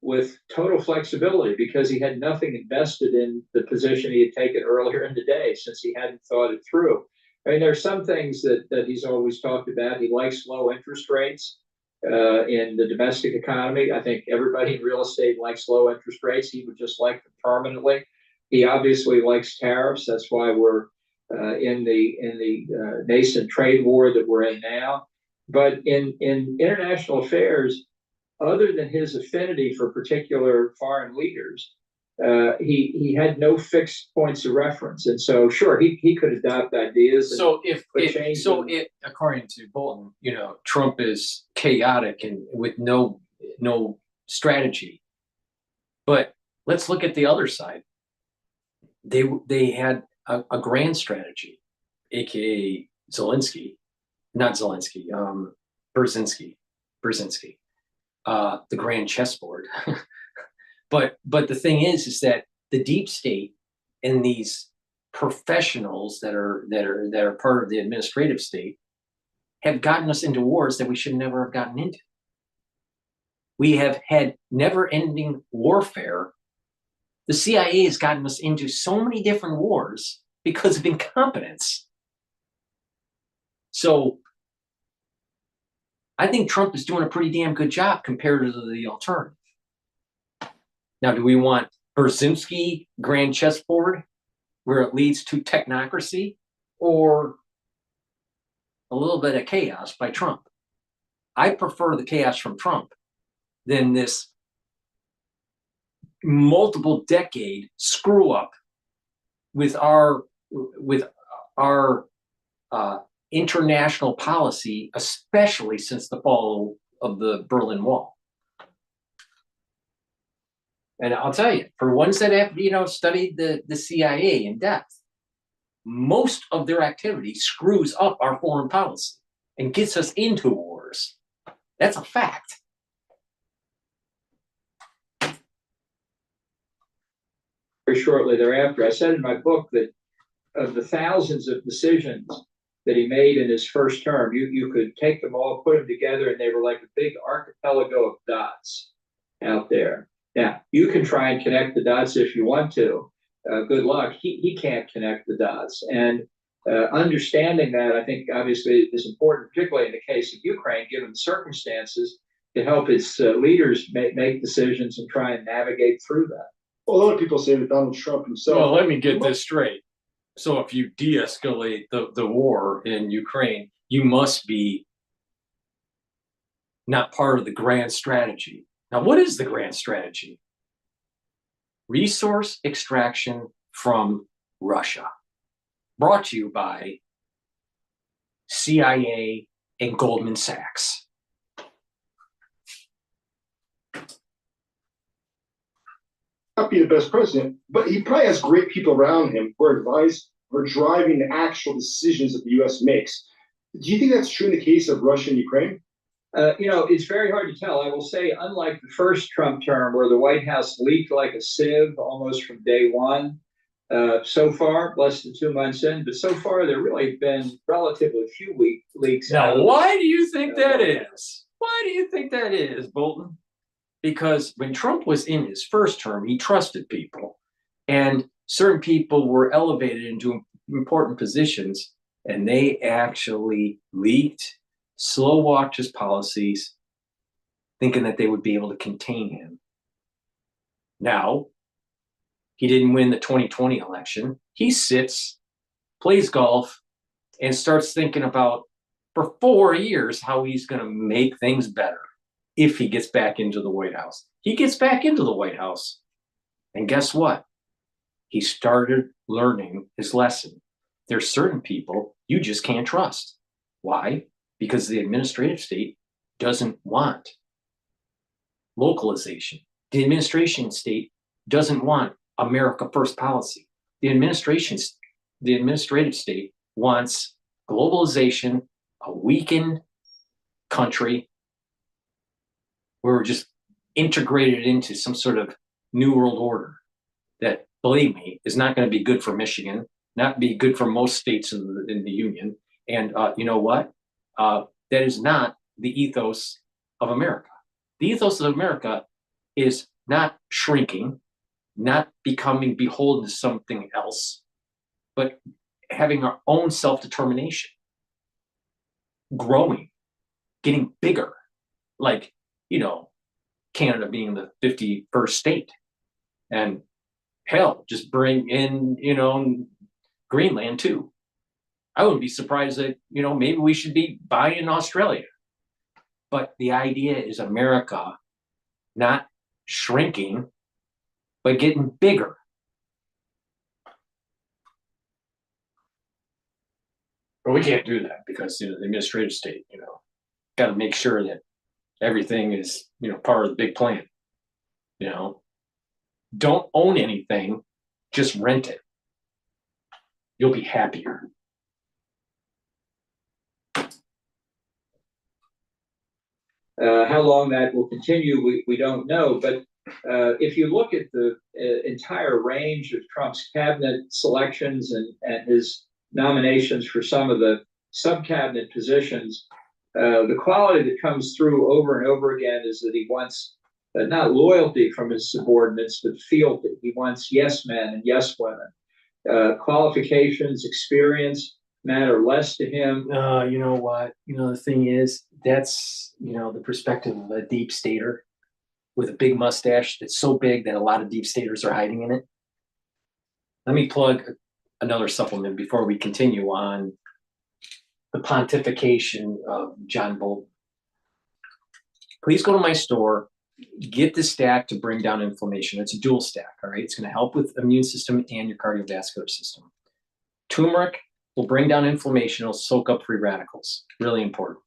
with total flexibility because he had nothing invested in the position he had taken earlier in the day since he hadn't thought it through. I mean, there are some things that he's always talked about. He likes low interest rates in the domestic economy. I think everybody in real estate likes low interest rates. He would just like them permanently. He obviously likes tariffs. That's why we're in the nascent trade war that we're in now. But in international affairs, other than his affinity for particular foreign leaders, he had no fixed points of reference, and so sure he could adopt ideas. So according to Bolton, you know, Trump is chaotic and with no strategy. But let's look at the other side. They had a grand strategy, aka Brzezinski, the grand chessboard. but the thing is that the deep state and these professionals that are part of the administrative state have gotten us into wars that we should never have gotten into. We have had never-ending warfare. The CIA has gotten us into so many different wars because of incompetence. So I think Trump is doing a pretty damn good job compared to the alternative. Now, do we want Brzezinski grand chessboard where it leads to technocracy, or a little bit of chaos by Trump? I prefer the chaos from Trump than this multiple decade screw up with our international policy, especially since the fall of the Berlin Wall. And I'll tell you, for ones that have studied the CIA in depth, most of their activity screws up our foreign policy and gets us into wars. That's a fact. Very shortly thereafter, I said in my book that of the thousands of decisions that he made in his first term, you could take them all, put them together, and they were like a big archipelago of dots out there. Now, you can try and connect the dots if you want to. Good luck. He can't connect the dots. And understanding that, I think, obviously, is important, particularly in the case of Ukraine, given the circumstances, to help its leaders make decisions and try and navigate through that. Well, a lot of people say that Donald Trump himself. Well, let me get this straight. So if you de-escalate the war in Ukraine, you must be not part of the grand strategy. Now, what is the grand strategy? Resource extraction from Russia. Brought to you by CIA and Goldman Sachs. Not be the best president, but he probably has great people around him who are advised for driving the actual decisions that the U.S. makes. Do you think that's true in the case of Russia and Ukraine? It's very hard to tell. I will say, unlike the first Trump term, where the White House leaked like a sieve almost from day one, so far, less than 2 months in, but so far there really been relatively few leaks. Now, why do you think that is? Why do you think that is, Bolton? Because when Trump was in his first term, he trusted people, and certain people were elevated into important positions, and they actually leaked, slow walked his policies, thinking that they would be able to contain him. Now, he didn't win the 2020 election. He sits, plays golf, and starts thinking about, for 4 years, how he's going to make things better if he gets back into the White House. He gets back into the White House, and guess what? He started learning his lesson. There's certain people you just can't trust. Why? Because the administrative state doesn't want localization. The administration state doesn't want America First policy. The administrative state wants globalization, a weakened country where we're just integrated into some sort of new world order that, believe me, is not going to be good for Michigan, not be good for most states in the union. And you know what? That is not the ethos of America. The ethos of America is not shrinking, not becoming beholden to something else, but having our own self-determination, growing, getting bigger, like, Canada being the 51st state. And hell, just bring in, Greenland too. I wouldn't be surprised that, maybe we should be buying Australia. But the idea is America not shrinking, but getting bigger. But we can't do that because, the administrative state, got to make sure that everything is, part of the big plan. Don't own anything, just rent it. You'll be happier. How long that will continue, we don't know. But if you look at the entire range of Trump's cabinet selections and his nominations for some of the sub-cabinet positions, the quality that comes through over and over again is that he wants not loyalty from his subordinates, but fealty. He wants yes men and yes women. Qualifications, experience, matter less to him? You know what? The thing is, that's, the perspective of a deep stater with a big mustache that's so big that a lot of deep staters are hiding in it. Let me plug another supplement before we continue on the pontification of John Bolton. Please go to my store, get the stack to bring down inflammation. It's a dual stack, all right? It's going to help with immune system and your cardiovascular system. Turmeric will bring down inflammation. It'll soak up free radicals. Really important.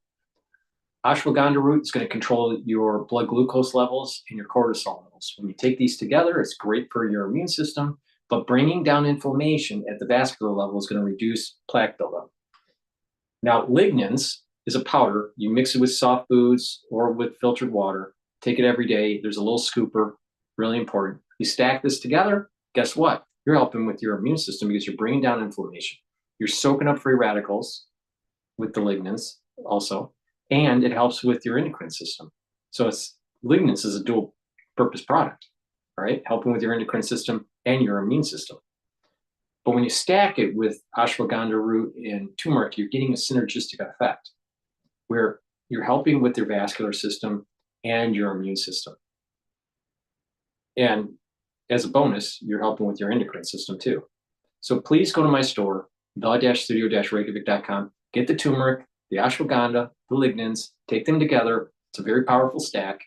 Ashwagandha root is going to control your blood glucose levels and your cortisol levels. When you take these together, it's great for your immune system, but bringing down inflammation at the vascular level is going to reduce plaque buildup. Now, lignans is a powder. You mix it with soft foods or with filtered water. Take it every day. There's a little scooper, really important. You stack this together, guess what? You're helping with your immune system because you're bringing down inflammation. You're soaking up free radicals with the lignans also, and it helps with your endocrine system. So lignans is a dual purpose product, all right? Helping with your endocrine system and your immune system. But when you stack it with ashwagandha root and turmeric, you're getting a synergistic effect where you're helping with your vascular system and your immune system. And as a bonus, you're helping with your endocrine system too. So please go to my store, the-studio-reykjavik.com, get the turmeric, the ashwagandha, the lignans, take them together. It's a very powerful stack.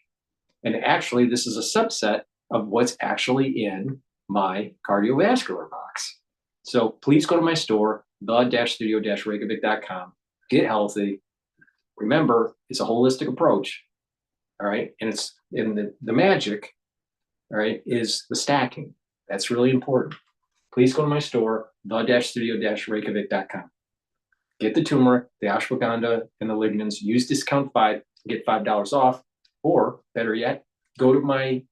And actually, this is a subset of what's actually in my cardiovascular box. So please go to my store, the-studio-reykjavik.com, get healthy. Remember, it's a holistic approach, all right? And it's in the magic, all right, is the stacking. That's really important. Please go to my store, the-studio-reykjavik.com. Get the turmeric, the ashwagandha, and the lignans. Use discount 5, get $5 off. Or better yet, go to my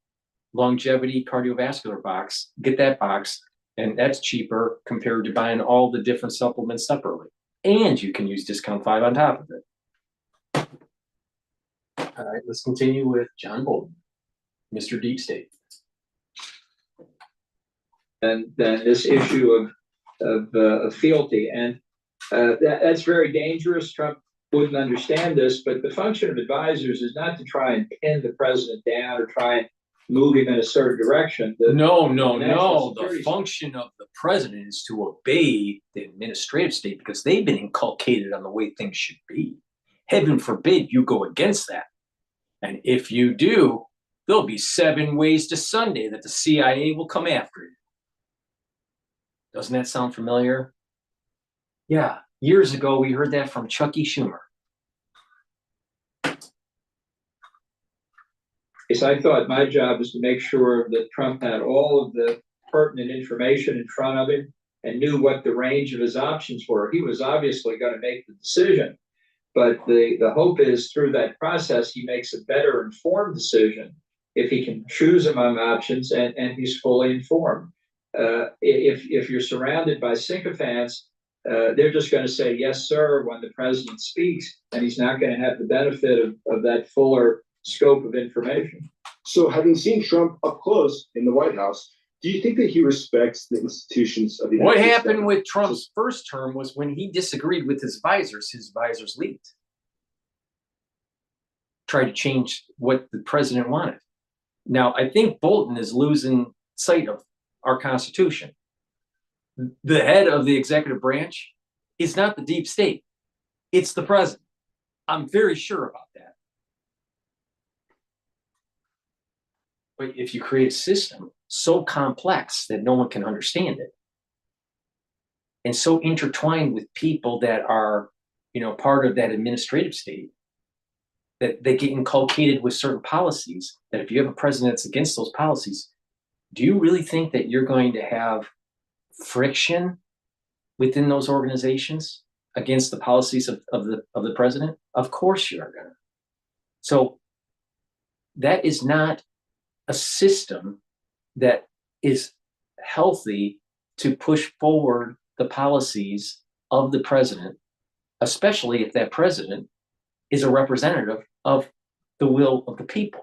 longevity cardiovascular box, get that box, and that's cheaper compared to buying all the different supplements separately. And you can use discount 5 on top of it. All right, let's continue with John Bolton, Mr. Deep State. And then this issue of fealty, and that's very dangerous. Trump wouldn't understand this, but the function of advisors is not to try and pin the president down or try and move him in a certain direction. No. The function of the president is to obey the administrative state because they've been inculcated on the way things should be. Heaven forbid you go against that. And if you do, there'll be 7 ways to Sunday that the CIA will come after you. Doesn't that sound familiar? Yeah, years ago we heard that from Chucky Schumer. Yes, I thought my job was to make sure that Trump had all of the pertinent information in front of him and knew what the range of his options were. He was obviously going to make the decision, but the hope is through that process he makes a better informed decision if he can choose among options and he's fully informed. If you're surrounded by sycophants, they're just going to say yes sir when the president speaks, and he's not going to have the benefit of that fuller scope of information. So having seen Trump up close in the White House, do you think that he respects the institutions of the United States? What happened with Trump's first term was when he disagreed with his advisors leaked. Tried to change what the president wanted. Now, I think Bolton is losing sight of our Constitution. The head of the executive branch is not the deep state. It's the president. I'm very sure about that. But if you create a system so complex that no one can understand it, and so intertwined with people that are, part of that administrative state, that they get inculcated with certain policies, that if you have a president that's against those policies, do you really think that you're going to have friction within those organizations against the policies of the president? Of course you are going to. So that is not a system that is healthy to push forward the policies of the president, especially if that president is a representative of the will of the people.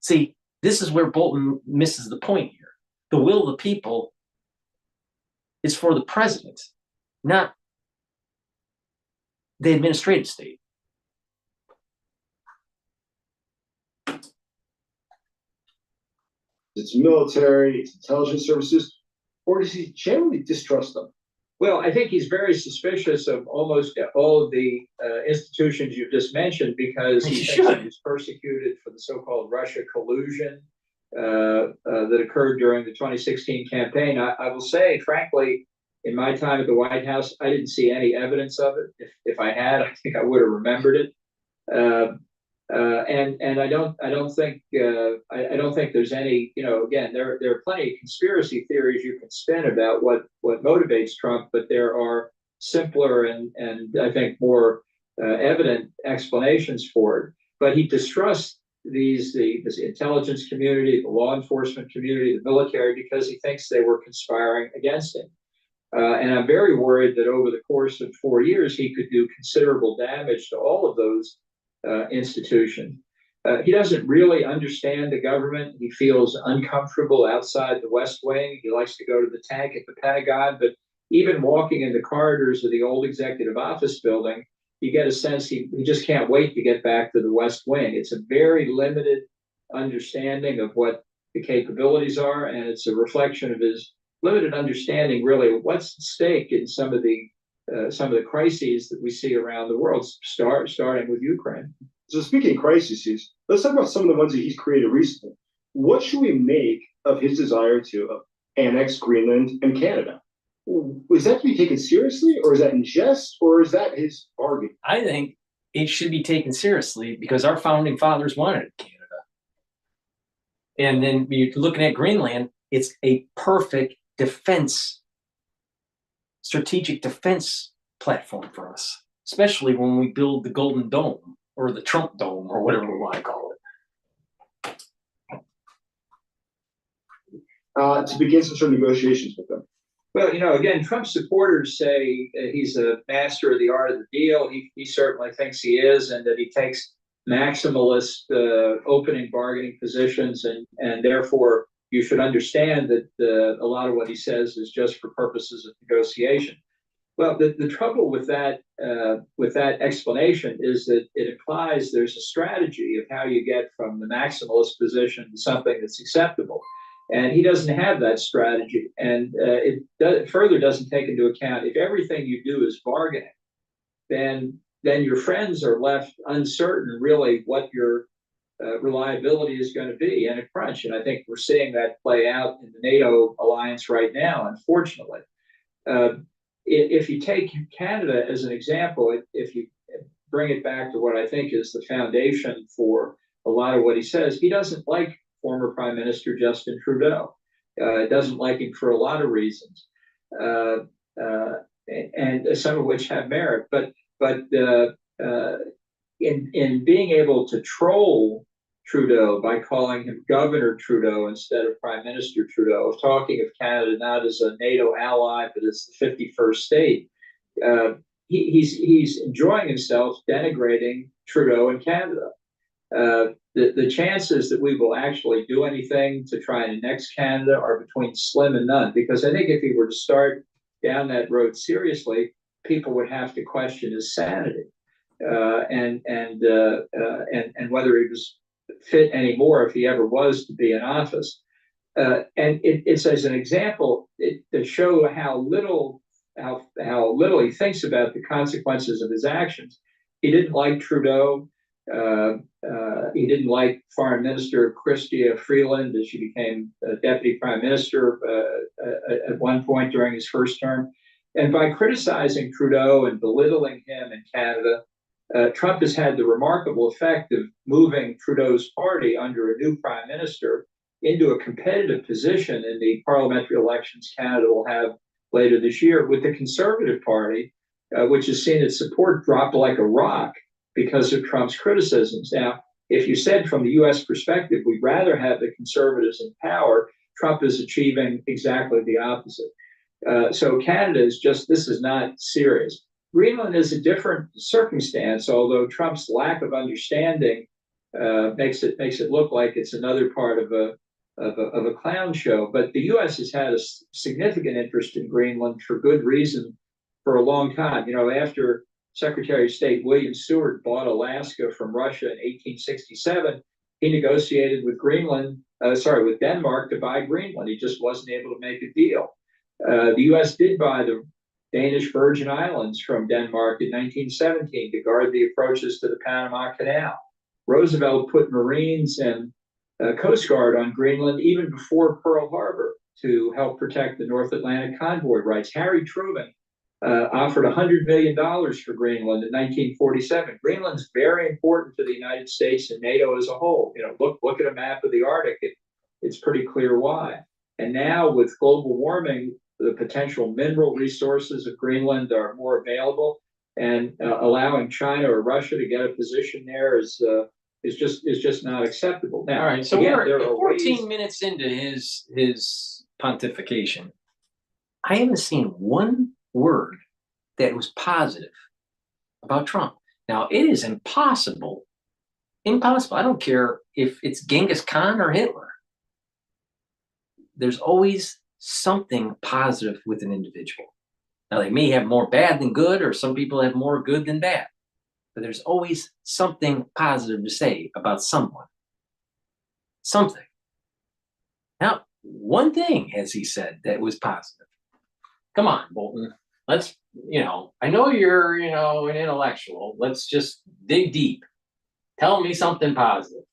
See, this is where Bolton misses the point here. The will of the people is for the president, not the administrative state. It's military, it's intelligence services, or does he generally distrust them? Well, I think he's very suspicious of almost all of the institutions you've just mentioned because he thinks he was persecuted for the so-called Russia collusion that occurred during the 2016 campaign. I will say, frankly, in my time at the White House, I didn't see any evidence of it. If I had, I think I would have remembered it. And I don't think there's any, again, there are plenty of conspiracy theories you can spin about what motivates Trump, but there are simpler and I think more evident explanations for it. But he distrusts the intelligence community, the law enforcement community, the military, because he thinks they were conspiring against him. And I'm very worried that over the course of 4 years, he could do considerable damage to all of those institutions. He doesn't really understand the government. He feels uncomfortable outside the West Wing. He likes to go to the tank at the Pentagon, but even walking in the corridors of the old executive office building, you get a sense he just can't wait to get back to the West Wing. It's a very limited understanding of what the capabilities are, and it's a reflection of his limited understanding, really, of what's at stake in some of the crises that we see around the world, starting with Ukraine. So speaking of crises, let's talk about some of the ones that he's created recently. What should we make of his desire to annex Greenland and Canada? Is that to be taken seriously, or is that in jest, or is that his bargain? I think it should be taken seriously because our founding fathers wanted Canada. And then you're looking at Greenland, it's a perfect strategic defense platform for us, especially when we build the Golden Dome or the Trump Dome or whatever we want to call it. To begin some sort of negotiations with them. Well, again, Trump supporters say he's a master of the art of the deal. He certainly thinks he is, and that he takes maximalist opening bargaining positions, and therefore you should understand that a lot of what he says is just for purposes of negotiation. Well, the trouble with that explanation is that it implies there's a strategy of how you get from the maximalist position to something that's acceptable. And he doesn't have that strategy. And it further doesn't take into account if everything you do is bargaining, then your friends are left uncertain really what your reliability is going to be in a crunch. And I think we're seeing that play out in the NATO alliance right now, unfortunately. If you take Canada as an example, if you bring it back to what I think is the foundation for a lot of what he says, he doesn't like former Prime Minister Justin Trudeau. Doesn't like him for a lot of reasons, and some of which have merit. But in being able to troll Trudeau by calling him Governor Trudeau instead of Prime Minister Trudeau, of talking of Canada not as a NATO ally but as the 51st state, he's enjoying himself denigrating Trudeau and Canada. The chances that we will actually do anything to try and annex Canada are between slim and none, because I think if he were to start down that road seriously, people would have to question his sanity and whether he was fit anymore if he ever was to be in office. And it's as an example to show how little he thinks about the consequences of his actions. He didn't like Trudeau. He didn't like Foreign Minister Chrystia Freeland as she became Deputy Prime Minister at one point during his first term. And by criticizing Trudeau and belittling him in Canada, Trump has had the remarkable effect of moving Trudeau's party under a new Prime Minister into a competitive position in the parliamentary elections Canada will have later this year with the Conservative Party, which has seen its support drop like a rock because of Trump's criticisms. Now, if you said from the U.S. perspective, we'd rather have the conservatives in power, Trump is achieving exactly the opposite. So Canada is this is not serious. Greenland is a different circumstance, although Trump's lack of understanding makes it look like it's another part of a clown show. But the U.S. has had a significant interest in Greenland for good reason for a long time. After Secretary of State William Seward bought Alaska from Russia in 1867, he negotiated with with Denmark to buy Greenland. He just wasn't able to make a deal. The U.S. did buy the Danish Virgin Islands from Denmark in 1917 to guard the approaches to the Panama Canal. Roosevelt put Marines and Coast Guard on Greenland even before Pearl Harbor to help protect the North Atlantic convoy rights. Harry Truman offered $100 million for Greenland in 1947. Greenland's very important to the United States and NATO as a whole. You know, look at a map of the Arctic. It's pretty clear why. And now with global warming, the potential mineral resources of Greenland are more available, and allowing China or Russia to get a position there is just not acceptable. Now, all right, so again, we're 14 minutes into his pontification. I haven't seen one word that was positive about Trump. Now, it is impossible. I don't care if it's Genghis Khan or Hitler. There's always something positive with an individual. Now, they may have more bad than good, or some people have more good than bad, but there's always something positive to say about someone. Something. Now, one thing has he said that was positive. Come on, Bolton. Let's, I know you're, an intellectual. Let's just dig deep. Tell me something positive.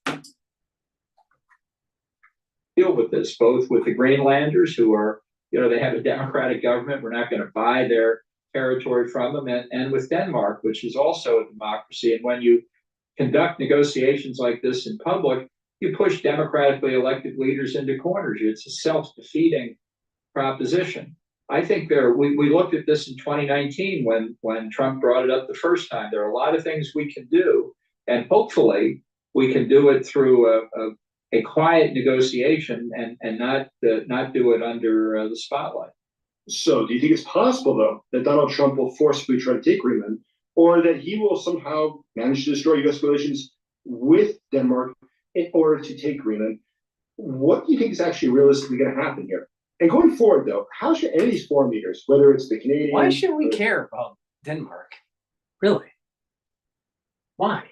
Deal with this, both with the Greenlanders who are, they have a democratic government. We're not going to buy their territory from them, and with Denmark, which is also a democracy. And when you conduct negotiations like this in public, you push democratically elected leaders into corners. It's a self-defeating proposition. I think we looked at this in 2019 when Trump brought it up the first time. There are a lot of things we can do, and hopefully we can do it through a quiet negotiation and not do it under the spotlight. So do you think it's possible, though, that Donald Trump will forcibly try to take Greenland, or that he will somehow manage to destroy U.S. relations with Denmark in order to take Greenland? What do you think is actually realistically going to happen here? And going forward, though, how should any of these foreign leaders, whether it's the Canadian... Why should we care about Denmark? Really? Why?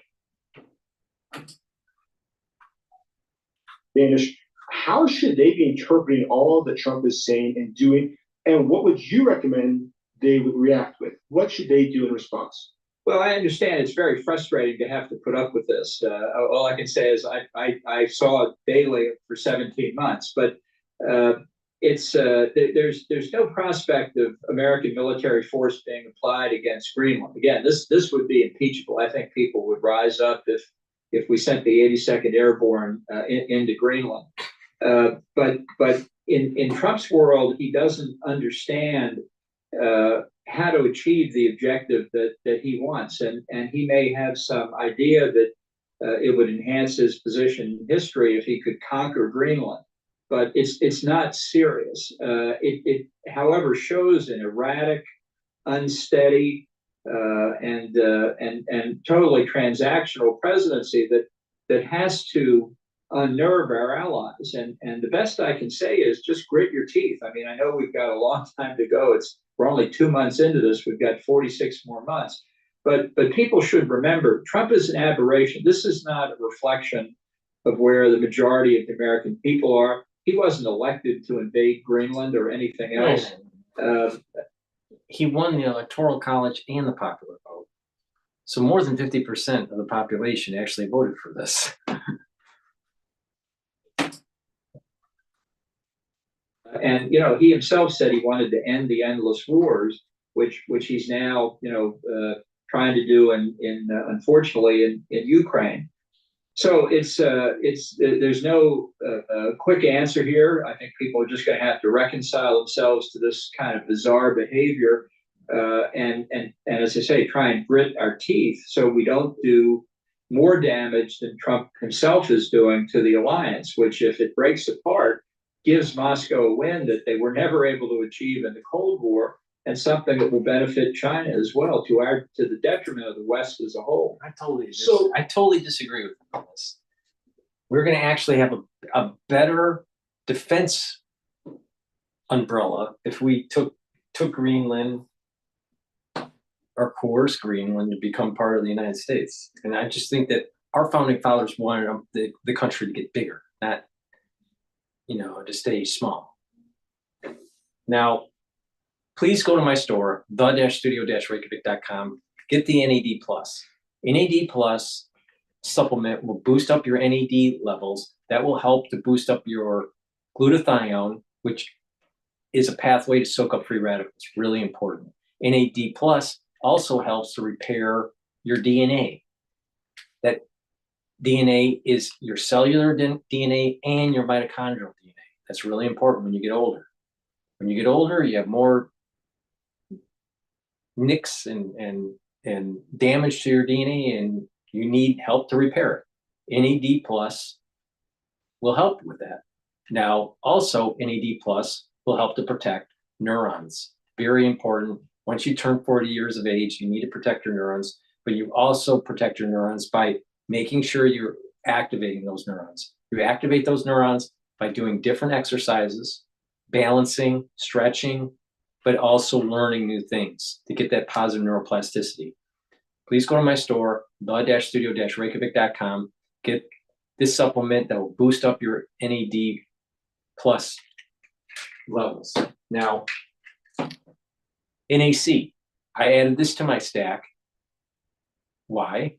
Danish, how should they be interpreting all that Trump is saying and doing? And what would you recommend they would react with? What should they do in response? Well, I understand it's very frustrating to have to put up with this. All I can say is I saw it daily for 17 months, but there's no prospect of American military force being applied against Greenland. Again, this would be impeachable. I think people would rise up if we sent the 82nd Airborne into Greenland. But in Trump's world, he doesn't understand how to achieve the objective that he wants, and he may have some idea that it would enhance his position in history if he could conquer Greenland. But it's not serious. It however shows an erratic, unsteady, and totally transactional presidency that has to unnerve our allies. And the best I can say is just grit your teeth. I mean, I know we've got a long time to go. We're only 2 months into this. We've got 46 more months. But people should remember, Trump is an aberration. This is not a reflection of where the majority of the American people are. He wasn't elected to invade Greenland or anything else. He won the Electoral College and the popular vote. So more than 50% of the population actually voted for this. And he himself said he wanted to end the endless wars, which he's now trying to do unfortunately in Ukraine. So there's no quick answer here. I think people are just going to have to reconcile themselves to this kind of bizarre behavior, and as I say, try and grit our teeth so we don't do more damage than Trump himself is doing to the alliance, which, if it breaks apart, gives Moscow a win that they were never able to achieve in the Cold War, and something that will benefit China as well, to the detriment of the West as a whole. I totally disagree with you on this. We're going to actually have a better defense umbrella if we took Greenland or coerce Greenland to become part of the United States. And I just think that our founding fathers wanted the country to get bigger, not, to stay small. Now, please go to my store, the-studio-reykjavik.com, get the NAD+. NAD+ supplement will boost up your NAD levels. That will help to boost up your glutathione, which is a pathway to soak up free radicals, really important. NAD+ also helps to repair your DNA. That DNA is your cellular DNA and your mitochondrial DNA. That's really important when you get older. When you get older, you have more nicks and damage to your DNA, and you need help to repair it. NAD+ will help with that. Now, also, NAD+ will help to protect neurons. Very important. Once you turn 40 years of age, you need to protect your neurons, but you also protect your neurons by making sure you're activating those neurons. You activate those neurons by doing different exercises, balancing, stretching, but also learning new things to get that positive neuroplasticity. Please go to my store, the-studio-reykjavik.com, get this supplement that will boost up your NAD+ levels. Now, NAC, I added this to my stack. Why?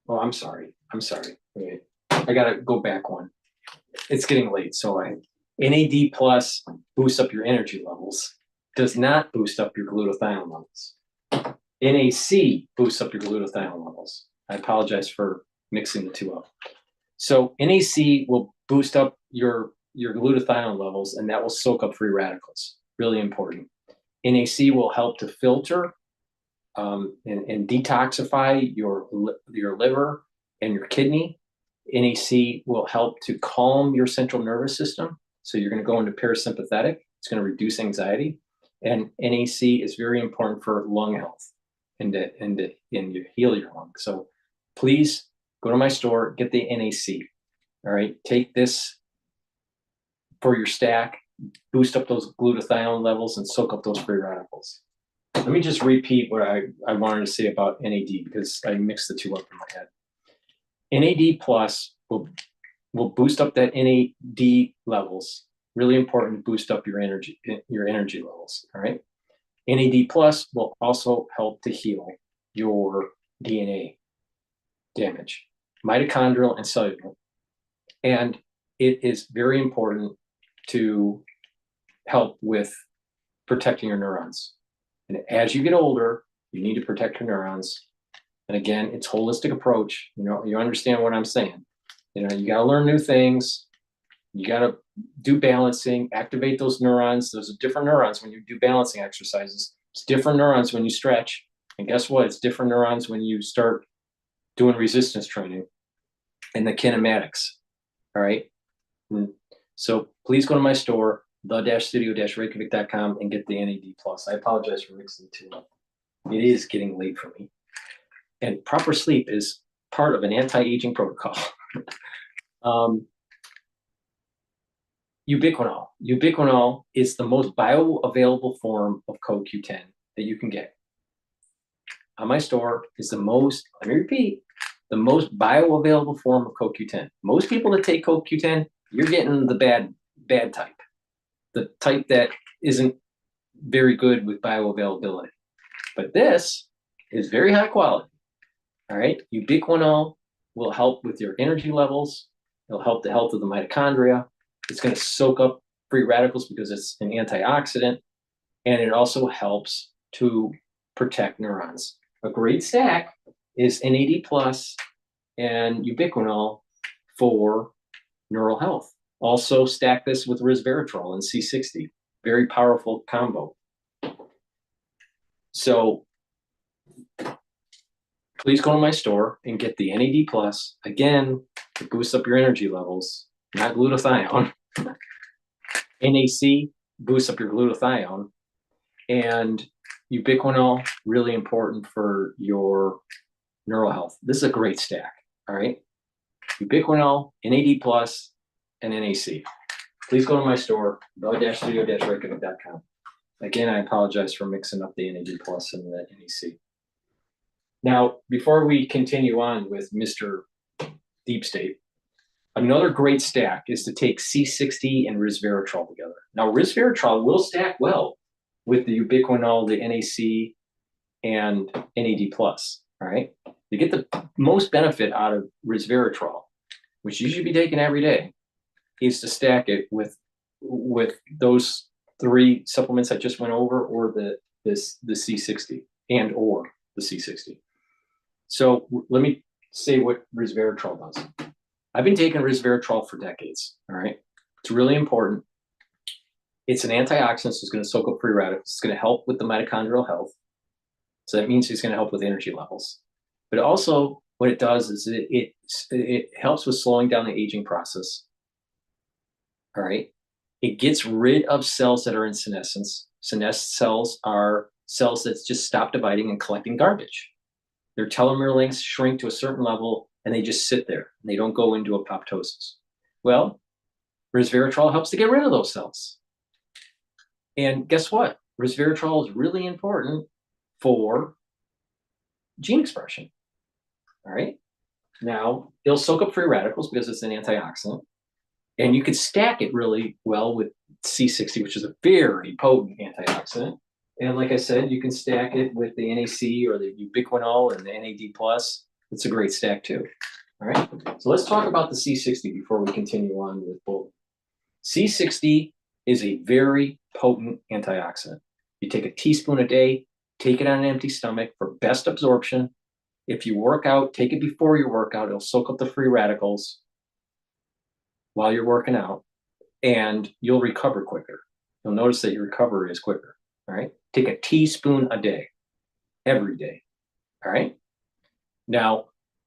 Oh, I'm sorry. Wait, I gotta go back one. It's getting late, so NAD+ boosts up your energy levels, does not boost up your glutathione levels. NAC boosts up your glutathione levels. I apologize for mixing the two up. So NAC will boost up your glutathione levels, and that will soak up free radicals. Really important. NAC will help to filter and detoxify your liver and your kidney. NAC will help to calm your central nervous system. So you're going to go into parasympathetic. It's going to reduce anxiety. And NAC is very important for lung health and you heal your lungs. So please go to my store, get the NAC. All right, take this for your stack, boost up those glutathione levels and soak up those free radicals. Let me just repeat what I wanted to say about NAD because I mixed the two up in my head. NAD+ will boost up that NAD levels. Really important to boost up your energy levels. All right. NAD+ will also help to heal your DNA damage, mitochondrial and cellular. And it is very important to help with protecting your neurons. And as you get older, you need to protect your neurons. And again, it's holistic approach. You understand what I'm saying. You got to learn new things. You got to do balancing, activate those neurons. Those are different neurons when you do balancing exercises. It's different neurons when you stretch. And guess what? It's different neurons when you start doing resistance training and the kinematics. All right. So please go to my store, the-studio-reykjavik.com, and get the NAD+. I apologize for mixing the two up. It is getting late for me. And proper sleep is part of an anti-aging protocol. Ubiquinol. Ubiquinol is the most bioavailable form of CoQ10 that you can get. On my store is the most bioavailable form of CoQ10. Most people that take CoQ10, you're getting the bad type. The type that isn't very good with bioavailability. But this is very high quality. All right. Ubiquinol will help with your energy levels. It'll help the health of the mitochondria. It's going to soak up free radicals because it's an antioxidant. And it also helps to protect neurons. A great stack is NAD+ and Ubiquinol for neural health. Also stack this with resveratrol and C60. Very powerful combo. So please go to my store and get the NAD+. Again, to boost up your energy levels, not glutathione. NAC boosts up your glutathione. And Ubiquinol, really important for your neural health. This is a great stack, all right? Ubiquinol, NAD+, and NAC. Please go to my store, the-studio-reykjavik.com. Again, I apologize for mixing up the NAD plus and the NEC. Now, before we continue on with Mr. Deep State, another great stack is to take C60 and resveratrol together. Now, resveratrol will stack well with the ubiquinol, the NAC, and NAD plus. All right, you get the most benefit out of resveratrol, which you should be taking every day, is to stack it with those 3 supplements I just went over, or the C60 and or the C60. So let me say what resveratrol does. I've been taking resveratrol for decades. All right, it's really important. It's an antioxidant, so it's going to soak up free radicals. It's going to help with the mitochondrial health. So that means it's going to help with energy levels. But also, what it does is it helps with slowing down the aging process. All right. It gets rid of cells that are in senescence. Senescent cells are cells that just stop dividing and collecting garbage. Their telomere lengths shrink to a certain level, and they just sit there, and they don't go into apoptosis. Well, resveratrol helps to get rid of those cells. And guess what? Resveratrol is really important for gene expression. All right. Now, it'll soak up free radicals because it's an antioxidant. And you could stack it really well with C60, which is a very potent antioxidant. And like I said, you can stack it with the NAC or the ubiquinol and the NAD+. It's a great stack too. All right. So let's talk about the C60 before we continue on with Bolton. C60 is a very potent antioxidant. You take a teaspoon a day, take it on an empty stomach for best absorption. If you work out, take it before your workout. It'll soak up the free radicals while you're working out, and you'll recover quicker. You'll notice that your recovery is quicker. All right. Take a teaspoon a day, every day. All right. Now,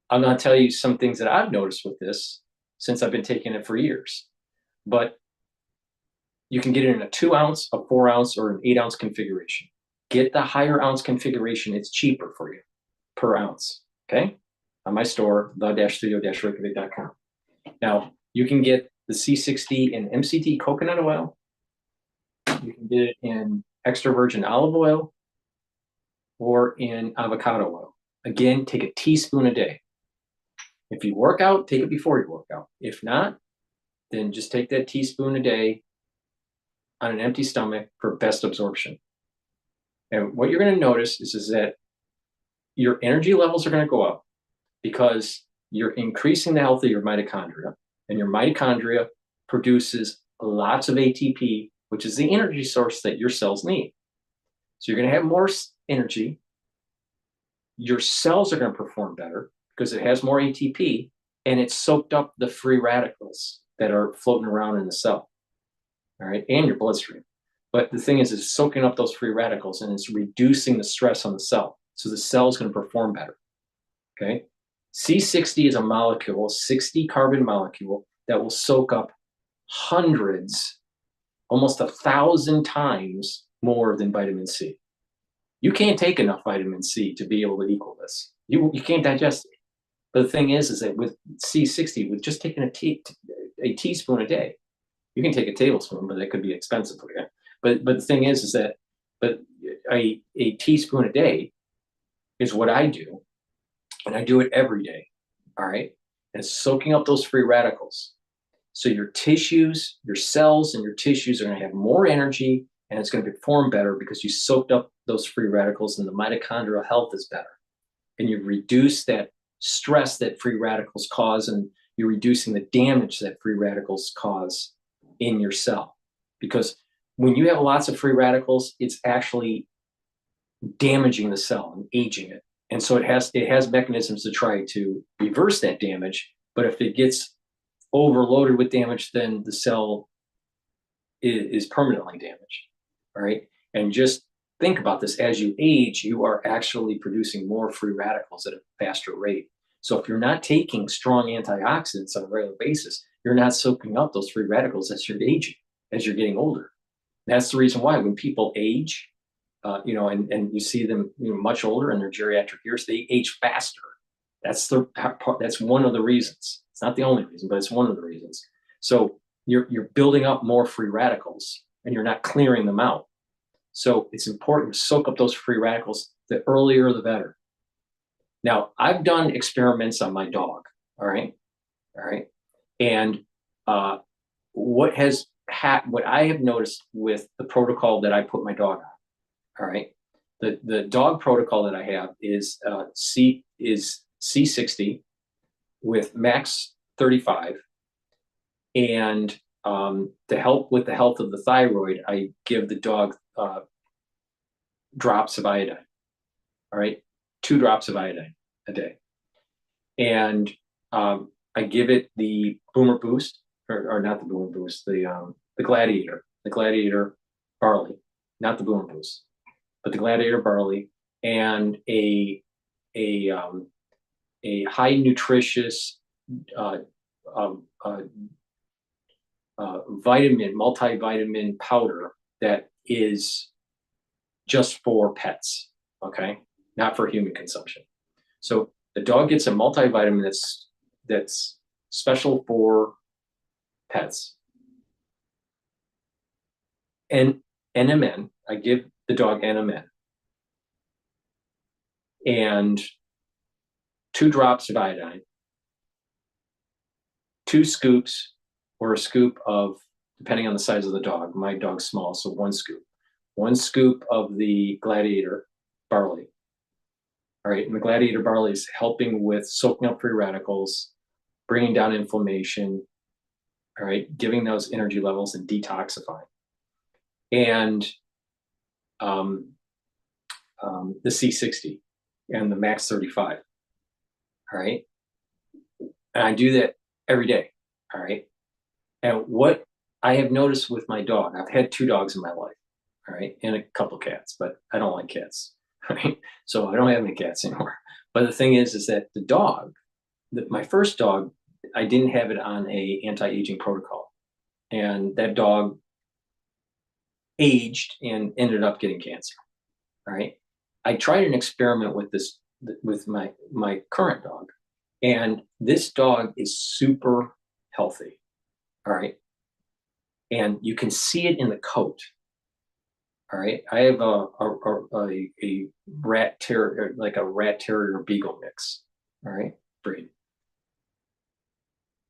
I'm going to tell you some things that I've noticed with this since I've been taking it for years. But you can get it in a 2 ounce, a 4 ounce, or an 8 ounce configuration. Get the higher ounce configuration. It's cheaper for you per ounce. Okay. On my store, the-studio-reykjavik.com. Now, you can get the C60 in MCT coconut oil. You can get it in extra virgin olive oil or in avocado oil. Again, take a teaspoon a day. If you work out, take it before you work out. If not, then just take that teaspoon a day on an empty stomach for best absorption. And what you're going to notice is that your energy levels are going to go up because you're increasing the health of your mitochondria, and your mitochondria produces lots of ATP, which is the energy source that your cells need. So you're going to have more energy. Your cells are going to perform better because it has more ATP, and it's soaked up the free radicals that are floating around in the cell. All right, and your bloodstream. But the thing is, it's soaking up those free radicals, and it's reducing the stress on the cell. So the cell is going to perform better. Okay. C60 is a molecule, 60 carbon molecule that will soak up hundreds, almost 1,000 times more than vitamin C. You can't take enough vitamin C to be able to equal this. You can't digest it. But the thing is that with C60, with just taking a teaspoon a day, you can take a tablespoon, but that could be expensive for you. But the thing is that a teaspoon a day is what I do, and I do it every day. All right, and it's soaking up those free radicals. So your tissues, your cells, and your tissues are going to have more energy, and it's going to perform better because you soaked up those free radicals, and the mitochondrial health is better. And you reduce that stress that free radicals cause, and you're reducing the damage that free radicals cause in your cell. Because when you have lots of free radicals, it's actually damaging the cell and aging it. And so it has mechanisms to try to reverse that damage. But if it gets overloaded with damage, then the cell is permanently damaged. All right. And just think about this. As you age, you are actually producing more free radicals at a faster rate. So if you're not taking strong antioxidants on a regular basis, you're not soaking up those free radicals as you're aging, as you're getting older. That's the reason why when people age, and you see them much older in their geriatric years, they age faster. That's one of the reasons. It's not the only reason, but it's one of the reasons. So you're building up more free radicals, and you're not clearing them out. So it's important to soak up those free radicals. The earlier, the better. Now, I've done experiments on my dog. All right. And what I have noticed with the protocol that I put my dog on. All right. The dog protocol that I have is C60 with max 35. And to help with the health of the thyroid, I give the dog drops of iodine. All right. 2 drops of iodine a day. And I give it the Boomer Boost, or not the Boomer Boost, the Gladiator barley, not the Boomer Boost, but the Gladiator barley, and a high nutritious multivitamin powder that is just for pets, okay, not for human consumption. So the dog gets a multivitamin that's special for pets. And NMN, I give the dog NMN. And 2 drops of iodine, 2 scoops or a scoop of, depending on the size of the dog, my dog's small, so 1 scoop. 1 scoop of the Gladiator barley. All right, and the Gladiator barley is helping with soaking up free radicals, bringing down inflammation, all right, giving those energy levels and detoxifying. And the C60 and the max 35. All right. And I do that every day. All right. And what I have noticed with my dog, I've had 2 dogs in my life. All right. And a couple cats, but I don't like cats. Right. So I don't have any cats anymore. But the thing is that the dog, my first dog, I didn't have it on a anti-aging protocol. And that dog aged and ended up getting cancer. All right. I tried an experiment with this, with my current dog, and this dog is super healthy. All right. And you can see it in the coat. All right. I have a rat terrier, like a rat terrier beagle mix. All right. Breed.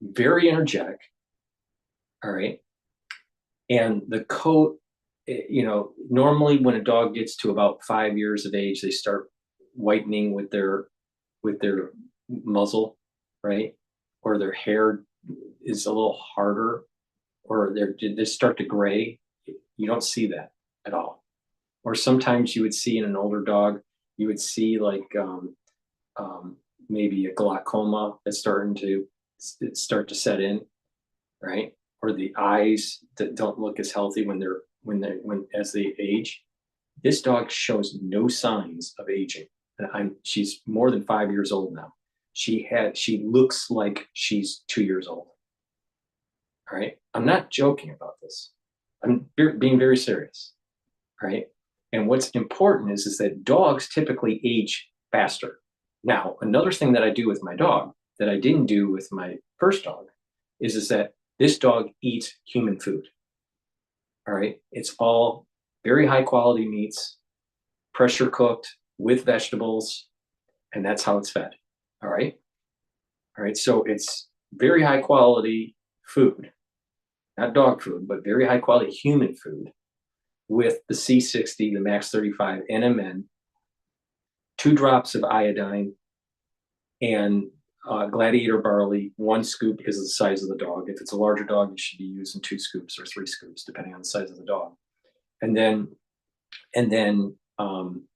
Very energetic. All right. And the coat, you know, normally when a dog gets to about 5 years of age, they start whitening with their muzzle, right? Or their hair is a little harder, or they start to gray. You don't see that at all. Or sometimes you would see in an older dog, you would see like maybe a glaucoma that's starting to set in, right? Or the eyes that don't look as healthy as they age. This dog shows no signs of aging. She's more than 5 years old now. She looks like she's 2 years old. All right. I'm not joking about this. I'm being very serious. Right. And what's important is that dogs typically age faster. Now, another thing that I do with my dog that I didn't do with my first dog is that this dog eats human food. All right. It's all very high quality meats, pressure cooked with vegetables, and that's how it's fed. All right. All right. So it's very high quality food, not dog food, but very high quality human food with the C60, the max 35 NMN, 2 drops of iodine, and Gladiator barley, 1 scoop because of the size of the dog. If it's a larger dog, you should be using 2 scoops or 3 scoops, depending on the size of the dog. And then the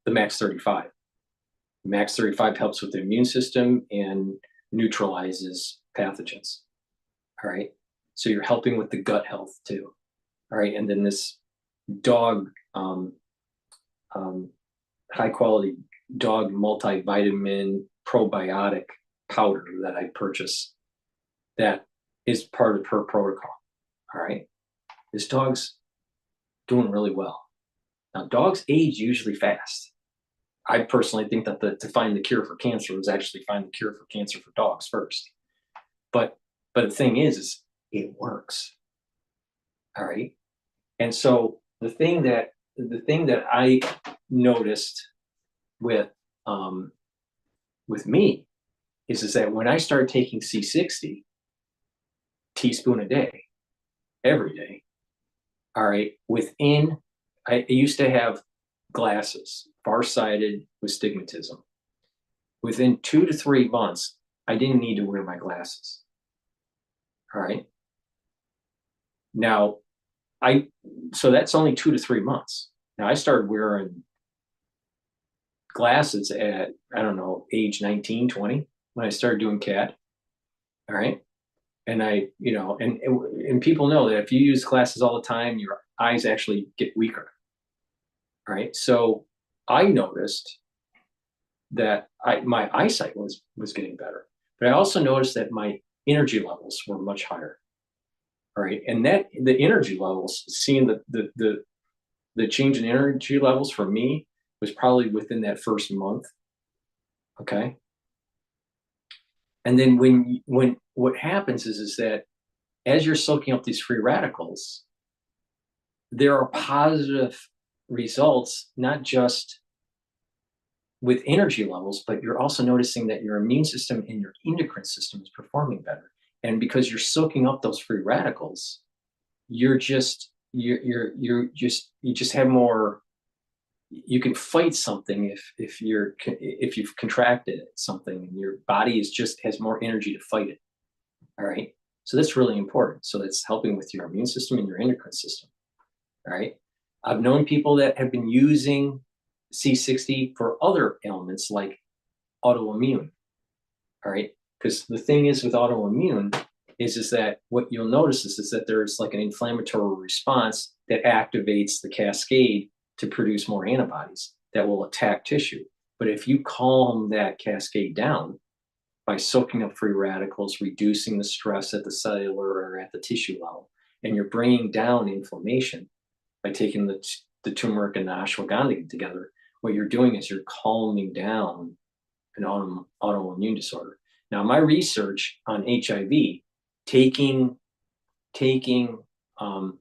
max 35. Max 35 helps with the immune system and neutralizes pathogens. All right. So you're helping with the gut health too. All right. And then this dog, high quality dog multivitamin probiotic powder that I purchased that is part of her protocol. All right. This dog's doing really well. Now, dogs age usually fast. I personally think that to find the cure for cancer was actually find the cure for cancer for dogs first. But the thing is it works. All right. And so the thing that the thing that I noticed with me is that when I started taking C60, teaspoon a day, every day, all right, I used to have glasses, farsighted with stigmatism. Within 2 to 3 months, I didn't need to wear my glasses. All right. Now, so that's only 2 to 3 months. Now I started wearing glasses at, I don't know, age 19, 20, when I started doing CAT. All right. And and people know that if you use glasses all the time, your eyes actually get weaker. All right. So I noticed that my eyesight was getting better, but I also noticed that my energy levels were much higher. All right. And that the energy levels, seeing the change in energy levels for me was probably within that first month. Okay. And then when what happens is that as you're soaking up these free radicals, there are positive results, not just with energy levels, but you're also noticing that your immune system and your endocrine system is performing better. And because you're soaking up those free radicals, you just have more. You can fight something if you've contracted something, and your body has more energy to fight it. All right. So that's really important. So that's helping with your immune system and your endocrine system. All right. I've known people that have been using C60 for other ailments like autoimmune. All right. Because the thing is with autoimmune is that what you'll notice is that there's like an inflammatory response that activates the cascade to produce more antibodies that will attack tissue. But if you calm that cascade down by soaking up free radicals, reducing the stress at the cellular or at the tissue level, and you're bringing down inflammation by taking the turmeric and the ashwagandha together, what you're doing is you're calming down an autoimmune disorder. Now, my research on HIV, taking a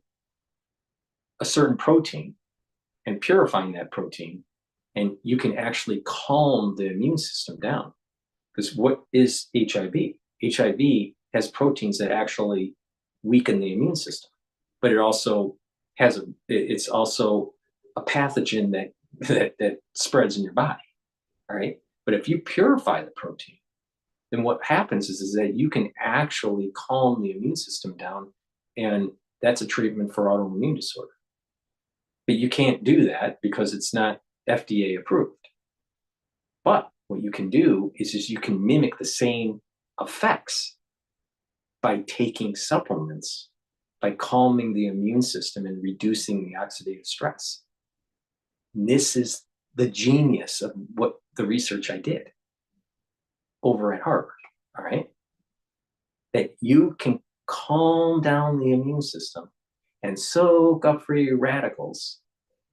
certain protein and purifying that protein, and you can actually calm the immune system down. Because what is HIV? HIV has proteins that actually weaken the immune system, but it's also a pathogen that spreads in your body. All right. But if you purify the protein, then what happens is that you can actually calm the immune system down, and that's a treatment for autoimmune disorder. But you can't do that because it's not FDA approved. But what you can do is you can mimic the same effects by taking supplements, by calming the immune system and reducing the oxidative stress. And this is the genius of what the research I did over at Harvard, all right? That you can calm down the immune system and soak up free radicals,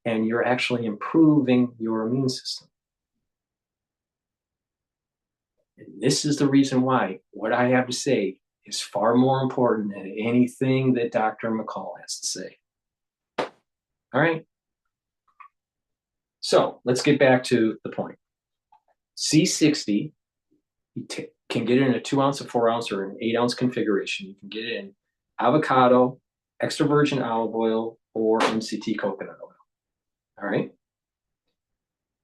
and you're actually improving your immune system. And this is the reason why what I have to say is far more important than anything that Dr. McCall has to say. All right. So let's get back to the point. C60, you can get it in a 2 ounce, a 4 ounce, or an 8 ounce configuration. You can get it in avocado, extra virgin olive oil, or MCT coconut oil. All right.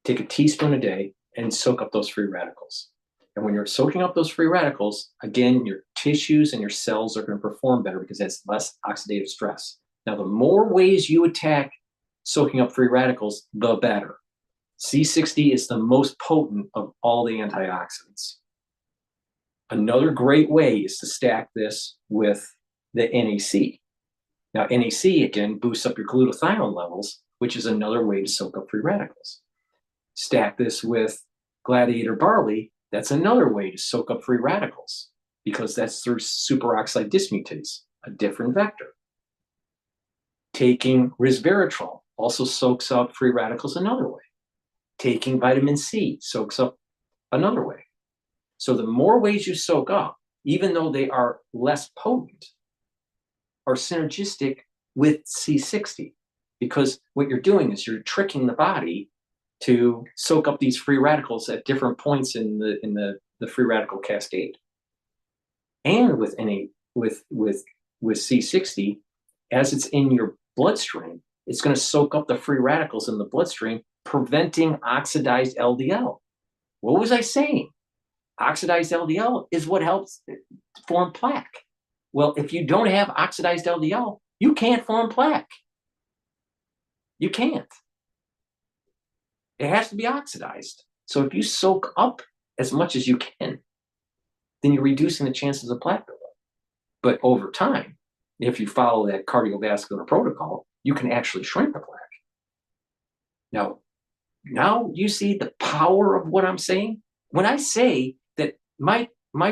Take a teaspoon a day and soak up those free radicals. And when you're soaking up those free radicals, again, your tissues and your cells are going to perform better because that's less oxidative stress. Now, the more ways you attack soaking up free radicals, the better. C60 is the most potent of all the antioxidants. Another great way is to stack this with the NAC. Now, NAC, again, boosts up your glutathione levels, which is another way to soak up free radicals. Stack this with gladiator barley. That's another way to soak up free radicals because that's through superoxide dismutase, a different vector. Taking resveratrol also soaks up free radicals another way. Taking vitamin C soaks up another way. So the more ways you soak up, even though they are less potent, are synergistic with C60 because what you're doing is you're tricking the body to soak up these free radicals at different points in the free radical cascade. And with C60, as it's in your bloodstream, it's going to soak up the free radicals in the bloodstream, preventing oxidized LDL. What was I saying? Oxidized LDL is what helps form plaque. Well, if you don't have oxidized LDL, you can't form plaque. You can't. It has to be oxidized. So if you soak up as much as you can, then you're reducing the chances of plaque buildup. But over time, if you follow that cardiovascular protocol, you can actually shrink the plaque. Now you see the power of what I'm saying? When I say that my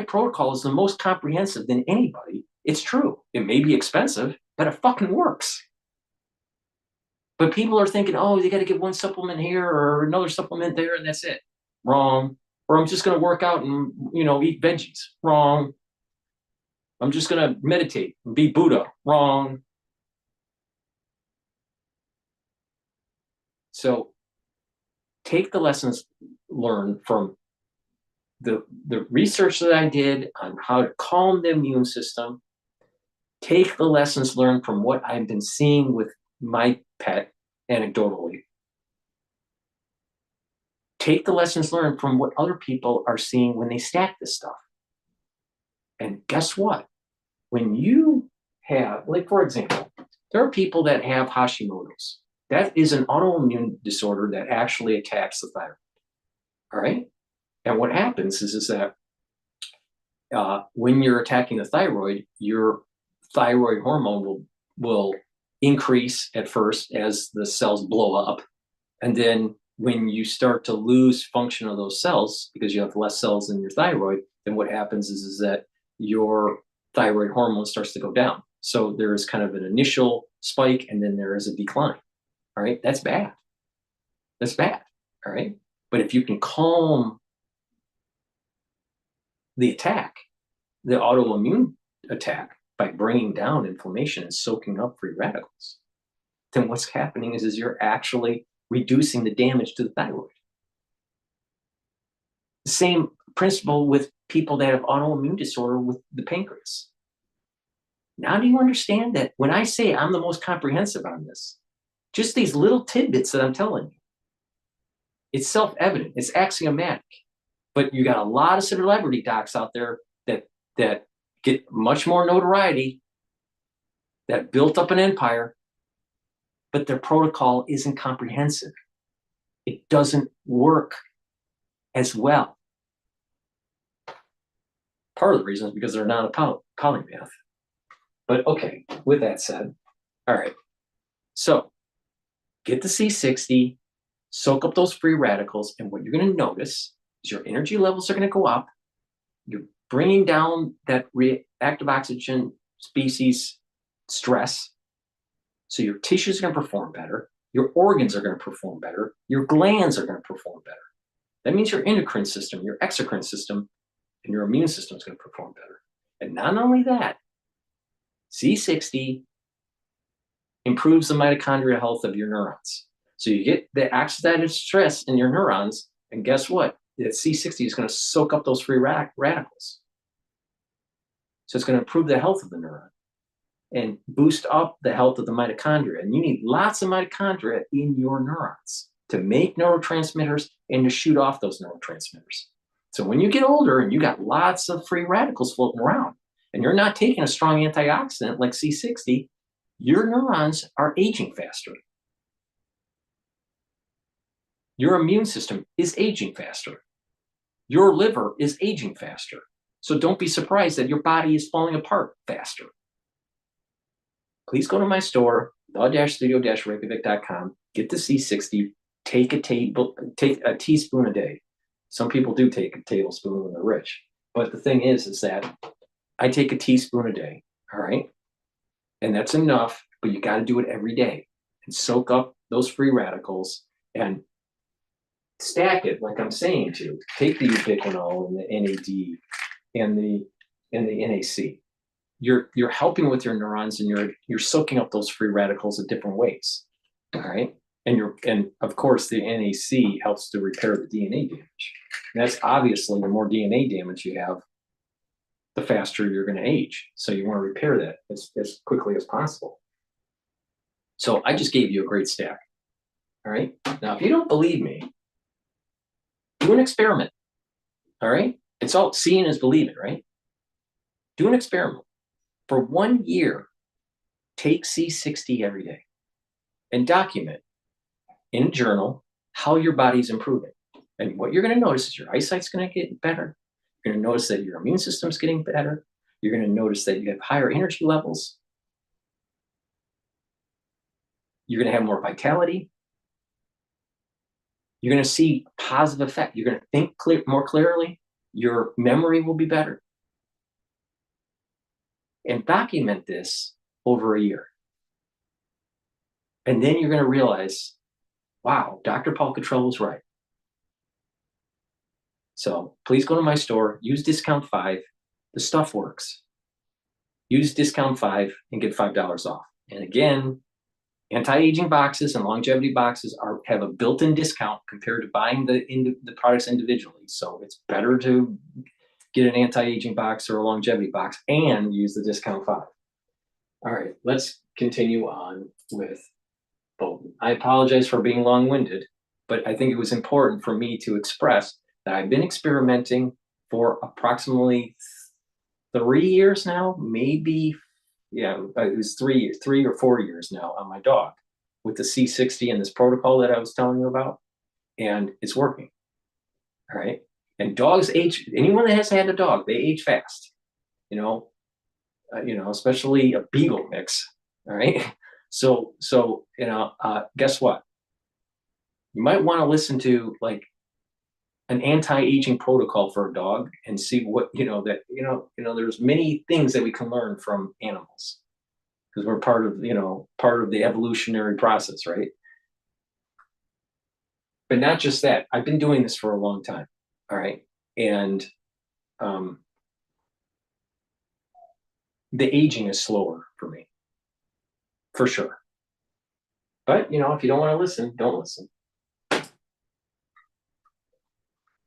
protocol is the most comprehensive than anybody, it's true. It may be expensive, but it fucking works. But people are thinking, oh, you got to get one supplement here or another supplement there, and that's it. Wrong. Or I'm just going to work out and, eat veggies. Wrong. I'm just going to meditate and be Buddha. Wrong. So take the lessons learned from the research that I did on how to calm the immune system. Take the lessons learned from what I've been seeing with my pet anecdotally. Take the lessons learned from what other people are seeing when they stack this stuff. And guess what? When you have, like, for example, there are people that have Hashimoto's. That is an autoimmune disorder that actually attacks the thyroid. All right? And what happens is that when you're attacking the thyroid, your thyroid hormone will increase at first as the cells blow up. And then when you start to lose function of those cells, because you have less cells in your thyroid, then what happens is that your thyroid hormone starts to go down. So there's kind of an initial spike and then there is a decline. All right, that's bad. That's bad. All right. But if you can calm the attack, the autoimmune attack, by bringing down inflammation and soaking up free radicals, then what's happening is you're actually reducing the damage to the thyroid. The same principle with people that have autoimmune disorder with the pancreas. Now do you understand that when I say I'm the most comprehensive on this, just these little tidbits that I'm telling you, it's self-evident, it's axiomatic, but you got a lot of celebrity docs out there that get much more notoriety, that built up an empire, but their protocol isn't comprehensive. It doesn't work as well. Part of the reason is because they're not a polymath. But okay, with that said, all right. So get the C60, soak up those free radicals, and what you're going to notice is your energy levels are going to go up. You're bringing down that reactive oxygen species stress. So your tissues are going to perform better. Your organs are going to perform better. Your glands are going to perform better. That means your endocrine system, your exocrine system, and your immune system is going to perform better. And not only that, C60 improves the mitochondrial health of your neurons. So you get the oxidative stress in your neurons, and guess what? That C60 is going to soak up those free radicals. So it's going to improve the health of the neuron and boost up the health of the mitochondria. And you need lots of mitochondria in your neurons to make neurotransmitters and to shoot off those neurotransmitters. So when you get older and you got lots of free radicals floating around and you're not taking a strong antioxidant like C60, your neurons are aging faster. Your immune system is aging faster. Your liver is aging faster. So don't be surprised that your body is falling apart faster. Please go to my store, the-studio-reykjavik.com, get the C60, take a teaspoon a day. Some people do take a tablespoon when they're rich. But the thing is that I take a teaspoon a day, all right? And that's enough, but you got to do it every day and soak up those free radicals and stack it like I'm saying to. Take the ubiquinol and the NAD and the NAC. You're helping with your neurons and you're soaking up those free radicals in different ways. All right. And of course, the NAC helps to repair the DNA damage. And that's obviously the more DNA damage you have, the faster you're going to age. So you want to repair that as quickly as possible. So I just gave you a great stack. All right. Now, if you don't believe me, do an experiment. All right. It's all seeing is believing, right? Do an experiment. For 1 year, take C60 every day and document in a journal how your body's improving. And what you're going to notice is your eyesight's going to get better. You're going to notice that your immune system's getting better. You're going to notice that you have higher energy levels. You're going to have more vitality. You're going to see positive effect. You're going to think more clearly. Your memory will be better. And document this over a year. And then you're going to realize, wow, Dr. Paul Cottrell was right. So please go to my store, use discount 5. The stuff works. Use discount 5 and get $5 off. And again, anti-aging boxes and longevity boxes have a built-in discount compared to buying the products individually. So it's better to get an anti-aging box or a longevity box and use the discount 5. All right, let's continue on with Bolton. I apologize for being long-winded, but I think it was important for me to express that I've been experimenting for approximately 3 years now, maybe, yeah, it was 3 or 4 years now on my dog with the C60 and this protocol that I was telling you about, and it's working. All right. And dogs age, anyone that has had a dog, they age fast, especially a beagle mix. All right. So, guess what? You might want to listen to like an anti-aging protocol for a dog and see what, there's many things that we can learn from animals because we're part of the evolutionary process, right? But not just that. I've been doing this for a long time. All right. And the aging is slower for me, for sure. But, if you don't want to listen, don't listen.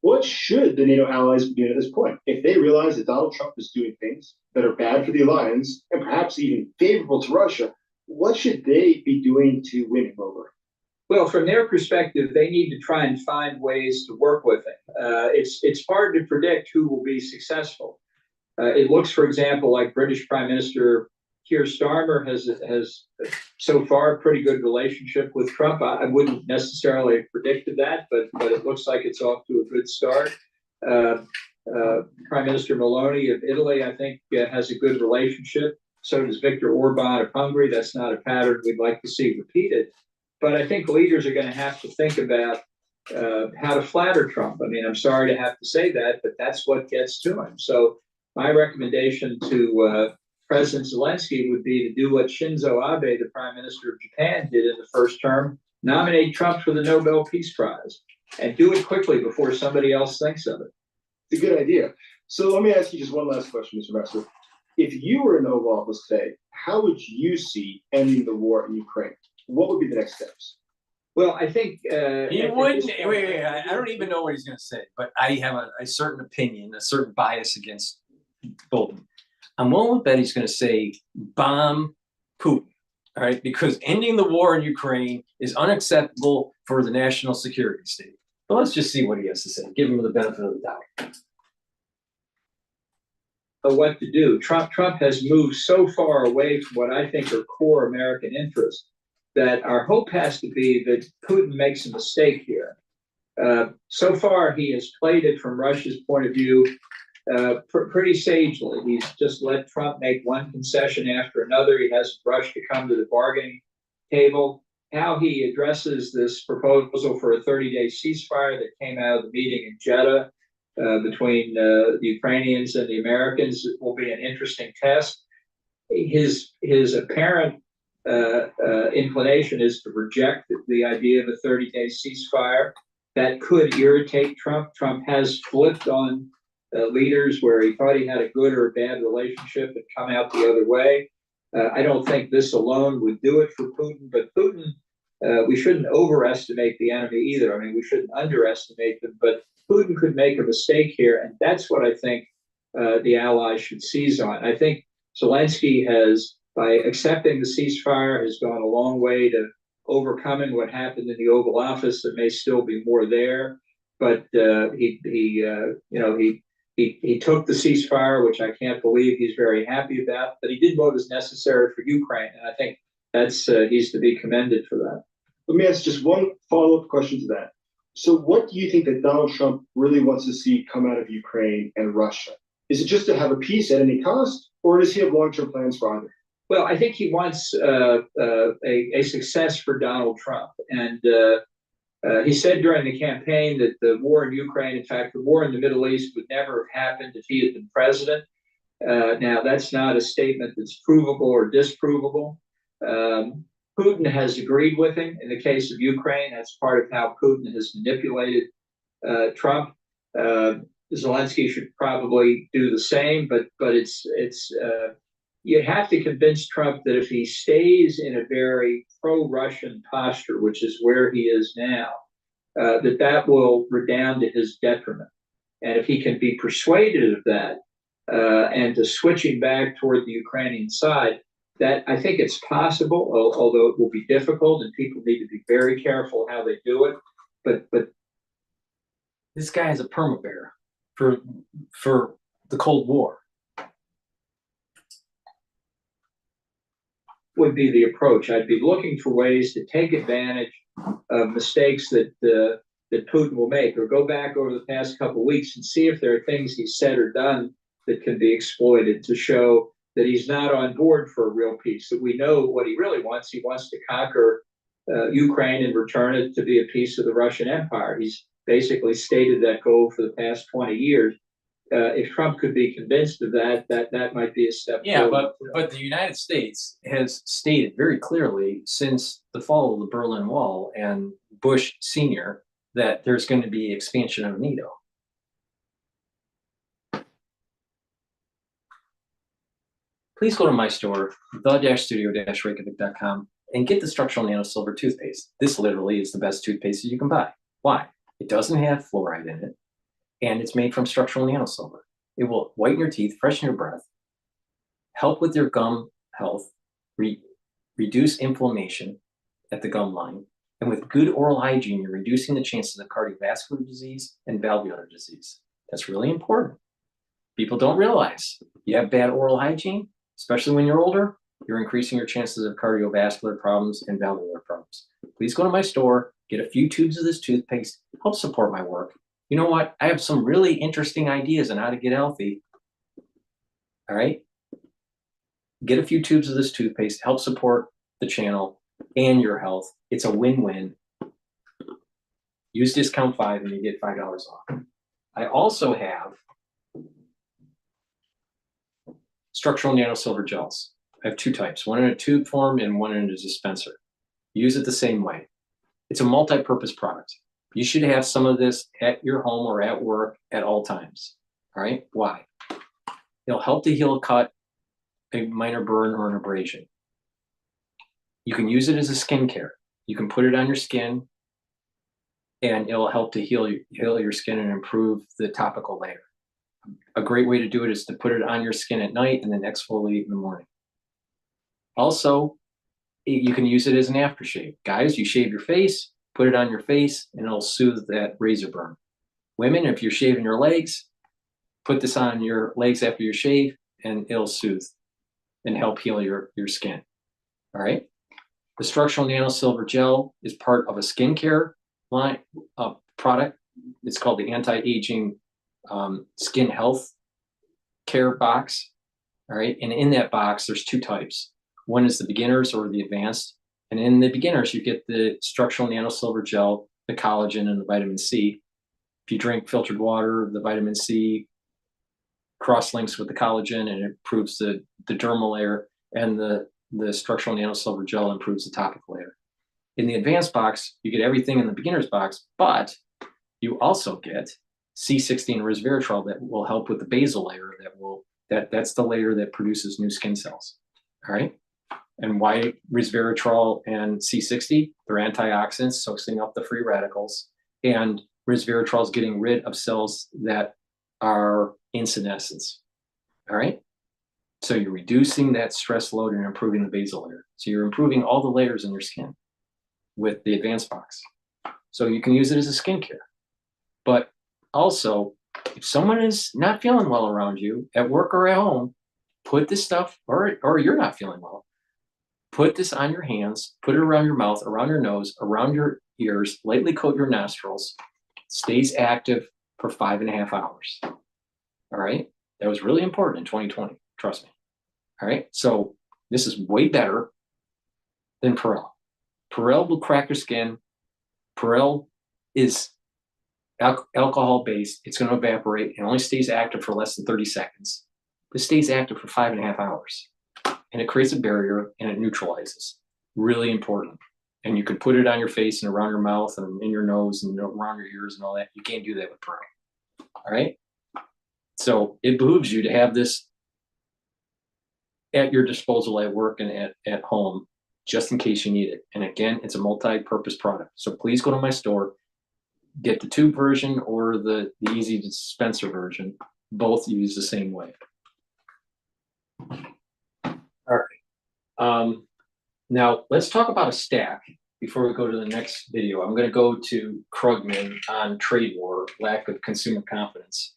What should the NATO allies be doing at this point? If they realize that Donald Trump is doing things that are bad for the alliance and perhaps even favorable to Russia, what should they be doing to win him over? Well, from their perspective, they need to try and find ways to work with him. It's hard to predict who will be successful. It looks, for example, like British Prime Minister Keir Starmer has so far a pretty good relationship with Trump. I wouldn't necessarily have predicted that, but it looks like it's off to a good start. Prime Minister Meloni of Italy, I think, has a good relationship. So does Viktor Orban of Hungary. That's not a pattern we'd like to see repeated. But I think leaders are going to have to think about how to flatter Trump. I mean, I'm sorry to have to say that, but that's what gets to him. So my recommendation to President Zelensky would be to do what Shinzo Abe, the Prime Minister of Japan, did in the first term: nominate Trump for the Nobel Peace Prize, and do it quickly before somebody else thinks of it. It's a good idea. So let me ask you just one last question, Mr. Messer. If you were in Oval Office today, how would you see ending the war in Ukraine? What would be the next steps? Well, I think he wouldn't. Wait, I don't even know what he's going to say, but I have a certain opinion, a certain bias against Bolton. I'm willing to bet he's going to say bomb Putin, all right? Because ending the war in Ukraine is unacceptable for the national security state. But let's just see what he has to say. Give him the benefit of the doubt. But what to do? Trump has moved so far away from what I think are core American interests that our hope has to be that Putin makes a mistake here. So far, he has played it from Russia's point of view pretty sagely. He's just let Trump make one concession after another. He hasn't rushed to come to the bargaining table. How he addresses this proposal for a 30-day ceasefire that came out of the meeting in Jeddah between the Ukrainians and the Americans will be an interesting test. His apparent inclination is to reject the idea of a 30-day ceasefire. That could irritate Trump. Trump has flipped on leaders where he thought he had a good or a bad relationship and come out the other way. I don't think this alone would do it for Putin, but Putin we shouldn't overestimate the enemy either. I mean, we shouldn't underestimate them, but Putin could make a mistake here, and that's what I think the allies should seize on. I think Zelensky has, by accepting the ceasefire, has gone a long way to overcoming what happened in the Oval Office. There may still be more there, but he took the ceasefire, which I can't believe he's very happy about. But he did what was necessary for Ukraine, and I think that's he's to be commended for that. Let me ask just one follow-up question to that. So what do you think that Donald Trump really wants to see come out of Ukraine and Russia? Is it just to have a peace at any cost, or does he have long-term plans for either? Well, I think he wants a success for Donald Trump. And he said during the campaign that the war in Ukraine, in fact, the war in the Middle East would never have happened if he had been president. Now, that's not a statement that's provable or disprovable. Putin has agreed with him in the case of Ukraine. That's part of how Putin has manipulated Trump. Zelensky should probably do the same, but it's you have to convince Trump that if he stays in a very pro-Russian posture, which is where he is now, that will redound to his detriment. And if he can be persuaded of that and to switching back toward the Ukrainian side, that I think it's possible, although it will be difficult and people need to be very careful how they do it. But this guy is a perma-bear for the Cold War. Would be the approach. I'd be looking for ways to take advantage of mistakes that Putin will make, or go back over the past couple of weeks and see if there are things he's said or done that can be exploited to show that he's not on board for a real peace, that we know what he really wants. He wants to conquer Ukraine and return it to be a piece of the Russian Empire. He's basically stated that goal for the past 20 years. If Trump could be convinced of that, that might be a step forward. But the United States has stated very clearly since the fall of the Berlin Wall and Bush Sr. that there's going to be expansion of NATO. Please go to my store, the-studio-reykjavik.com, and get the structural nano silver toothpaste. This literally is the best toothpaste that you can buy. Why? It doesn't have fluoride in it, and it's made from structural nano silver. It will whiten your teeth, freshen your breath, help with your gum health, reduce inflammation at the gum line, and with good oral hygiene, you're reducing the chances of cardiovascular disease and valvular disease. That's really important. People don't realize you have bad oral hygiene, especially when you're older, you're increasing your chances of cardiovascular problems and valvular problems. Please go to my store, get a few tubes of this toothpaste, help support my work. You know what? I have some really interesting ideas on how to get healthy. All right? Get a few tubes of this toothpaste, help support the channel and your health. It's a win-win. Use discount 5 and you get $5 off. I also have structural nano silver gels. I have two types, one in a tube form and one in a dispenser. Use it the same way. It's a multi-purpose product. You should have some of this at your home or at work at all times. All right? Why? It'll help to heal a cut, a minor burn, or an abrasion. You can use it as a skincare. You can put it on your skin, and it'll help to heal your skin and improve the topical layer. A great way to do it is to put it on your skin at night and then exfoliate in the morning. Also, you can use it as an aftershave. Guys, you shave your face, put it on your face, and it'll soothe that razor burn. Women, if you're shaving your legs, put this on your legs after you shave, and it'll soothe and help heal your skin. All right? The structural nano silver gel is part of a skincare line product. It's called the anti-aging skin health care box. All right, and in that box there's two types. One is the beginners or the advanced, and in the beginners you get the structural nano silver gel, the collagen, and the vitamin C. If you drink filtered water, the vitamin C cross-links with the collagen and it improves the dermal layer, and the structural nano silver gel improves the topical layer. In the advanced box, you get everything in the beginner's box, but you also get C16 resveratrol that will help with the basal layer. That's the layer that produces new skin cells. All right. And why resveratrol and C60? They're antioxidants, soaking up the free radicals. And resveratrol is getting rid of cells that are in senescence. All right? So you're reducing that stress load and improving the basal layer. So you're improving all the layers in your skin with the advanced box. So you can use it as a skincare. But also, if someone is not feeling well around you at work or at home, put this stuff, or you're not feeling well, put this on your hands, put it around your mouth, around your nose, around your ears, lightly coat your nostrils, stays active for 5.5 hours. All right? That was really important in 2020, trust me. All right? So this is way better than Perel. Perel will crack your skin. Perel is alcohol-based. It's going to evaporate. It only stays active for less than 30 seconds. This stays active for 5.5 hours. And it creates a barrier and it neutralizes. Really important. And you can put it on your face and around your mouth and in your nose and around your ears and all that. You can't do that with Perel. All right? So it behooves you to have this at your disposal at work and at home, just in case you need it. And again, it's a multi-purpose product. So please go to my store, get the tube version or the easy dispenser version. Both use the same way. All right. Now let's talk about a stack before we go to the next video. I'm going to go to Krugman on trade war, lack of consumer confidence.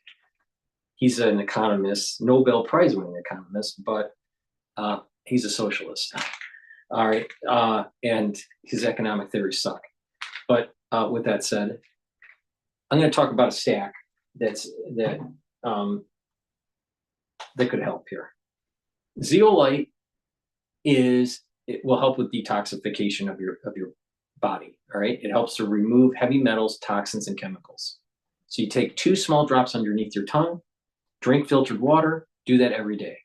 He's an economist, Nobel Prize winning economist, but he's a socialist. All right. And his economic theories suck. But with that said, I'm going to talk about a stack that could help here. Zeolite it will help with detoxification of your body. All right. It helps to remove heavy metals, toxins, and chemicals. So you take 2 small drops underneath your tongue, drink filtered water, do that every day.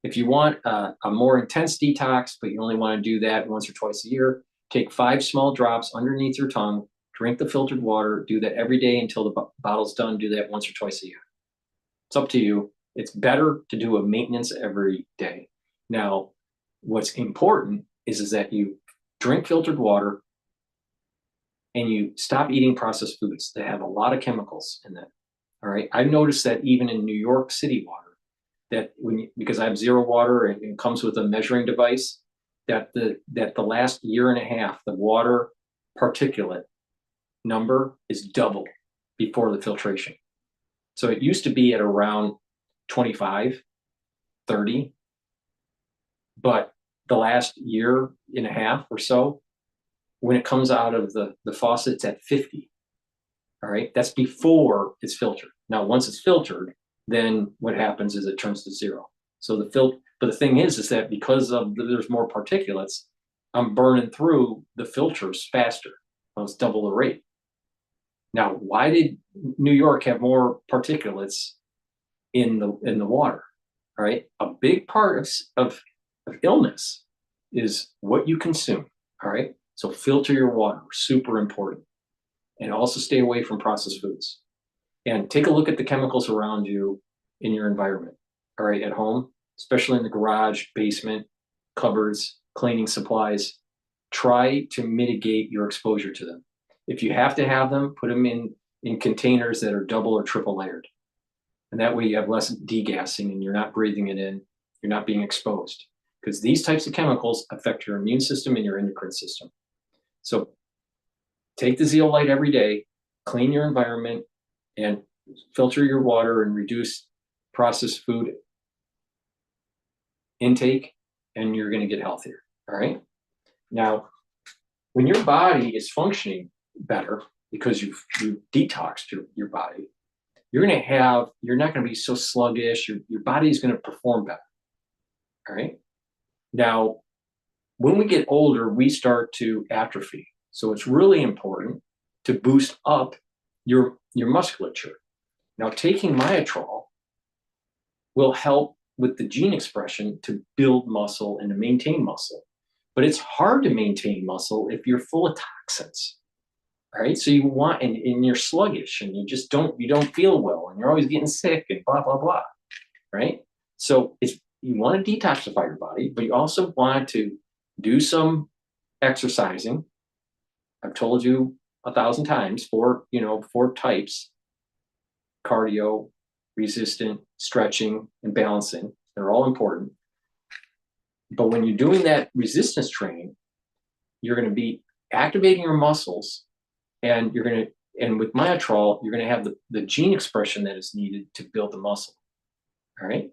If you want a more intense detox, but you only want to do that once or twice a year, take 5 small drops underneath your tongue, drink the filtered water, do that every day until the bottle's done, do that once or twice a year. It's up to you. It's better to do a maintenance every day. Now, what's important is that you drink filtered water and you stop eating processed foods that have a lot of chemicals in them. All right. I've noticed that even in New York City water, that because I have zero water and it comes with a measuring device, that the last year and a half, the water particulate number is double before the filtration. So it used to be at around 25, 30, but the last year and a half or so, when it comes out of the faucet, it's at 50. All right, that's before it's filtered. Now, once it's filtered, then what happens is it turns to 0. So but the thing is that because there's more particulates, I'm burning through the filters faster. It's double the rate. Now, why did New York have more particulates in the water? All right, a big part of illness is what you consume. All right, so filter your water, super important, and also stay away from processed foods. And take a look at the chemicals around you in your environment. All right, at home, especially in the garage, basement, cupboards, cleaning supplies. Try to mitigate your exposure to them. If you have to have them, put them in containers that are double or triple layered. And that way you have less degassing and you're not breathing it in. You're not being exposed. Because these types of chemicals affect your immune system and your endocrine system. So take the zeolite every day, clean your environment, and filter your water and reduce processed food intake, and you're going to get healthier. All right. Now, when your body is functioning better because you've detoxed your body, you're not going to be so sluggish. Your body is going to perform better. All right. Now, when we get older, we start to atrophy. So it's really important to boost up your musculature. Now, taking Myotrol will help with the gene expression to build muscle and to maintain muscle. But it's hard to maintain muscle if you're full of toxins. All right, so you want, and you're sluggish and you don't feel well and you're always getting sick and blah, blah, blah, right? So you want to detoxify your body, but you also want to do some exercising. I've told you 1,000 times, four types: cardio, resistant, stretching, and balancing. They're all important. But when you're doing that resistance training, you're going to be activating your muscles, and with myotrol, you're going to have the gene expression that is needed to build the muscle. All right.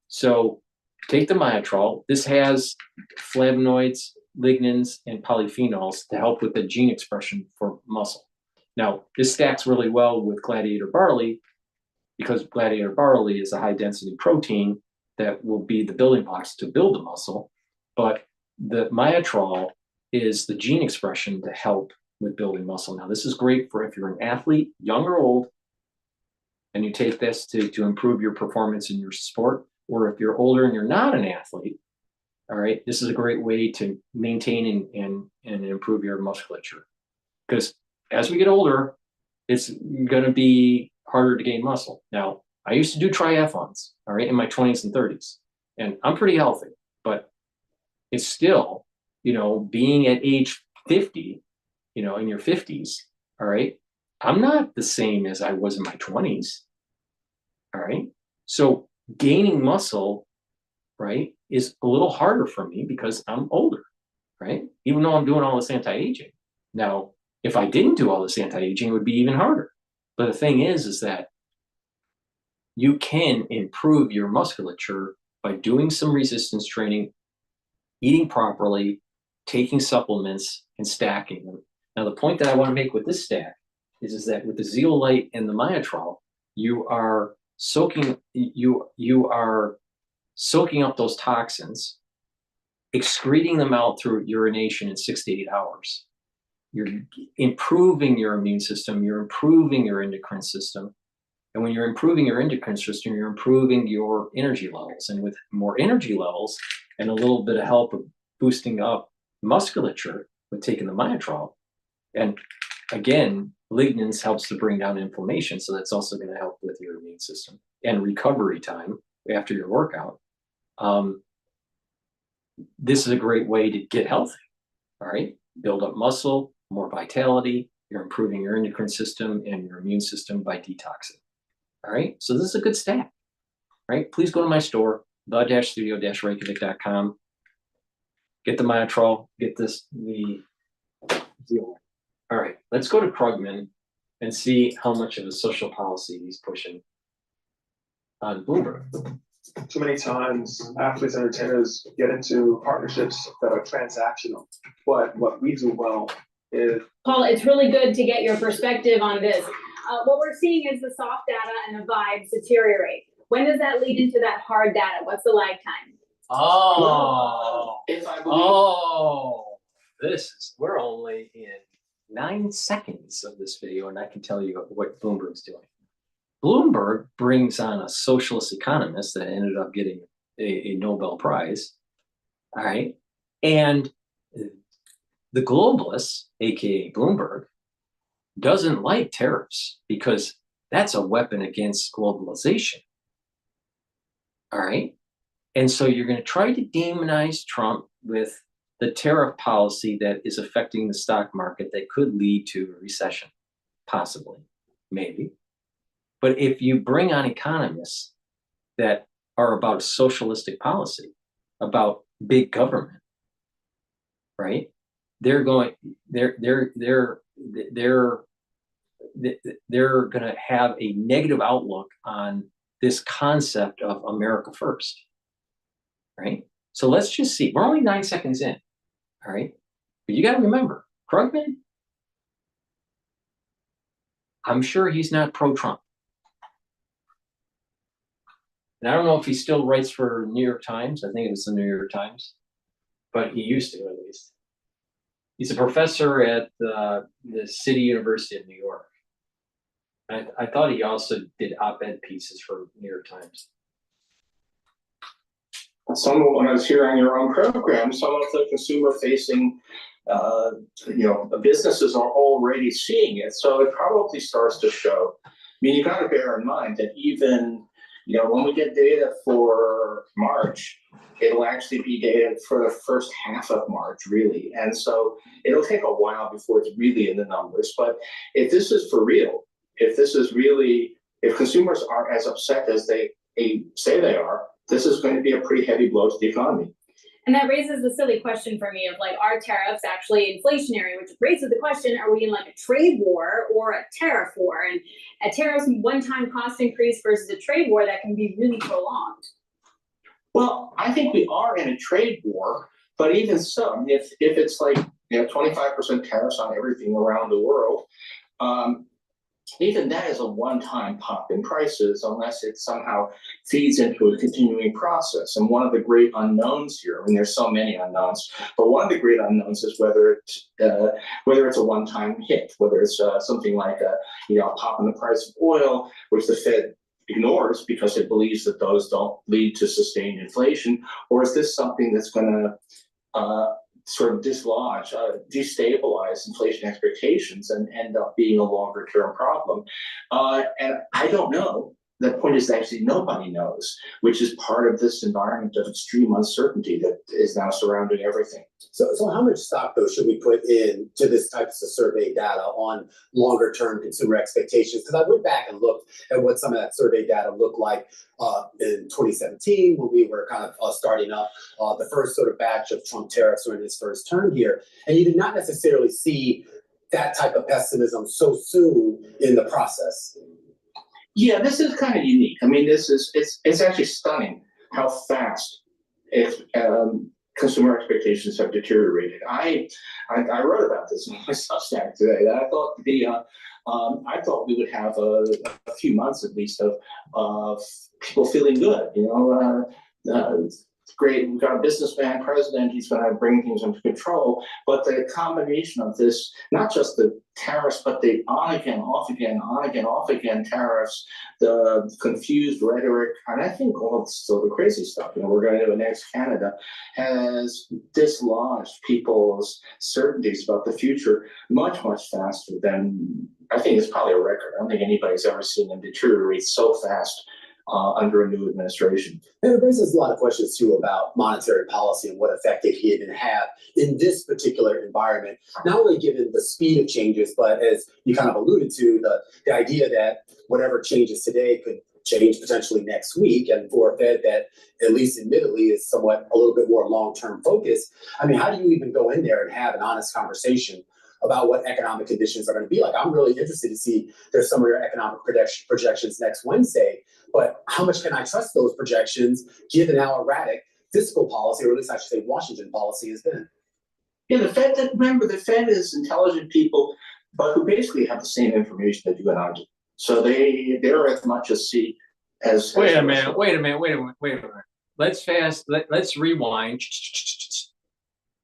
So take the myotrol. This has flavonoids, lignans, and polyphenols to help with the gene expression for muscle. Now, this stacks really well with gladiator barley, because gladiator barley is a high density protein that will be the building blocks to build the muscle. But the myotrol is the gene expression to help with building muscle. Now, this is great for if you're an athlete, young or old, and you take this to improve your performance in your sport, or if you're older and you're not an athlete, all right, this is a great way to maintain and improve your musculature. Because as we get older, it's going to be harder to gain muscle. Now, I used to do triathlons, all right, in my 20s and 30s, and I'm pretty healthy, but it's still, being at age 50, in your 50s, all right, I'm not the same as I was in my 20s, all right? So gaining muscle, right, is a little harder for me because I'm older, right? Even though I'm doing all this anti-aging. Now, if I didn't do all this anti-aging, it would be even harder. But the thing is that you can improve your musculature by doing some resistance training, eating properly, taking supplements, and stacking them. Now, the point that I want to make with this stack is that with the zeolite and the myotrol, you are soaking up those toxins, excreting them out through urination in 6 to 8 hours. You're improving your immune system, you're improving your endocrine system. And when you're improving your endocrine system, you're improving your energy levels. And with more energy levels and a little bit of help of boosting up musculature with taking the myotrol, and again, lignans helps to bring down inflammation. So that's also going to help with your immune system and recovery time after your workout. This is a great way to get healthy, all right? Build up muscle, more vitality. You're improving your endocrine system and your immune system by detoxing, all right? So this is a good stack, right? Please go to my store, the-studio-reykjavik.com. Get the myotrol, get the deal. All right, let's go to Krugman and see how much of a social policy he's pushing on Bloomberg. Too many times athletes and entertainers get into partnerships that are transactional. But what we do well is... Paul, it's really good to get your perspective on this. What we're seeing is the soft data and the vibes deteriorate. When does that lead into that hard data? What's the lag time? We're only in 9 seconds of this video, and I can tell you what Bloomberg's doing. Bloomberg brings on a socialist economist that ended up getting a Nobel Prize, all right? And the globalists, aka Bloomberg, doesn't like tariffs because that's a weapon against globalization, all right? And so you're going to try to demonize Trump with the tariff policy that is affecting the stock market that could lead to a recession, possibly, maybe. But if you bring on economists that are about a socialistic policy, about big government, right? They're going to have a negative outlook on this concept of America first, right? So let's just see. We're only 9 seconds in, all right? But you got to remember, Krugman, I'm sure he's not pro-Trump. And I don't know if he still writes for New York Times. I think it was the New York Times, but he used to, at least. He's a professor at the City University of New York. I thought he also did op-ed pieces for New York Times. Some of what I was hearing on your own program, some of the consumer-facing, businesses are already seeing it. So it probably starts to show. I mean, you got to bear in mind that even, when we get data for March, It'll actually be dated for the first half of March, really. And so it'll take a while before it's really in the numbers. But if this is for real, if this is really, if consumers are as upset as they say they are, this is going to be a pretty heavy blow to the economy. And that raises the silly question for me of like, are tariffs actually inflationary? Which raises the question, are we in like a trade war or a tariff war? And a tariff's one-time cost increase versus a trade war that can be really prolonged. Well, I think we are in a trade war, but even so, if it's like 25% tariffs on everything around the world, even that is a one-time pop in prices unless it somehow feeds into a continuing process. And one of the great unknowns here, I mean, there's so many unknowns, but one of the great unknowns is whether it's a one-time hit, whether it's something like a pop in the price of oil, which the Fed ignores because it believes that those don't lead to sustained inflation, or is this something that's going to sort of dislodge, destabilize inflation expectations and end up being a longer term problem. And I don't know. The point is that actually nobody knows, which is part of this environment of extreme uncertainty that is now surrounding everything. So how much stock, though, should we put in to this types of survey data on longer term consumer expectations? Because I went back and looked at what some of that survey data looked like in 2017 when we were kind of starting up the first sort of batch of Trump tariffs during his first term here. And you did not necessarily see that type of pessimism so soon in the process. Yeah, this is kind of unique. I mean, it's actually stunning how fast consumer expectations have deteriorated. I wrote about this in my Substack today. That I thought we would have a few months at least of people feeling good. Great, we've got a businessman president, he's going to bring things under control. But the combination of this, not just the tariffs, but the on again, off again, on again, off again tariffs, the confused rhetoric, and I think all of still the crazy stuff, we're going to annex Canada, has dislodged people's certainties about the future much, much faster than, I think it's probably a record. I don't think anybody's ever seen them deteriorate so fast under a new administration. And it raises a lot of questions too about monetary policy and what effect it can even have in this particular environment, not only given the speed of changes, but as you kind of alluded to, the idea that whatever changes today could change potentially next week, and for a Fed that, at least admittedly, is somewhat a little bit more long-term focused. I mean, how do you even go in there and have an honest conversation about what economic conditions are going to be like? I'm really interested to see there's some of your economic projections next Wednesday, but how much can I trust those projections given how erratic fiscal policy, or at least I should say Washington policy, has been? Yeah, the Fed is intelligent people, but who basically have the same information that you and I do. So they're as much as see as. Wait a minute. Let's rewind.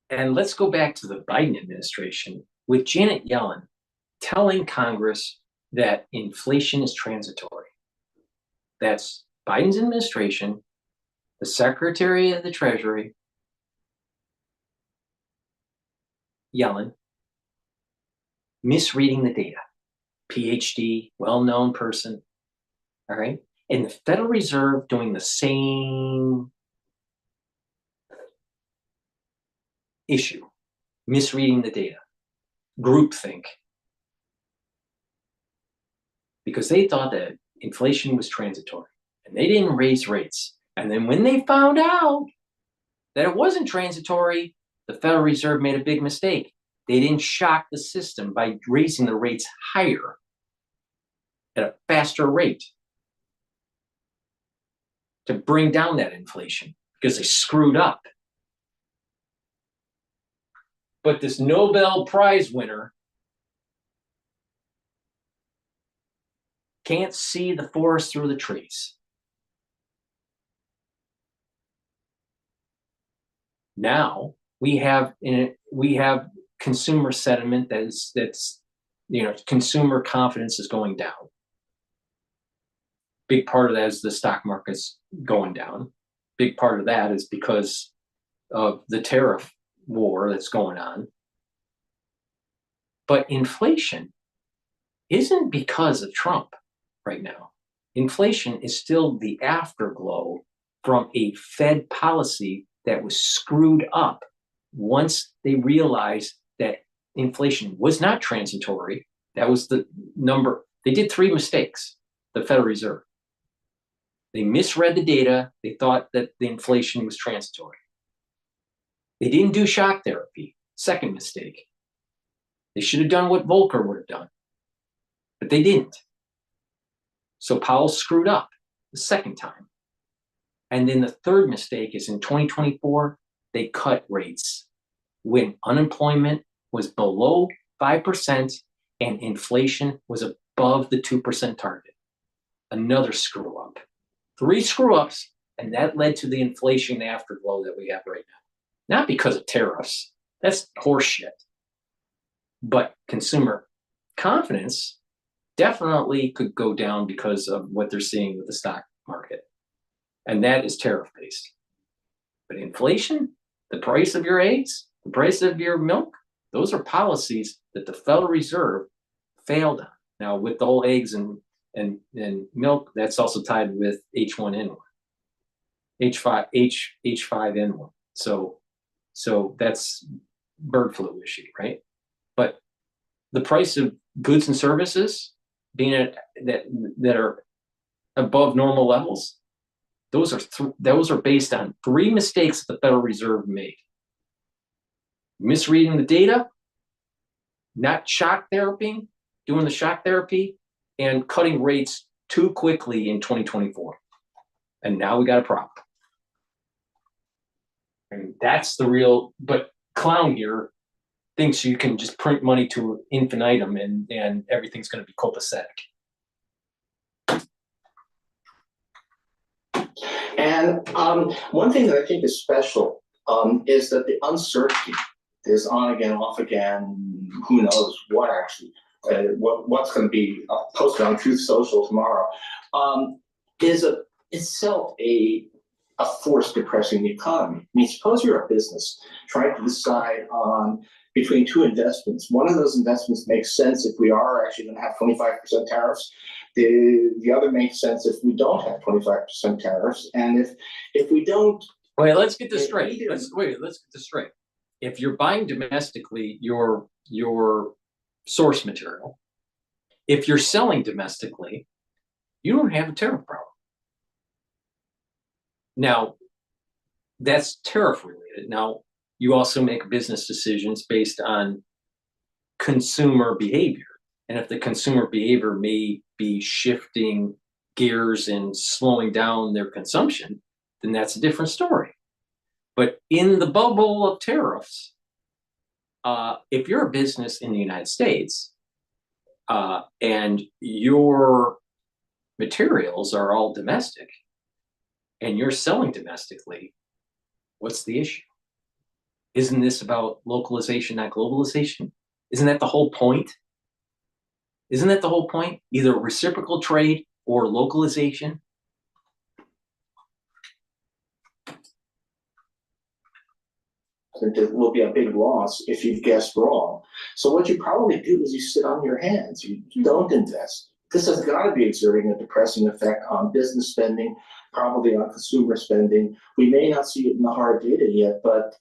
And let's go back to the Biden administration with Janet Yellen telling Congress that inflation is transitory. That's Biden's administration, the Secretary of the Treasury, Yellen, misreading the data. Ph.D., well-known person, all right? And the Federal Reserve doing the same issue, misreading the data, groupthink, because they thought that inflation was transitory and they didn't raise rates. And then when they found out that it wasn't transitory, the Federal Reserve made a big mistake. They didn't shock the system by raising the rates higher at a faster rate to bring down that inflation because they screwed up. But this Nobel Prize winner can't see the forest through the trees. Now we have consumer sentiment that's consumer confidence is going down. Big part of that is the stock market's going down. Big part of that is because of the tariff war that's going on. But inflation isn't because of Trump right now. Inflation is still the afterglow from a Fed policy that was screwed up once they realized that inflation was not transitory. That was the number. They did 3 mistakes, the Federal Reserve. They misread the data. They thought that the inflation was transitory. They didn't do shock therapy. Second mistake. They should have done what Volcker would have done, but they didn't. So Powell screwed up the second time. And then the third mistake is in 2024, they cut rates when unemployment was below 5% and inflation was above the 2% target. Another screw up. 3 screw ups, and that led to the inflation afterglow that we have right now. Not because of tariffs. That's horseshit. But consumer confidence definitely could go down because of what they're seeing with the stock market. And that is tariff-based. But inflation, the price of your eggs, the price of your milk, those are policies that the Federal Reserve failed on. Now, with the whole eggs and milk, that's also tied with H1N1, H5N1. So that's bird flu issue, right? But the price of goods and services being that are above normal levels, those are based on 3 mistakes the Federal Reserve made: misreading the data, not doing the shock therapy, and cutting rates too quickly in 2024. And now we got a problem. And that's the real, but clown here thinks you can just print money to infinitum and everything's going to be copacetic. And one thing that I think is special is that the uncertainty is on again, off again. Who knows what actually, what's going to be posted on Truth Social tomorrow, is itself a force depressing the economy. I mean, suppose you're a business trying to decide on between 2 investments. One of those investments makes sense if we are actually going to have 25% tariffs. The other makes sense if we don't have 25% tariffs. And if we don't... Wait, let's get this straight. Let's get this straight. If you're buying domestically your source material, if you're selling domestically, you don't have a tariff problem. Now, that's tariff related. Now, you also make business decisions based on consumer behavior. And if the consumer behavior may be shifting gears and slowing down their consumption, then that's a different story. But in the bubble of tariffs, if you're a business in the United States and your materials are all domestic and you're selling domestically, what's the issue? Isn't this about localization, not globalization? Isn't that the whole point? Isn't that the whole point? Either reciprocal trade or localization? There will be a big loss if you've guessed wrong. So what you probably do is you sit on your hands. You don't invest. This has got to be exerting a depressing effect on business spending, probably on consumer spending. We may not see it in the hard data yet, but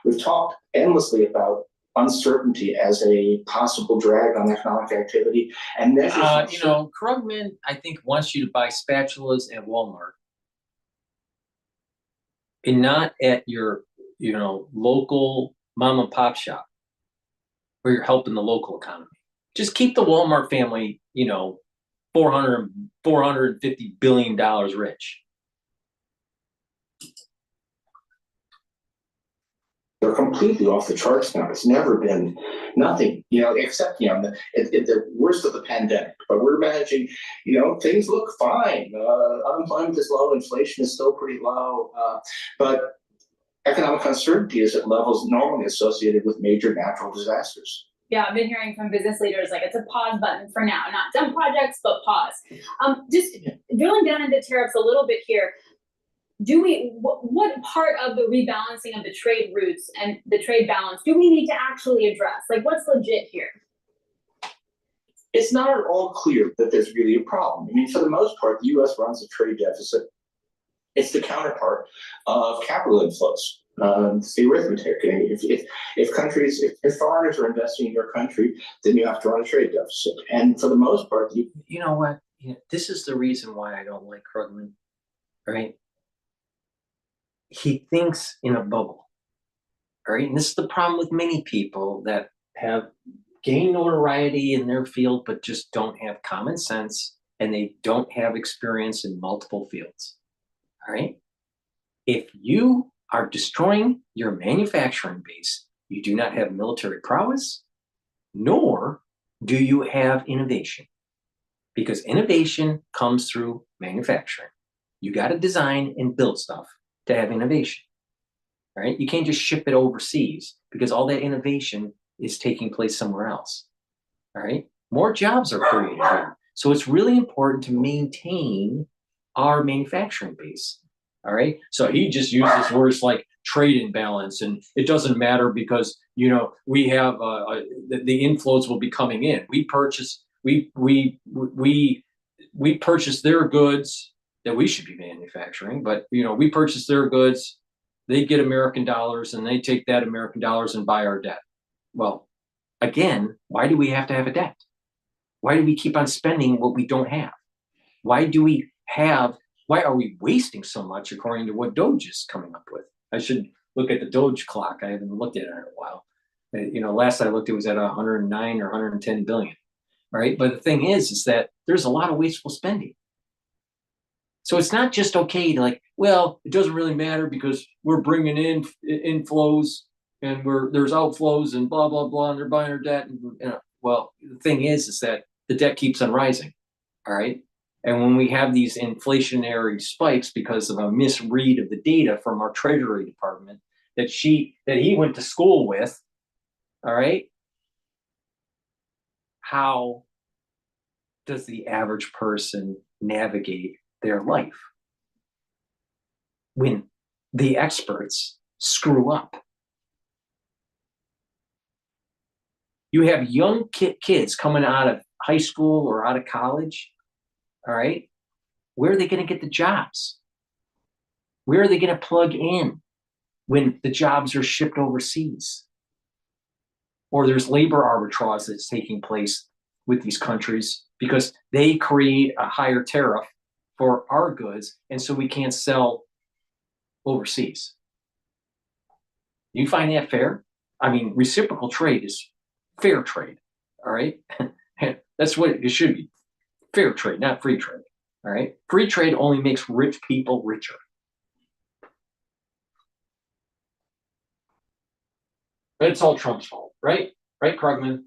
we've talked endlessly about uncertainty as a possible drag on economic activity. And Krugman, I think, wants you to buy spatulas at Walmart and not at your local mom and pop shop where you're helping the local economy. Just keep the Walmart family, $450 billion rich. They're completely off the charts now. It's never been nothing, except, the worst of the pandemic. But we're managing, things look fine. Unemployment is low. Inflation is still pretty low. But economic uncertainty is at levels normally associated with major natural disasters. Yeah, I've been hearing from business leaders it's a pause button for now, not done projects, but pause. Just drilling down into tariffs a little bit here. What part of the rebalancing of the trade routes and the trade balance do we need to actually address? What's legit here? It's not at all clear that there's really a problem. I mean, for the most part, the U.S. runs a trade deficit. It's the counterpart of capital inflows. It's the arithmetic. If foreigners are investing in your country, then you have to run a trade deficit. And for the most part, you know what? This is the reason why I don't like Krugman, right? He thinks in a bubble, right? And this is the problem with many people that have gained notoriety in their field, but just don't have common sense and they don't have experience in multiple fields, all right? If you are destroying your manufacturing base, you do not have military prowess, nor do you have innovation. Because innovation comes through manufacturing. You got to design and build stuff to have innovation, right? You can't just ship it overseas because all that innovation is taking place somewhere else, all right? More jobs are created here. So it's really important to maintain our manufacturing base. All right. So he just uses words like trade imbalance, and it doesn't matter because, you know, we have the inflows will be coming in. We purchase their goods that we should be manufacturing, but, you know, we purchase their goods, they get American dollars and they take that American dollars and buy our debt. Well, again, why do we have to have a debt? Why do we keep on spending what we don't have? Why are we wasting so much according to what Doge is coming up with? I should look at the Doge clock. I haven't looked at it in a while. You know, last I looked, it was at 109 or 110 billion, right? But the thing is that there's a lot of wasteful spending. So it's not just okay to like, well, it doesn't really matter because we're bringing in inflows and there's outflows and blah, blah, blah, and they're buying our debt. And, you know, well, the thing is that the debt keeps on rising, all right? And when we have these inflationary spikes because of a misread of the data from our Treasury Department that he went to school with, all right, how does the average person navigate their life when the experts screw up? You have young kids coming out of high school or out of college. All right, where are they going to get the jobs? Where are they going to plug in when the jobs are shipped overseas? Or there's labor arbitrage that's taking place with these countries because they create a higher tariff for our goods, and so we can't sell overseas. You find that fair? I mean, reciprocal trade is fair trade, all right? That's what it should be. Fair trade, not free trade, all right? Free trade only makes rich people richer. But it's all Trump's fault, right? Right, Krugman?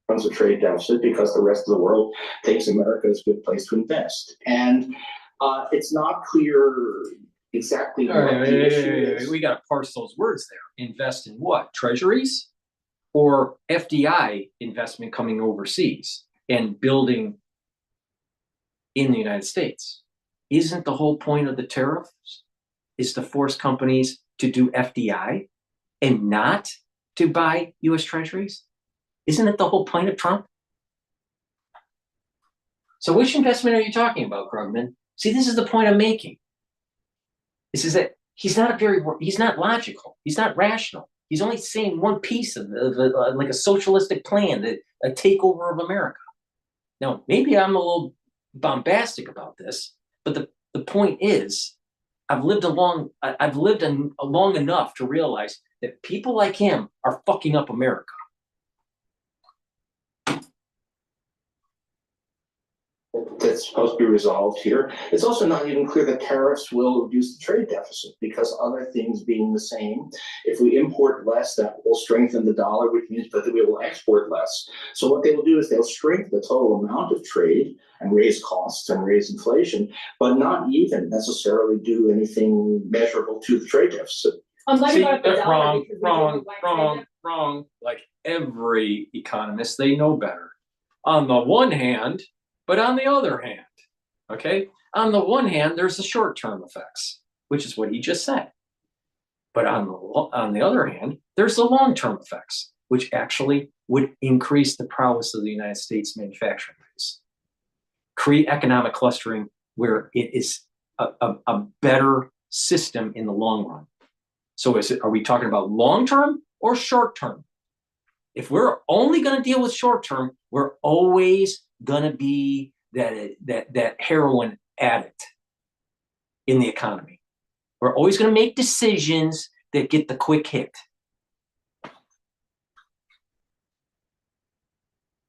Runs a trade deficit because the rest of the world thinks America is a good place to invest. And it's not clear exactly what the issue is. We got to parse those words there. Invest in what? Treasuries? Or FDI investment coming overseas and building in the United States? Isn't the whole point of the tariffs is to force companies to do FDI and not to buy US treasuries? Isn't it the whole point of Trump? So which investment are you talking about, Krugman? See, this is the point I'm making. This is that he's not logical. He's not rational. He's only saying one piece of like a socialistic plan, a takeover of America. Now, maybe I'm a little bombastic about this, but the point is, I've lived long enough to realize that people like him are fucking up America. That's supposed to be resolved here. It's also not even clear that tariffs will reduce the trade deficit because other things being the same, if we import less, that will strengthen the dollar, which means that we will export less. So what they will do is they'll shrink the total amount of trade and raise costs and raise inflation, but not even necessarily do anything measurable to the trade deficit. See, that's wrong. Like every economist, they know better. On the one hand, but on the other hand, okay? On the one hand, there's the short-term effects, which is what he just said. But on the other hand, there's the long-term effects, which actually would increase the prowess of the United States manufacturing base. create economic clustering where it is a better system in the long run. So are we talking about long-term or short-term? If we're only going to deal with short-term, we're always going to be that heroin addict in the economy. We're always going to make decisions that get the quick hit.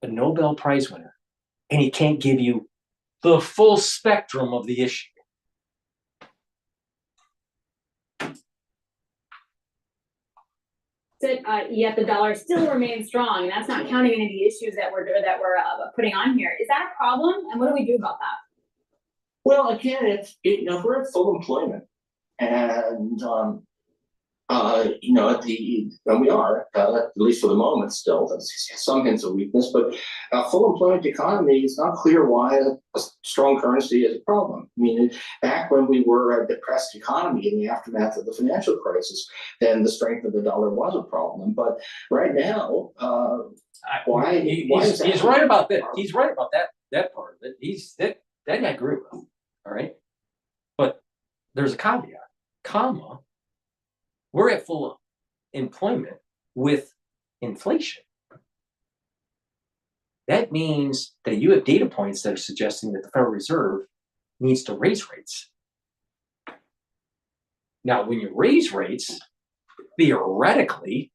A Nobel Prize winner, and he can't give you the full spectrum of the issue. Yet the dollar still remains strong, and that's not counting any of the issues that we're putting on here. Is that a problem, and what do we do about that? Well, again, if we're at full employment, and and we are at least for the moment still. There's some hints of weakness, but a full employment economy, it's not clear why a strong currency is a problem. I mean, back when we were a depressed economy in the aftermath of the financial crisis, then the strength of the dollar was a problem. But right now, he's right about that. He's right about that part of it. That I agree with. All right, but there's a caveat, comma. We're at full employment with inflation. That means that you have data points that are suggesting that the Federal Reserve needs to raise rates. Now, when you raise rates, theoretically,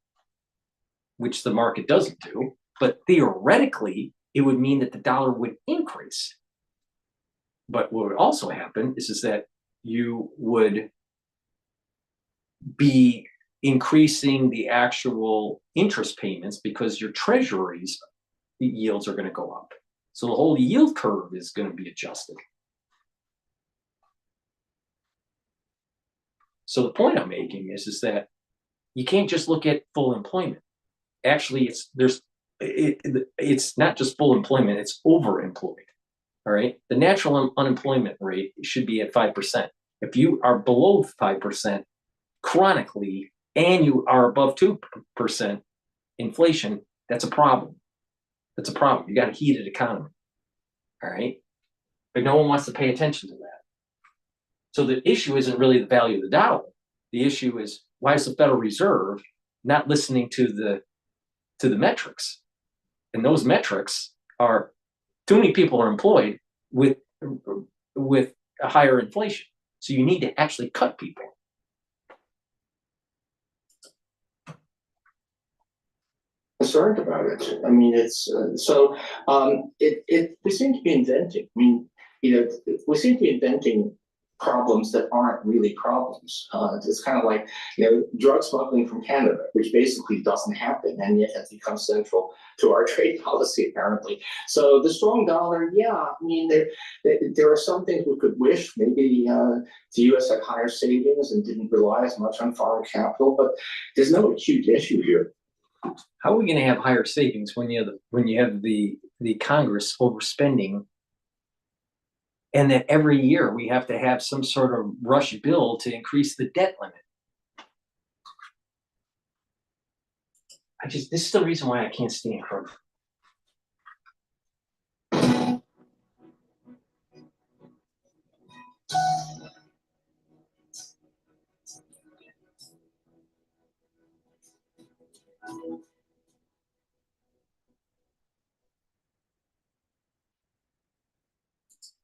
which the market doesn't do, but theoretically, it would mean that the dollar would increase. But what would also happen is that you would be increasing the actual interest payments because your treasuries, the yields are going to go up. So the whole yield curve is going to be adjusted. So the point I'm making is that you can't just look at full employment. Actually, it's not just full employment, it's overemployed. All right. The natural unemployment rate should be at 5%. If you are below 5%, chronically, and you are above 2% inflation, that's a problem. That's a problem. You got a heated economy. All right. But no one wants to pay attention to that. So the issue isn't really the value of the dollar. The issue is, why is the Federal Reserve not listening to the metrics? And those metrics are too many people are employed with a higher inflation. So you need to actually cut people. Concerned about it. I mean, it's we seem to be inventing. I mean, we seem to be inventing problems that aren't really problems. It's kind of like drug smuggling from Canada, which basically doesn't happen, and yet has become central to our trade policy apparently. So the strong dollar, yeah. I mean, there are some things we could wish. Maybe the U.S. had higher savings and didn't rely as much on foreign capital, but there's no acute issue here. How are we going to have higher savings when you have the Congress overspending, and that every year we have to have some sort of rush bill to increase the debt limit? This is the reason why I can't stand Trump.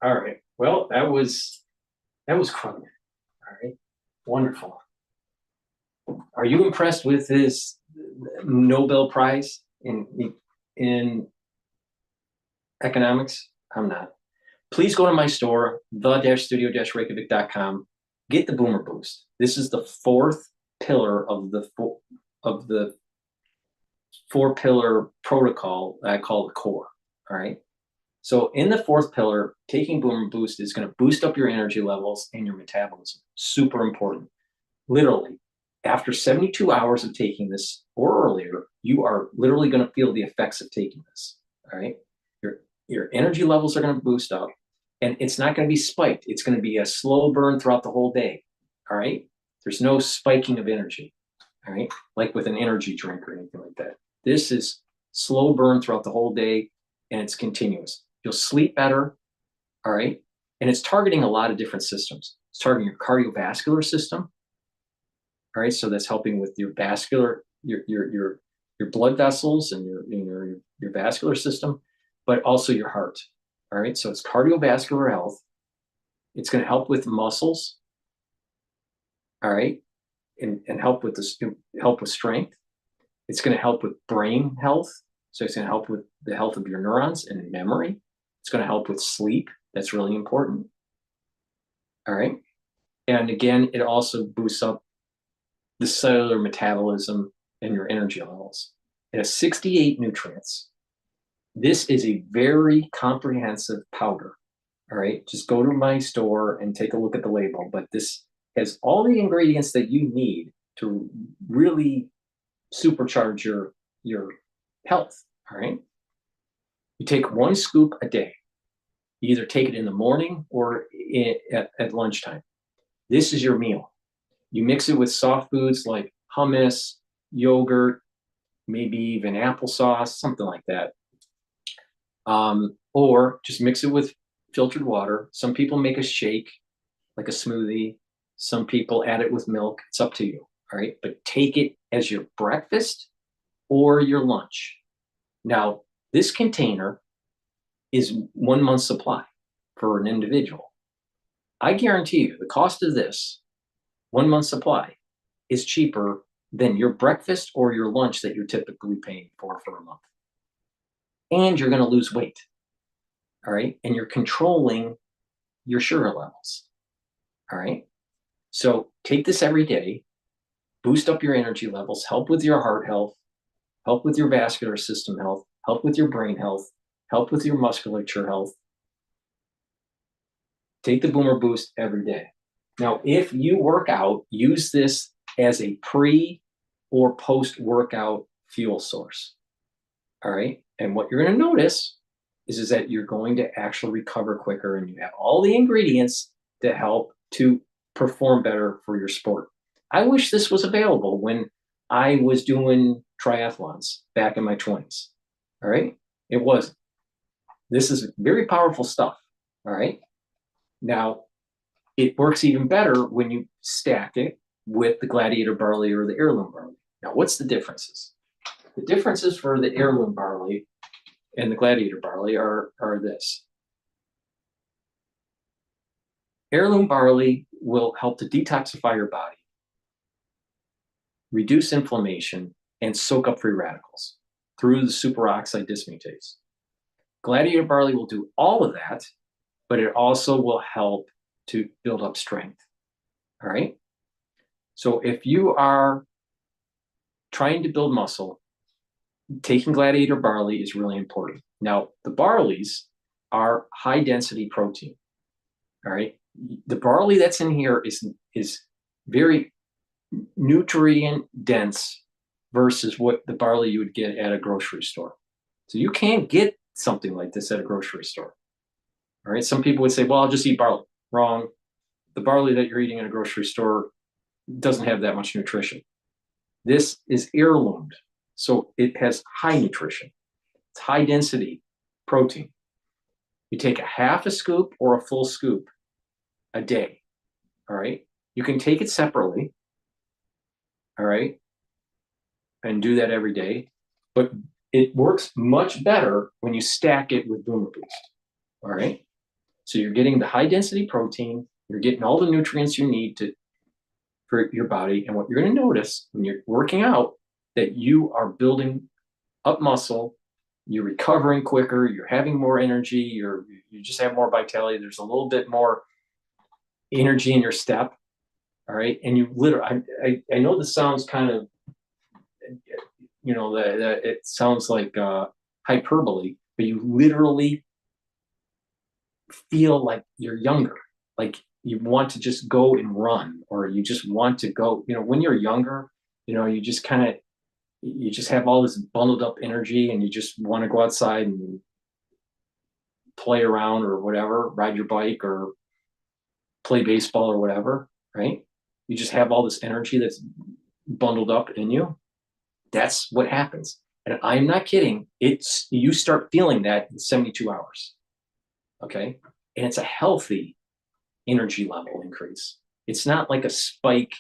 All right. Well, that was crummy. All right. Wonderful. Are you impressed with his Nobel Prize in economics? I'm not. Please go to my store, the-studio-reykjavik.com. Get the Boomer Boost. This is the fourth pillar of the four-pillar protocol that I call the core. All right. So in the fourth pillar, taking Boomer Boost is going to boost up your energy levels and your metabolism. Super important. Literally, after 72 hours of taking this or earlier, you are literally going to feel the effects of taking this. All right. Your energy levels are going to boost up, and it's not going to be spiked. It's going to be a slow burn throughout the whole day. All right. There's no spiking of energy. All right. Like with an energy drink or anything like that. This is slow burn throughout the whole day, and it's continuous. You'll sleep better. All right. And it's targeting a lot of different systems. It's targeting your cardiovascular system. All right. So that's helping with your vascular, your blood vessels and your vascular system, but also your heart. All right. So it's cardiovascular health. It's going to help with muscles. All right. And help with strength. It's going to help with brain health. So it's going to help with the health of your neurons and memory. It's going to help with sleep. That's really important. All right. And again, it also boosts up the cellular metabolism and your energy levels. It has 68 nutrients. This is a very comprehensive powder. All right. Just go to my store and take a look at the label. But this has all the ingredients that you need to really supercharge your health. All right. You take 1 scoop a day. You either take it in the morning or at lunchtime. This is your meal. You mix it with soft foods like hummus, yogurt, maybe even applesauce, something like that. Or just mix it with filtered water. Some people make a shake, like a smoothie. Some people add it with milk. It's up to you. All right. But take it as your breakfast or your lunch. Now, this container is 1 month's supply for an individual. I guarantee you the cost of this 1 month supply is cheaper than your breakfast or your lunch that you're typically paying for a month. And you're going to lose weight. All right. And you're controlling your sugar levels. All right. So take this every day, boost up your energy levels, help with your heart health, help with your vascular system health, help with your brain health, help with your musculature health. Take the Boomer Boost every day. Now, if you work out, use this as a pre or post-workout fuel source. All right. And what you're going to notice is that you're going to actually recover quicker, and you have all the ingredients to help to perform better for your sport. I wish this was available when I was doing triathlons back in my 20s. All right. It wasn't. This is very powerful stuff. All right. Now, it works even better when you stack it with the Gladiator barley or the heirloom barley. Now, what's the differences? The differences for the heirloom barley and the Gladiator barley are this. Heirloom barley will help to detoxify your body, reduce inflammation, and soak up free radicals through the superoxide dismutase. Gladiator barley will do all of that, but it also will help to build up strength. All right. So if you are trying to build muscle, taking Gladiator barley is really important. Now, the barleys are high density protein. All right. The barley that's in here is very nutrient dense versus what the barley you would get at a grocery store. So you can't get something like this at a grocery store. All right. Some people would say, well, I'll just eat barley. Wrong. The barley that you're eating in a grocery store doesn't have that much nutrition. This is heirloomed. So it has high nutrition. It's high density protein. You take a half a scoop or a full scoop a day. All right. You can take it separately. All right. And do that every day. But it works much better when you stack it with Boomer Boost. All right. So you're getting the high density protein. You're getting all the nutrients you need for your body. And what you're going to notice when you're working out, that you are building up muscle, you're recovering quicker, you're having more energy, you just have more vitality. There's a little bit more energy in your step. All right. And you literally, I know this sounds kind of, that it sounds like hyperbole, but you literally feel like you're younger. Like you want to just go and run, or you just want to go, when you're younger, you just you just have all this bundled up energy and you just want to go outside and play around or whatever, ride your bike or play baseball or whatever, right? You just have all this energy that's bundled up in you. That's what happens. And I'm not kidding. You start feeling that in 72 hours. Okay. And it's a healthy energy level increase. It's not like a spike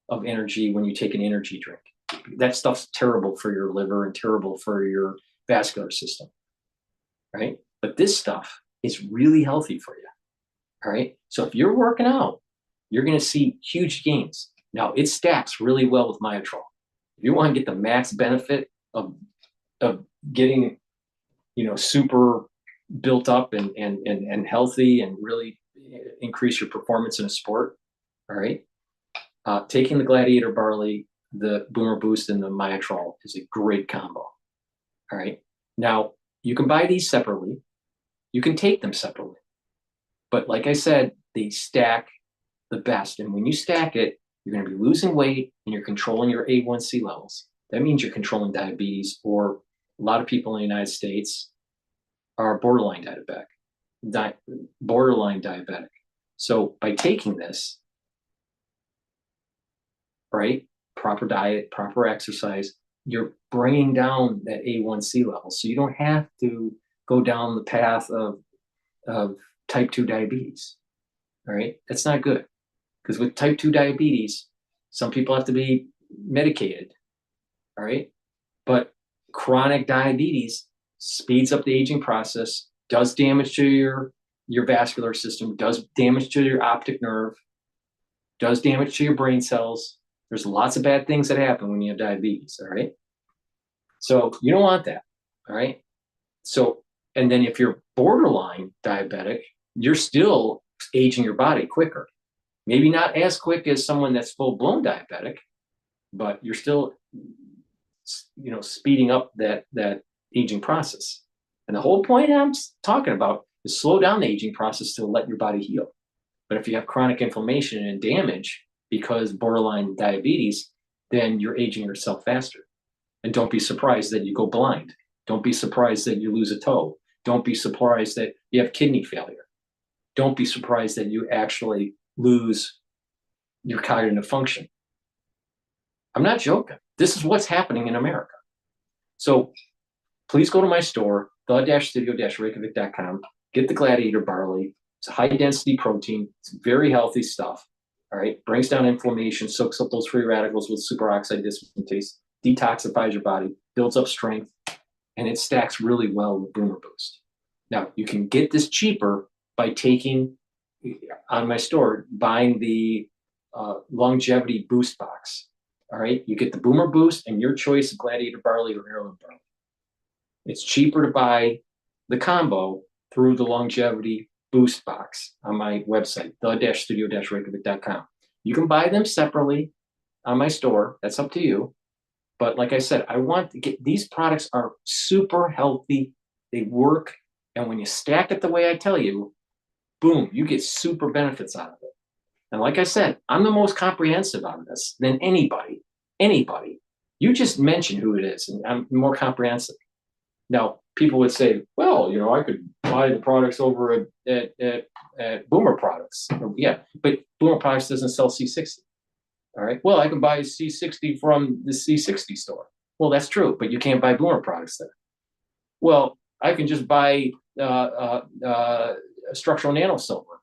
of energy when you take an energy drink. That stuff's terrible for your liver and terrible for your vascular system, right? But this stuff is really healthy for you, all right? So if you're working out, you're going to see huge gains. Now, it stacks really well with Myotrol. If you want to get the max benefit of getting, super built up and healthy and really increase your performance in a sport, all right? Taking the Gladiator Barley, the Boomer Boost, and the Myotrol is a great combo, all right? Now, you can buy these separately. You can take them separately. But like I said, they stack the best. And when you stack it, you're going to be losing weight and you're controlling your A1C levels. That means you're controlling diabetes, or a lot of people in the United States are borderline diabetic. So by taking this, right, proper diet, proper exercise, you're bringing down that A1C level. So you don't have to go down the path of type 2 diabetes, all right? That's not good, because with type 2 diabetes, some people have to be medicated, all right? But chronic diabetes speeds up the aging process, does damage to your vascular system, does damage to your optic nerve, does damage to your brain cells. There's lots of bad things that happen when you have diabetes, all right? So you don't want that, all right? So, and then if you're borderline diabetic, you're still aging your body quicker. Maybe not as quick as someone that's full-blown diabetic, but you're still, speeding up that aging process. And the whole point I'm talking about is slow down the aging process to let your body heal. But if you have chronic inflammation and damage because borderline diabetes, then you're aging yourself faster. And don't be surprised that you go blind. Don't be surprised that you lose a toe. Don't be surprised that you have kidney failure. Don't be surprised that you actually lose your cognitive function. I'm not joking. This is what's happening in America. So please go to my store, the-studio-reykjavik.com, get the Gladiator Barley. It's a high-density protein. It's very healthy stuff, all right? Brings down inflammation, soaks up those free radicals with superoxide dismutase, detoxifies your body, builds up strength, and it stacks really well with Boomer Boost. Now, you can get this cheaper by taking, on my store, buying the Longevity Boost box, all right? You get the Boomer Boost and your choice of Gladiator Barley or Heirloom Barley. It's cheaper to buy the combo through the Longevity Boost box on my website, the-studio-reykjavik.com. You can buy them separately on my store. That's up to you. But like I said, I want to get, these products are super healthy. They work. And when you stack it the way I tell you, boom, you get super benefits out of it. And like I said, I'm the most comprehensive on this than anybody. You just mention who it is, and I'm more comprehensive. Now, people would say, well, I could buy the products over at Boomer Products. Yeah, but Boomer Products doesn't sell C60. All right, well, I can buy C60 from the C60 store. Well, that's true, but you can't buy Boomer Products there. Well, I can just buy structural nano silver,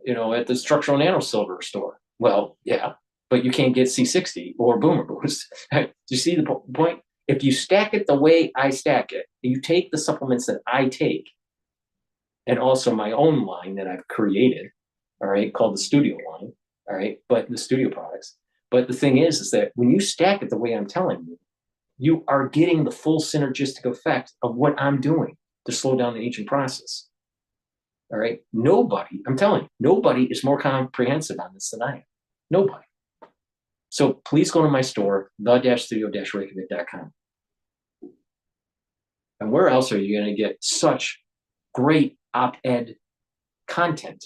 at the structural nano silver store. Well, yeah, but you can't get C60 or Boomer Boost. Do you see the point? If you stack it the way I stack it, you take the supplements that I take, and also my own line that I've created, all right, called the Studio line, all right, but the Studio products. But the thing is that when you stack it the way I'm telling you, you are getting the full synergistic effect of what I'm doing to slow down the aging process. All right. Nobody, I'm telling you, nobody is more comprehensive on this than I am. Nobody. So please go to my store, the-studio-reykjavik.com. And where else are you going to get such great op-ed content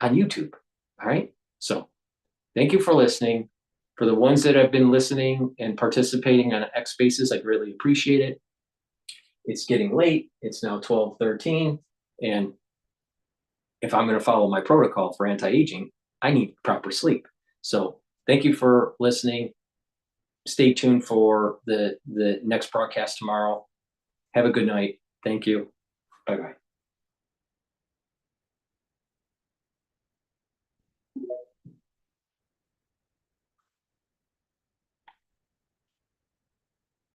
on YouTube? All right. So thank you for listening. For the ones that have been listening and participating on X Spaces, I greatly appreciate it. It's getting late. It's now 12:13. And if I'm going to follow my protocol for anti-aging, I need proper sleep. So thank you for listening. Stay tuned for the next broadcast tomorrow. Have a good night. Thank you. Bye-bye.